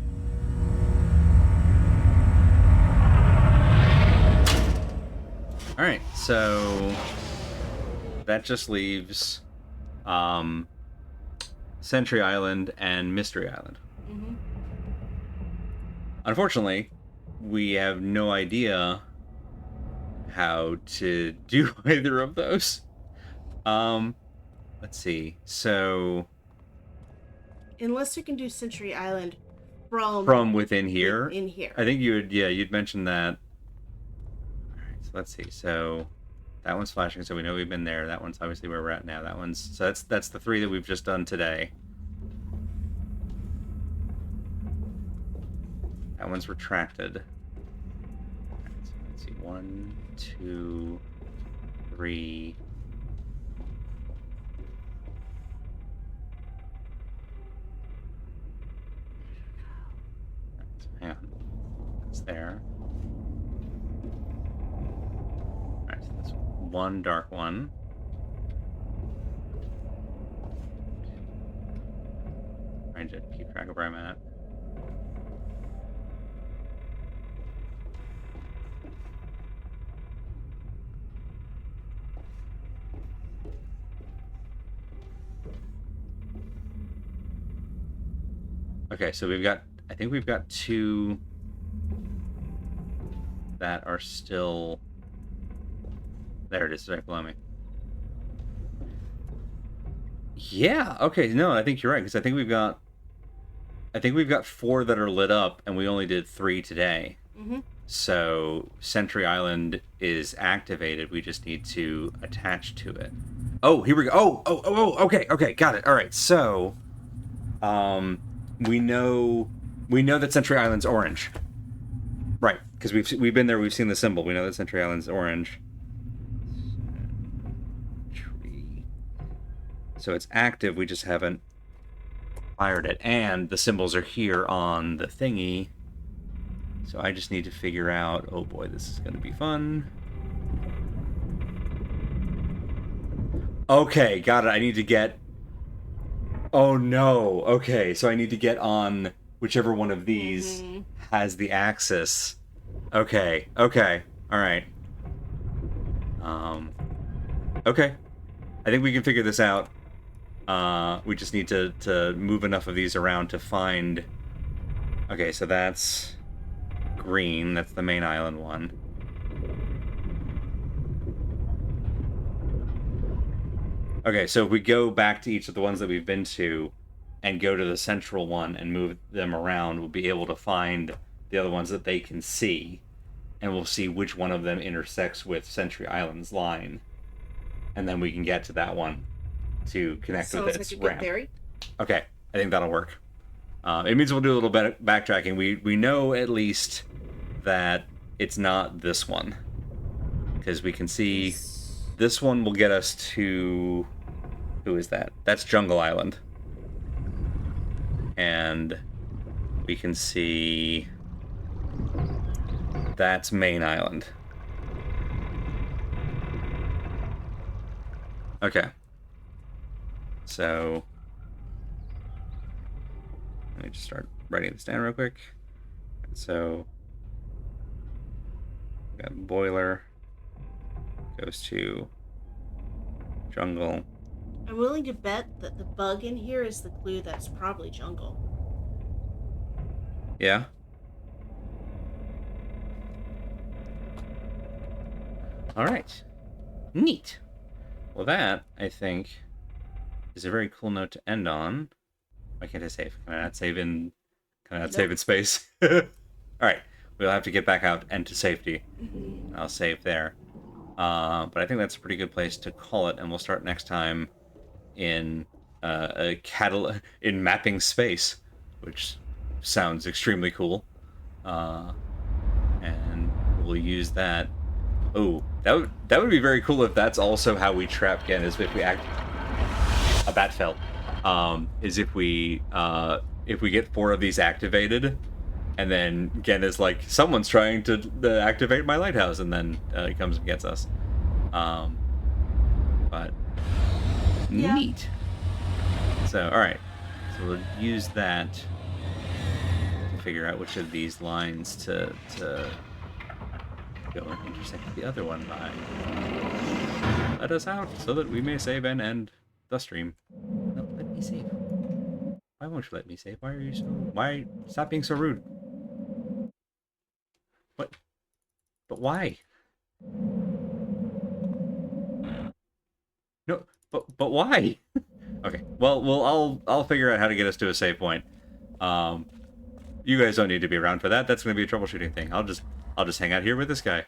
Alright, so that just leaves Sentry Island and Mystery Island. Mm-hmm. Unfortunately, we have no idea how to do either of those. Let's see. So unless we can do Century Island from within here. In here. I think you'd mentioned that. Alright, so let's see. So that one's flashing, so we know we've been there. That one's obviously where we're at now. That one's so that's the 3 that we've just done today. That one's retracted. Alright, so let's see. 1, 2, 3. Right, so hang on. It's there. Alright, so that's 1 dark one. Trying to keep track of where I'm at. Okay, so I think we've got 2 that are still, there it is, right below me. Yeah, okay, no, I think you're right, because I think we've got 4 that are lit up, and we only did 3 today. Mm-hmm. So Sentry Island is activated, we just need to attach to it. Oh, here we go. Okay, got it. All right, so we know that Sentry Island's orange, right? Because we've been there, we've seen the symbol. We know that Sentry Island's orange. So it's active. We just haven't fired it, and the symbols are here on the thingy. So I just need to figure out. Oh boy, this is going to be fun. Okay, got it. I need to get. Oh no. Okay, so I need to get on whichever one of these has the axis. Okay. All right. Okay. I think we can figure this out. We just need to move enough of these around to find. Okay, so that's green. That's the main island one. Okay, so if we go back to each of the ones that we've been to and go to the central one and move them around, we'll be able to find the other ones that they can see, and we'll see which one of them intersects with Sentry Island's line. And then we can get to that one to connect with its ramp. Theory. Okay, I think that'll work. It means we'll do a little bit backtracking. We know at least that it's not this one, because we can see this one will get us to... Who is that? That's Jungle Island. And we can see that's Main Island. Okay. So let me just start writing this down real quick. So we got boiler, goes to jungle. I'm willing to bet that the bug in here is the clue that's probably jungle. Yeah? Alright. Neat. Well, that, I think, is a very cool note to end on. Why can't I save? Can I not save in... Can I not save in space? Alright. We'll have to get back out and to safety. I'll save there. But I think that's a pretty good place to call it, and we'll start next time in in mapping space, which sounds extremely cool. And we'll use that. Oh, that would be very cool if that's also how we trap Gen, is if we act... A bat fell. Is if we get 4 of these activated, and then Gen is like, someone's trying to activate my lighthouse, and then he comes and gets us. But yeah. Neat. So, alright. So we'll use that to figure out which of these lines to go and intersect the other one by. Let us out so that we may save and end the stream. No, let me save. Why won't you let me save? Why are you so... Why? Stop being so rude. What? But why? No, but why? Okay, well, I'll figure out how to get us to a save point. You guys don't need to be around for that. That's going to be a troubleshooting thing. I'll just hang out here with this guy.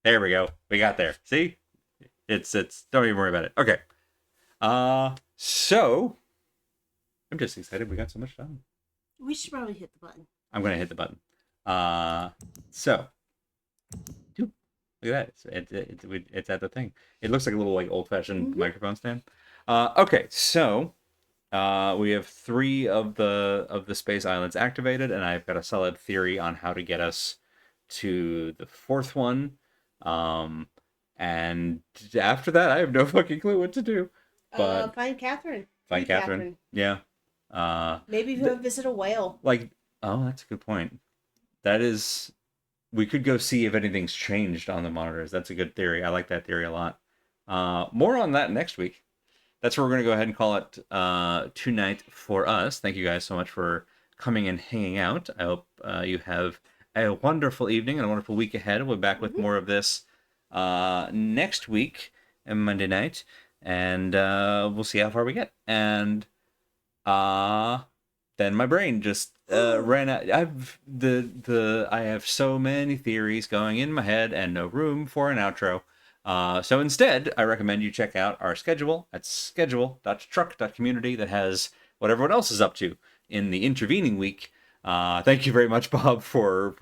There we go. We got there. See? It's don't even worry about it. Okay. So I'm just excited we got so much done. We should probably hit the button. I'm going to hit the button. So dude, look at that. It's at the thing. It looks like a little like old-fashioned microphone stand. Okay, so we have 3 of the space islands activated, and I've got a solid theory on how to get us to the 4th one. And after that, I have no fucking clue what to do. But find Catherine. Find Catherine. Yeah. Maybe go visit a whale. Like, oh, that's a good point. That is, we could go see if anything's changed on the monitors. That's a good theory. I like that theory a lot. More on that next week. That's where we're going to go ahead and call it tonight for us. Thank you guys so much for coming and hanging out. I hope you have a wonderful evening and a wonderful week ahead. We'll be back with more of this next week, Monday night, and we'll see how far we get. And then my brain just ran out. I have so many theories going in my head and no room for an outro. So instead, I recommend you check out our schedule at schedule.truck.community that has what everyone else is up to in the intervening week. Thank you very much, Bob, for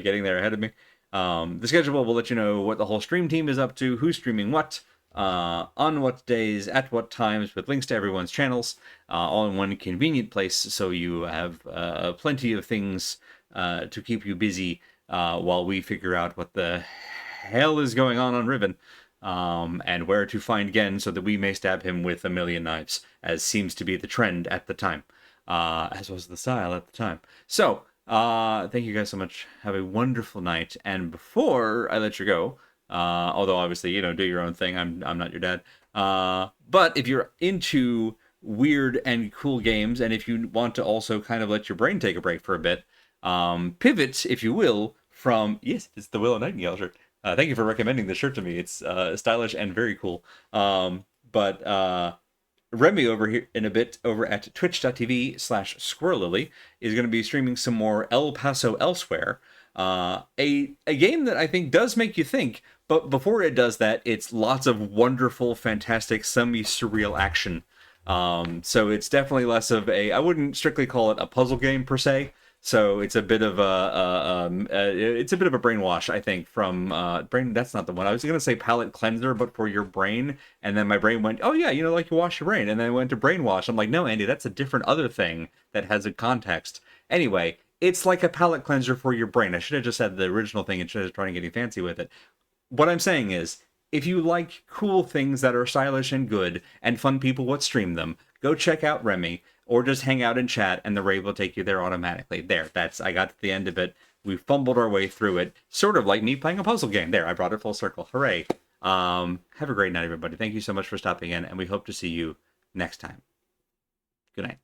getting there ahead of me. The schedule will let you know what the whole stream team is up to, who's streaming what, on what days, at what times, with links to everyone's channels, all in one convenient place, so you have plenty of things to keep you busy while we figure out what the hell is going on Riven, and where to find Gen so that we may stab him with a million knives, as seems to be the trend at the time, as was the style at the time. So, thank you guys so much. Have a wonderful night. And before I let you go, although obviously, do your own thing. I'm not your dad. But if you're into weird and cool games, and if you want to also kind of let your brain take a break for a bit, pivot, if you will, from... Yes, it's the Willow Nightingale shirt. Thank you for recommending this shirt to me. It's stylish and very cool. But Remy over here in a bit over at twitch.tv/squirrelily is going to be streaming some more El Paso Elsewhere, a game that I think does make you think, but before it does that, it's lots of wonderful, fantastic, semi-surreal action. So it's definitely less of a, I wouldn't strictly call it a puzzle game per se. So it's a bit of it's a bit of a brainwash, I think, from brain. That's not the one. I was gonna say palate cleanser, but for your brain. And then my brain went, oh yeah, like you wash your brain. And then I went to brainwash. I'm like, no, Andy, that's a different other thing that has a context. Anyway, it's like a palate cleanser for your brain. I should have just said the original thing instead of trying to get fancy with it. What I'm saying is, if you like cool things that are stylish and good and fun people what stream them, go check out Remy. Or just hang out and chat, and the rave will take you there automatically. There, I got to the end of it. We fumbled our way through it, sort of like me playing a puzzle game. There, I brought it full circle. Hooray. Have a great night, everybody. Thank you so much for stopping in, and we hope to see you next time. Good night.